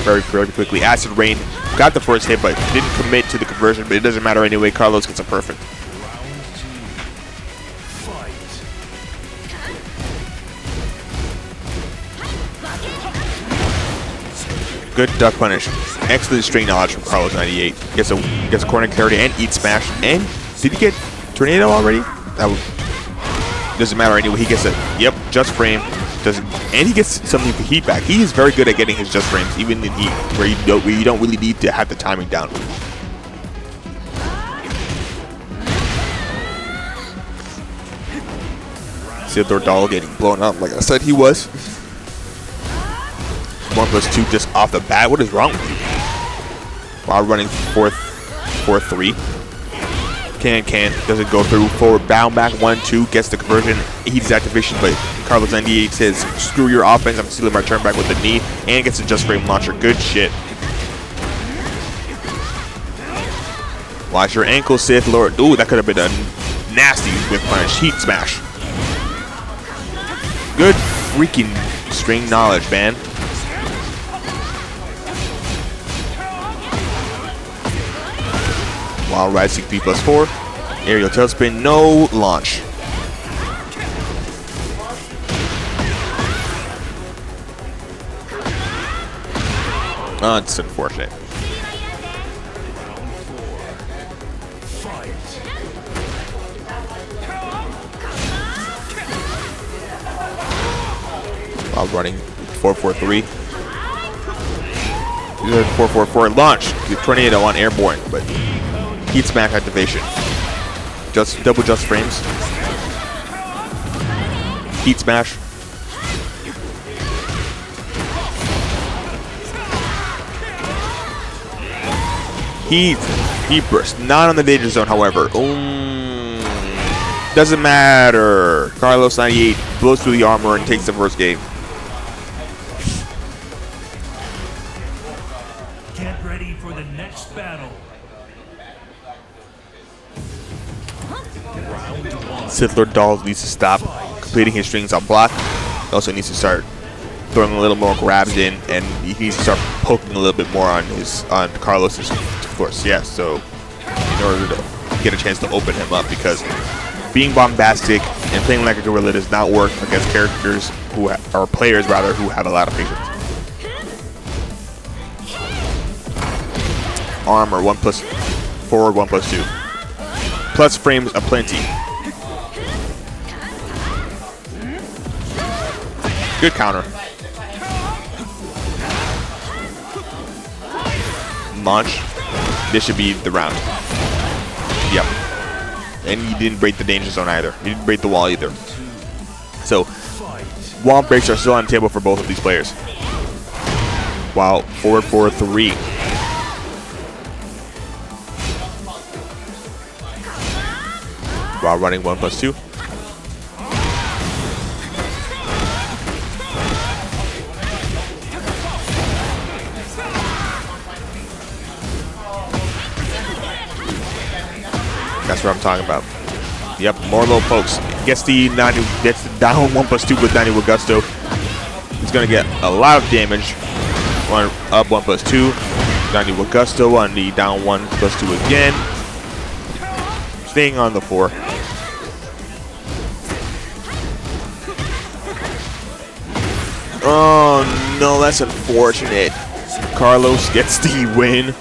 very quickly. Acid Rain got the first hit, but didn't commit to the conversion. But it doesn't matter anyway. Karlos gets a perfect. Good duck punish. Excellent string knowledge from Karlos98. Gets a corner clarity and eat smash. And did he get tornado already? That doesn't matter anyway. He gets a just frame. And he gets something for heat back. He is very good at getting his just frames, even in heat, where you don't really need to have the timing down. Sith Lord Dahl getting blown up, like I said he was. 1+2 just off the bat. What is wrong with you? While running 4-3. Can doesn't go through. Forward bound back 1-2, gets the conversion, heats activation, but Karlos98 says, screw your offense, I'm stealing my turn back with the knee, and gets a just frame launcher. Good shit. Watch your ankle, Sith Lord. Ooh, that could have been a nasty whip punch. Heat smash. Good freaking string knowledge, man. While rising 3+4, aerial tailspin, no launch. Oh, it's unfortunate. While running 4-4-3. 4-4-4 launch. The tornado on airborne, but heat smash activation. Just double just frames. Heat smash. Heat burst. Not on the danger zone, however. Doesn't matter. Karlos98 blows through the armor and takes the first game. Get ready for the next battle. Sith Lord Dahl needs to stop completing his strings on block. He also needs to start throwing a little more grabs in, and he needs to start poking a little bit more on Karlos's force. Yeah, so in order to get a chance to open him up, because being bombastic and playing like a gorilla does not work against characters who are players rather who have a lot of patience. armor, 1 plus forward, 1 plus 2. Plus frames aplenty. Good counter. Launch. This should be the round. Yep. And he didn't break the danger zone either. He didn't break the wall either. So, wall breaks are still on the table for both of these players. Wow, forward 4-3. While running 1 plus 2. That's what I'm talking about. Yep, more low pokes. Gets the down 1 plus 2 with 90 with gusto. He's gonna get a lot of damage. Up 1 plus 2. 90 with gusto on the down 1 plus 2 again. Staying on the 4. Oh no, that's unfortunate. Karlos gets the win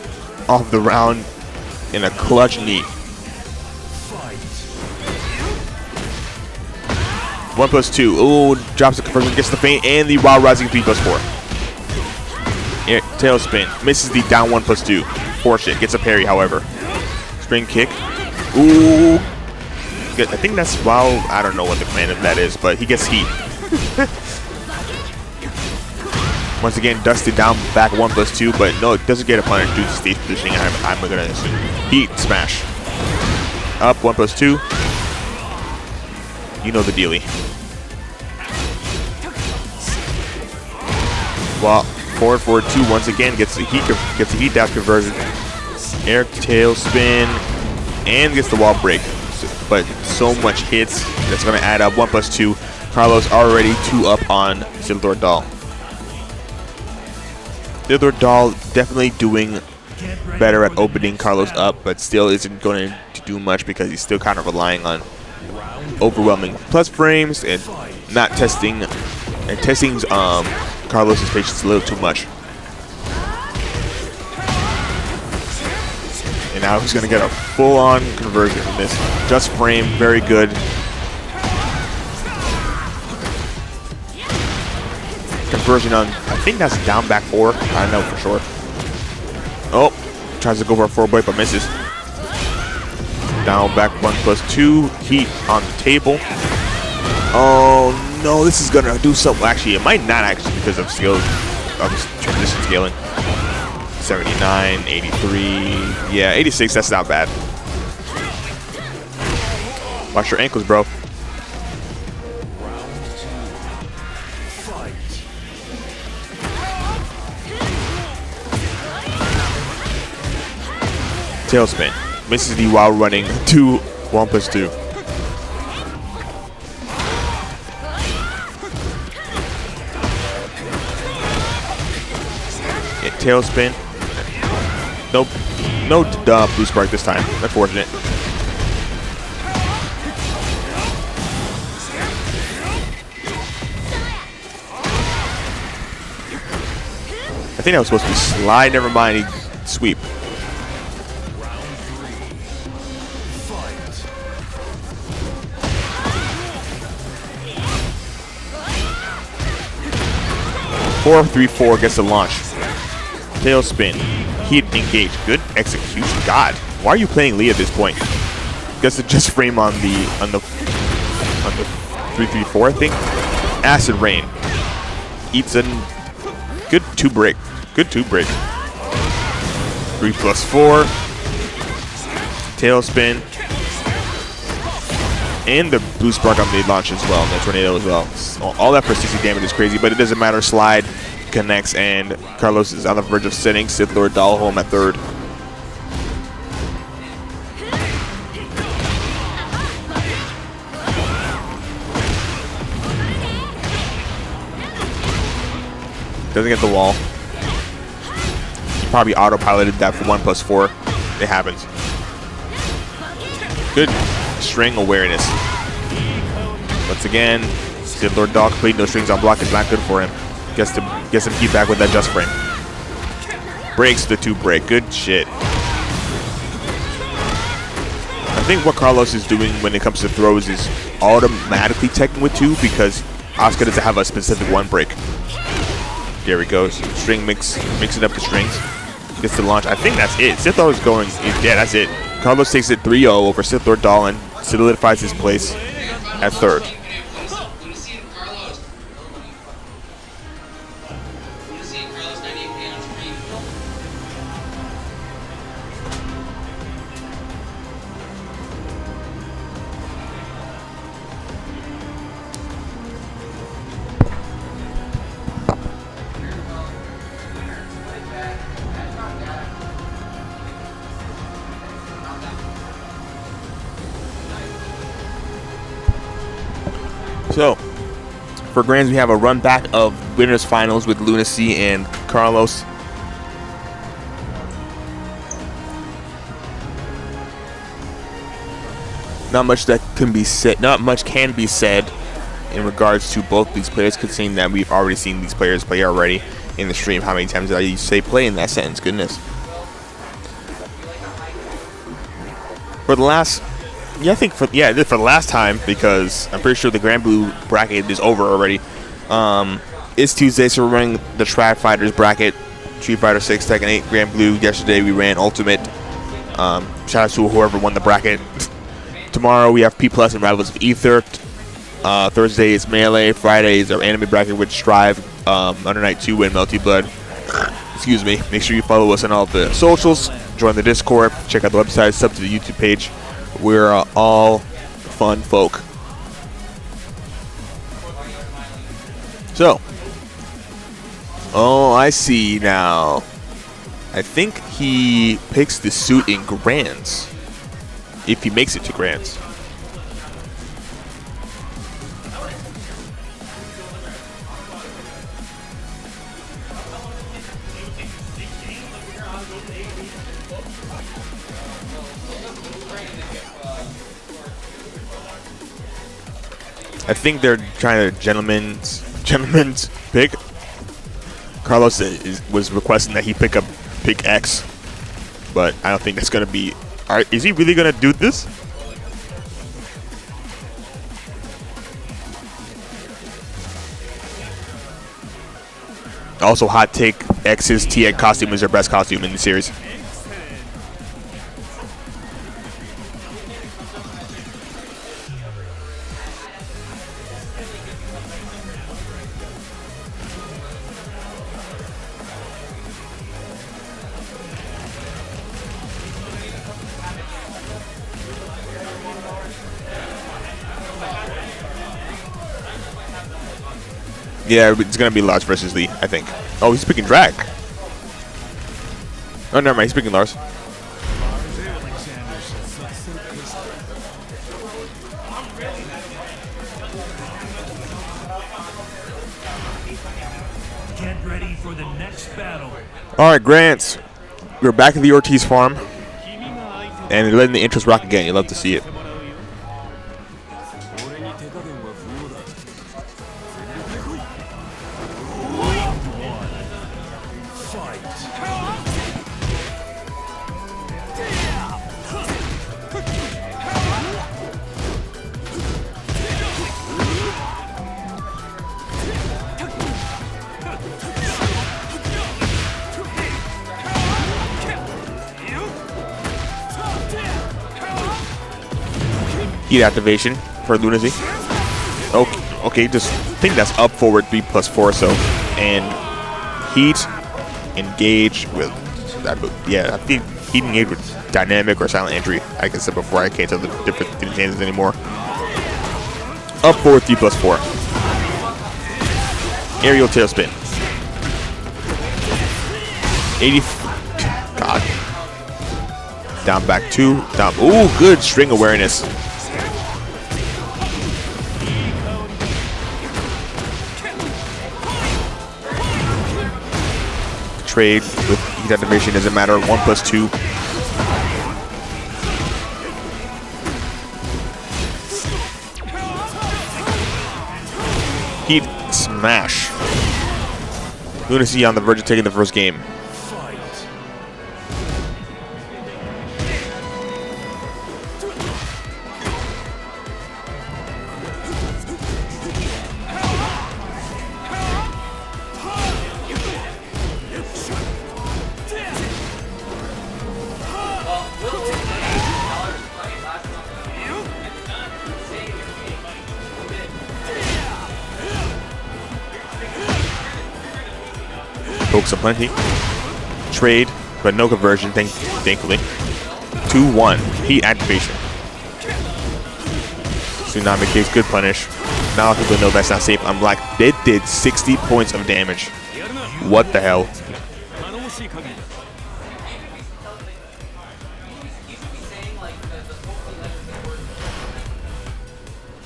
off the round in a clutch knee. 1 plus 2. Oh, drops the conversion, gets the feint, and the wild rising 3 plus 4. Here, tailspin. Misses the down 1 plus 2. Fortune. Gets a parry, however. Spring kick. Ooh. I think that's wild. I don't know what the command of that is, but he gets heat. Once again, dusted down back 1 plus 2, but no, it doesn't get a punish due to stage positioning. I'm going to assume. Heat, smash. Up 1 plus 2. You know the dealie. Well, forward 4-2 once again gets the heat dash conversion. Air tail spin and gets the wall break. But so much hits that's going to add up. 1 plus 2. Karlos already 2 up on Silthor Dahl. Silthor Dahl definitely doing better at opening Karlos up, but still isn't going to do much because he's still kind of relying on overwhelming plus frames and not testing Karlos' patience a little too much. And now he's going to get a full-on conversion from this. Just frame, very good. Conversion on, I think that's down back 4. I don't know for sure. Oh, tries to go for a 4-boy but misses. Down back 1 plus 2. Heat on the table. Oh no, this is gonna do something. Actually, it might not actually because of skills, transition scaling. 79, 83, yeah, 86. That's not bad. Watch your ankles, bro. Tailspin. Misses the while running 1 plus 2. Yeah, tailspin. Nope. No blue spark this time. Unfortunate. I think that was supposed to be slide. Never mind. He sweep. Four, 3-4 gets the launch. Tailspin. Heat engage. Good execution. God, why are you playing Lee at this point? Gets it just frame on the 3-3-4, I think. Acid rain. Eats a good 2 break. Good 2 break. 3 plus 4. Tailspin. And the blue spark on the launch as well, and the tornado as well. So all that for 60 damage is crazy, but it doesn't matter. Slide connects, and Karlos is on the verge of sending Silthor Dahl home at 3rd. Doesn't get the wall. He probably autopiloted that for 1 plus 4. It happens. Good string awareness. Once again, Silthor Dahl complete no strings on block is not good for him. Gets some feedback with that just frame. Breaks the 2 break. Good shit. think what Karlos is doing when it comes to throws is automatically Tekken with 2 because Asuka doesn't have a specific one break. There he goes. String mixing up the strings. Gets the launch. I think that's it. Sithor is going. Yeah, that's it. Karlos takes it 3-0 over Sithor Dahlin. Solidifies his place at third. Lunacy and Karlos. Lunacy and Karlos98k on screen. So, for Grands, we have a run back of winners finals with Lunacy and Karlos. Not much can be said in regards to both these players, considering that we've already seen these players play already in the stream. How many times did I say play in that sentence? Goodness. For the last, for the last time, because I'm pretty sure the Granblue bracket is over already. It's Tuesday, so we're running the Trad Fighters bracket. Street Fighter 6, Tekken 8, Granblue. Yesterday we ran Ultimate. Shout out to whoever won the bracket. Tomorrow we have P+ and Rivals of Aether. Thursday is Melee. Friday is our anime bracket with Strive, Under Night 2, and Melty Blood. Excuse me. Make sure you follow us on all the socials. Join the Discord. Check out the website. Sub to the YouTube page. We're all fun folk. So, oh, I see now. I think he picks the suit in Grands. If he makes it to Grands. I think they're trying to gentleman's pick. Karlos was requesting that he pick X, but I don't think that's gonna be. Is he really gonna do this? Also, hot take: X's TX costume is their best costume in the series. Yeah, it's gonna be Lars versus Lee, I think. Oh, he's picking Drag. Oh, never mind. He's picking Lars. Get ready for the next battle. All right, Grants. We're back at the Ortiz farm, and they're letting the intros rock again. You love to see it. Heat activation for Lunacy. Okay, just think that's up forward 3+4 so. And heat engage with that. Yeah, I think heat engage with dynamic or silent entry. Like I said before, I can't tell the difference between the chances anymore. Up forward 3+4. Aerial tailspin. 80. God. Down back 2. Down. Ooh, good string awareness. Trade with heat activation doesn't matter. 1+2. Heat smash. Lunacy on the verge of taking the first game. so plenty. Trade, but no conversion, thankfully. 2-1. Heat activation. Tsunami case, good punish. Now people know that's not safe. I'm like, it did 60 points of damage. What the hell?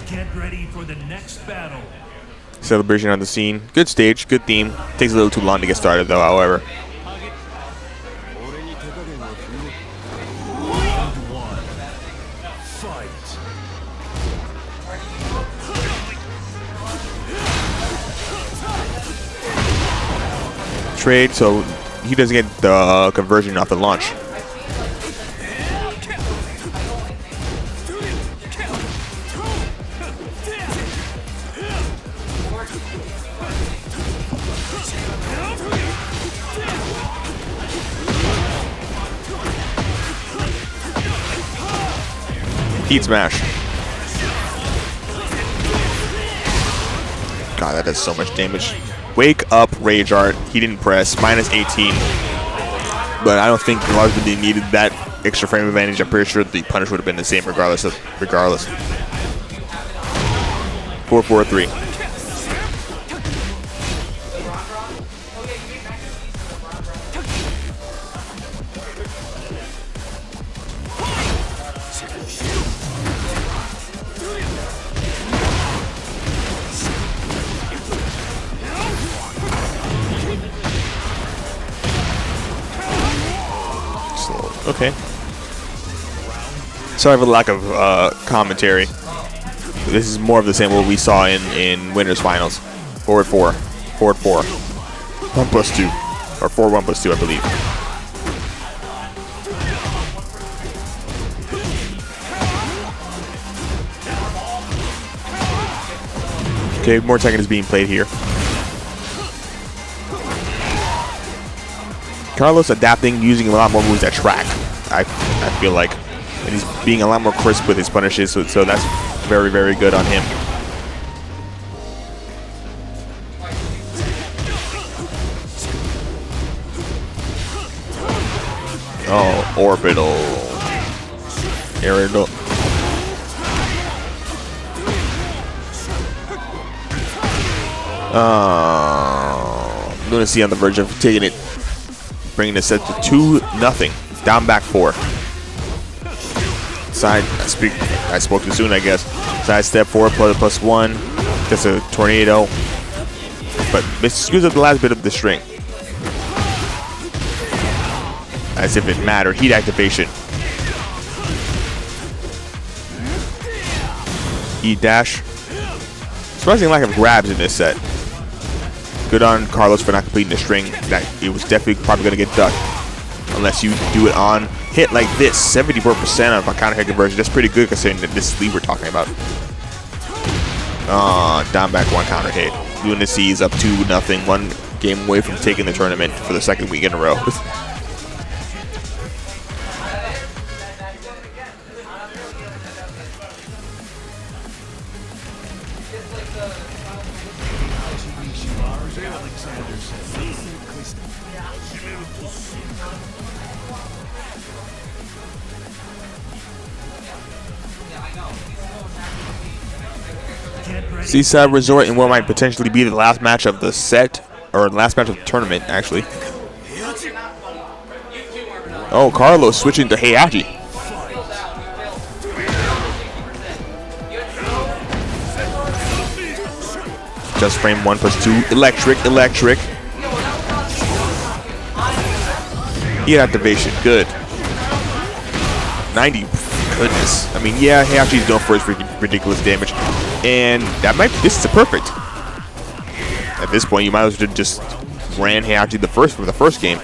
Get ready for the next battle. Celebration on the scene. Good stage, good theme. Takes a little too long to get started though, however. Trade, so he doesn't get the conversion off the launch. Heat smash. God, that does so much damage. Wake up, Rage Art. He didn't press. -18. But I don't think Karlos really needed that extra frame advantage. I'm pretty sure the punish would have been the same regardless. 4-4-3. Okay. Sorry for the lack of commentary. This is more of the same what we saw in winners finals. Forward 4. Forward 4. 1+2. Or 4-1+2, I believe. Okay, more Tekken is being played here. Karlos adapting, using a lot more moves that track, I feel like. And he's being a lot more crisp with his punishes, so that's very, very good on him. Oh, orbital. Aerial. Lunacy on the verge of taking it. Bringing the set to 2-0. Down back 4. Side, I spoke too soon, I guess. Side step forward, +1. That's a tornado. But it screws up the last bit of the string. As if it mattered. Heat activation. E dash. Surprising lack of grabs in this set. Good on Karlos for not completing the string. That it was definitely probably going to get ducked. Unless you do it on hit like this. 74% of a counter hit conversion. That's pretty good considering that this lead we're talking about. Down back 1 counter hit. Lunacy is up 2-0. 1 game away from taking the tournament for the 2nd week in a row. Seaside Resort in what might potentially be the last match of the set, or the last match of the tournament, actually. Oh, Karlos switching to HoG. Just frame 1+2. Electric. Heat activation, good. 90. Goodness. I mean, yeah, HoG's going for his ridiculous damage. And this is perfect. At this point, you might as well just ran HoG from the first game.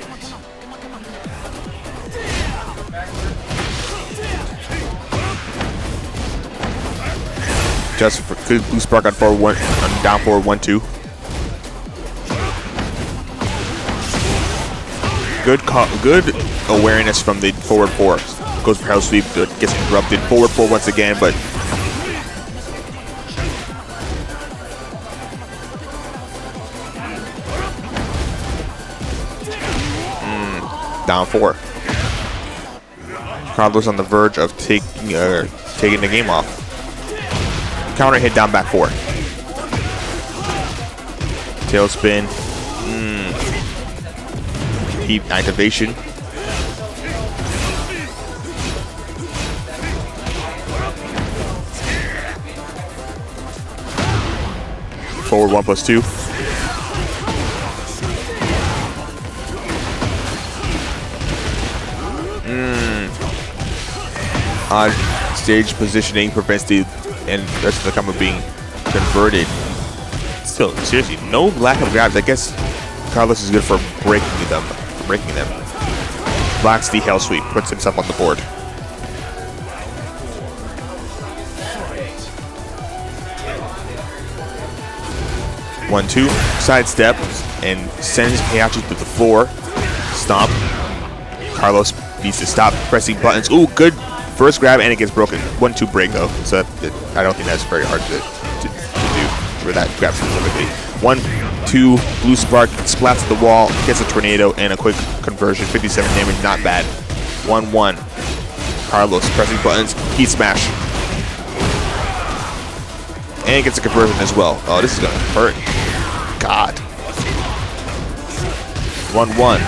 Just for good blue spark on forward 1, on down forward 1-2. Good awareness from the forward 4. Goes for hell sweep, gets interrupted. Forward 4 once again, but down 4. Karlos on the verge of taking the game off. Counter hit down back 4. Tailspin. Heat activation. Forward 1+2. On stage positioning prevents the rest of the combo being converted. Still, seriously, no lack of grabs. I guess Karlos is good for breaking them. Blocks the Hell Sweep, puts himself on the board. One, two, sidestep, and sends Heihachi to the floor. Stomp. Karlos needs to stop pressing buttons. Ooh, good first grab, and it gets broken. 1-2 break though, so I don't think that's very hard to do for that grab specifically. 1-2 blue spark, splats the wall, gets a tornado, and a quick conversion. 57 damage, not bad. 1-1. Karlos pressing buttons, heat smash, and gets a conversion as well. Oh, this is gonna hurt. God. 1-1.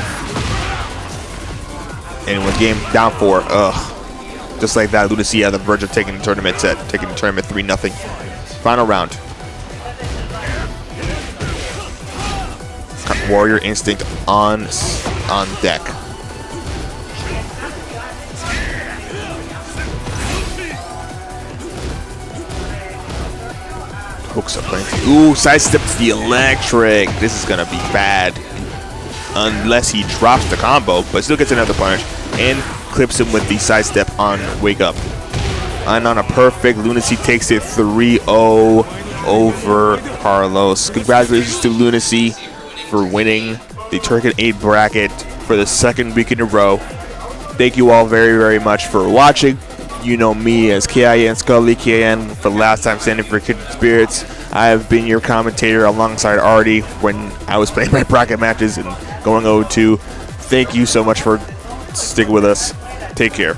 And with game down 4, just like that, Lunacy at the verge of taking the tournament 3-0. Final round. Warrior Instinct on deck. Hooks up plenty. Ooh, sidesteps the electric. This is gonna be bad. Unless he drops the combo, but still gets another punish and clips him with the sidestep on wake up. And on a perfect, Lunacy takes it 3-0 over Karlos. Congratulations to Lunacy for winning the Tekken 8 bracket for the 2nd week in a row. Thank you all very, very much for watching. You know me as KIN Scully KN for last time standing for Kid Spirits. I have been your commentator alongside Artie when I was playing my bracket matches and going 0-2. Thank you so much for sticking with us. Take care.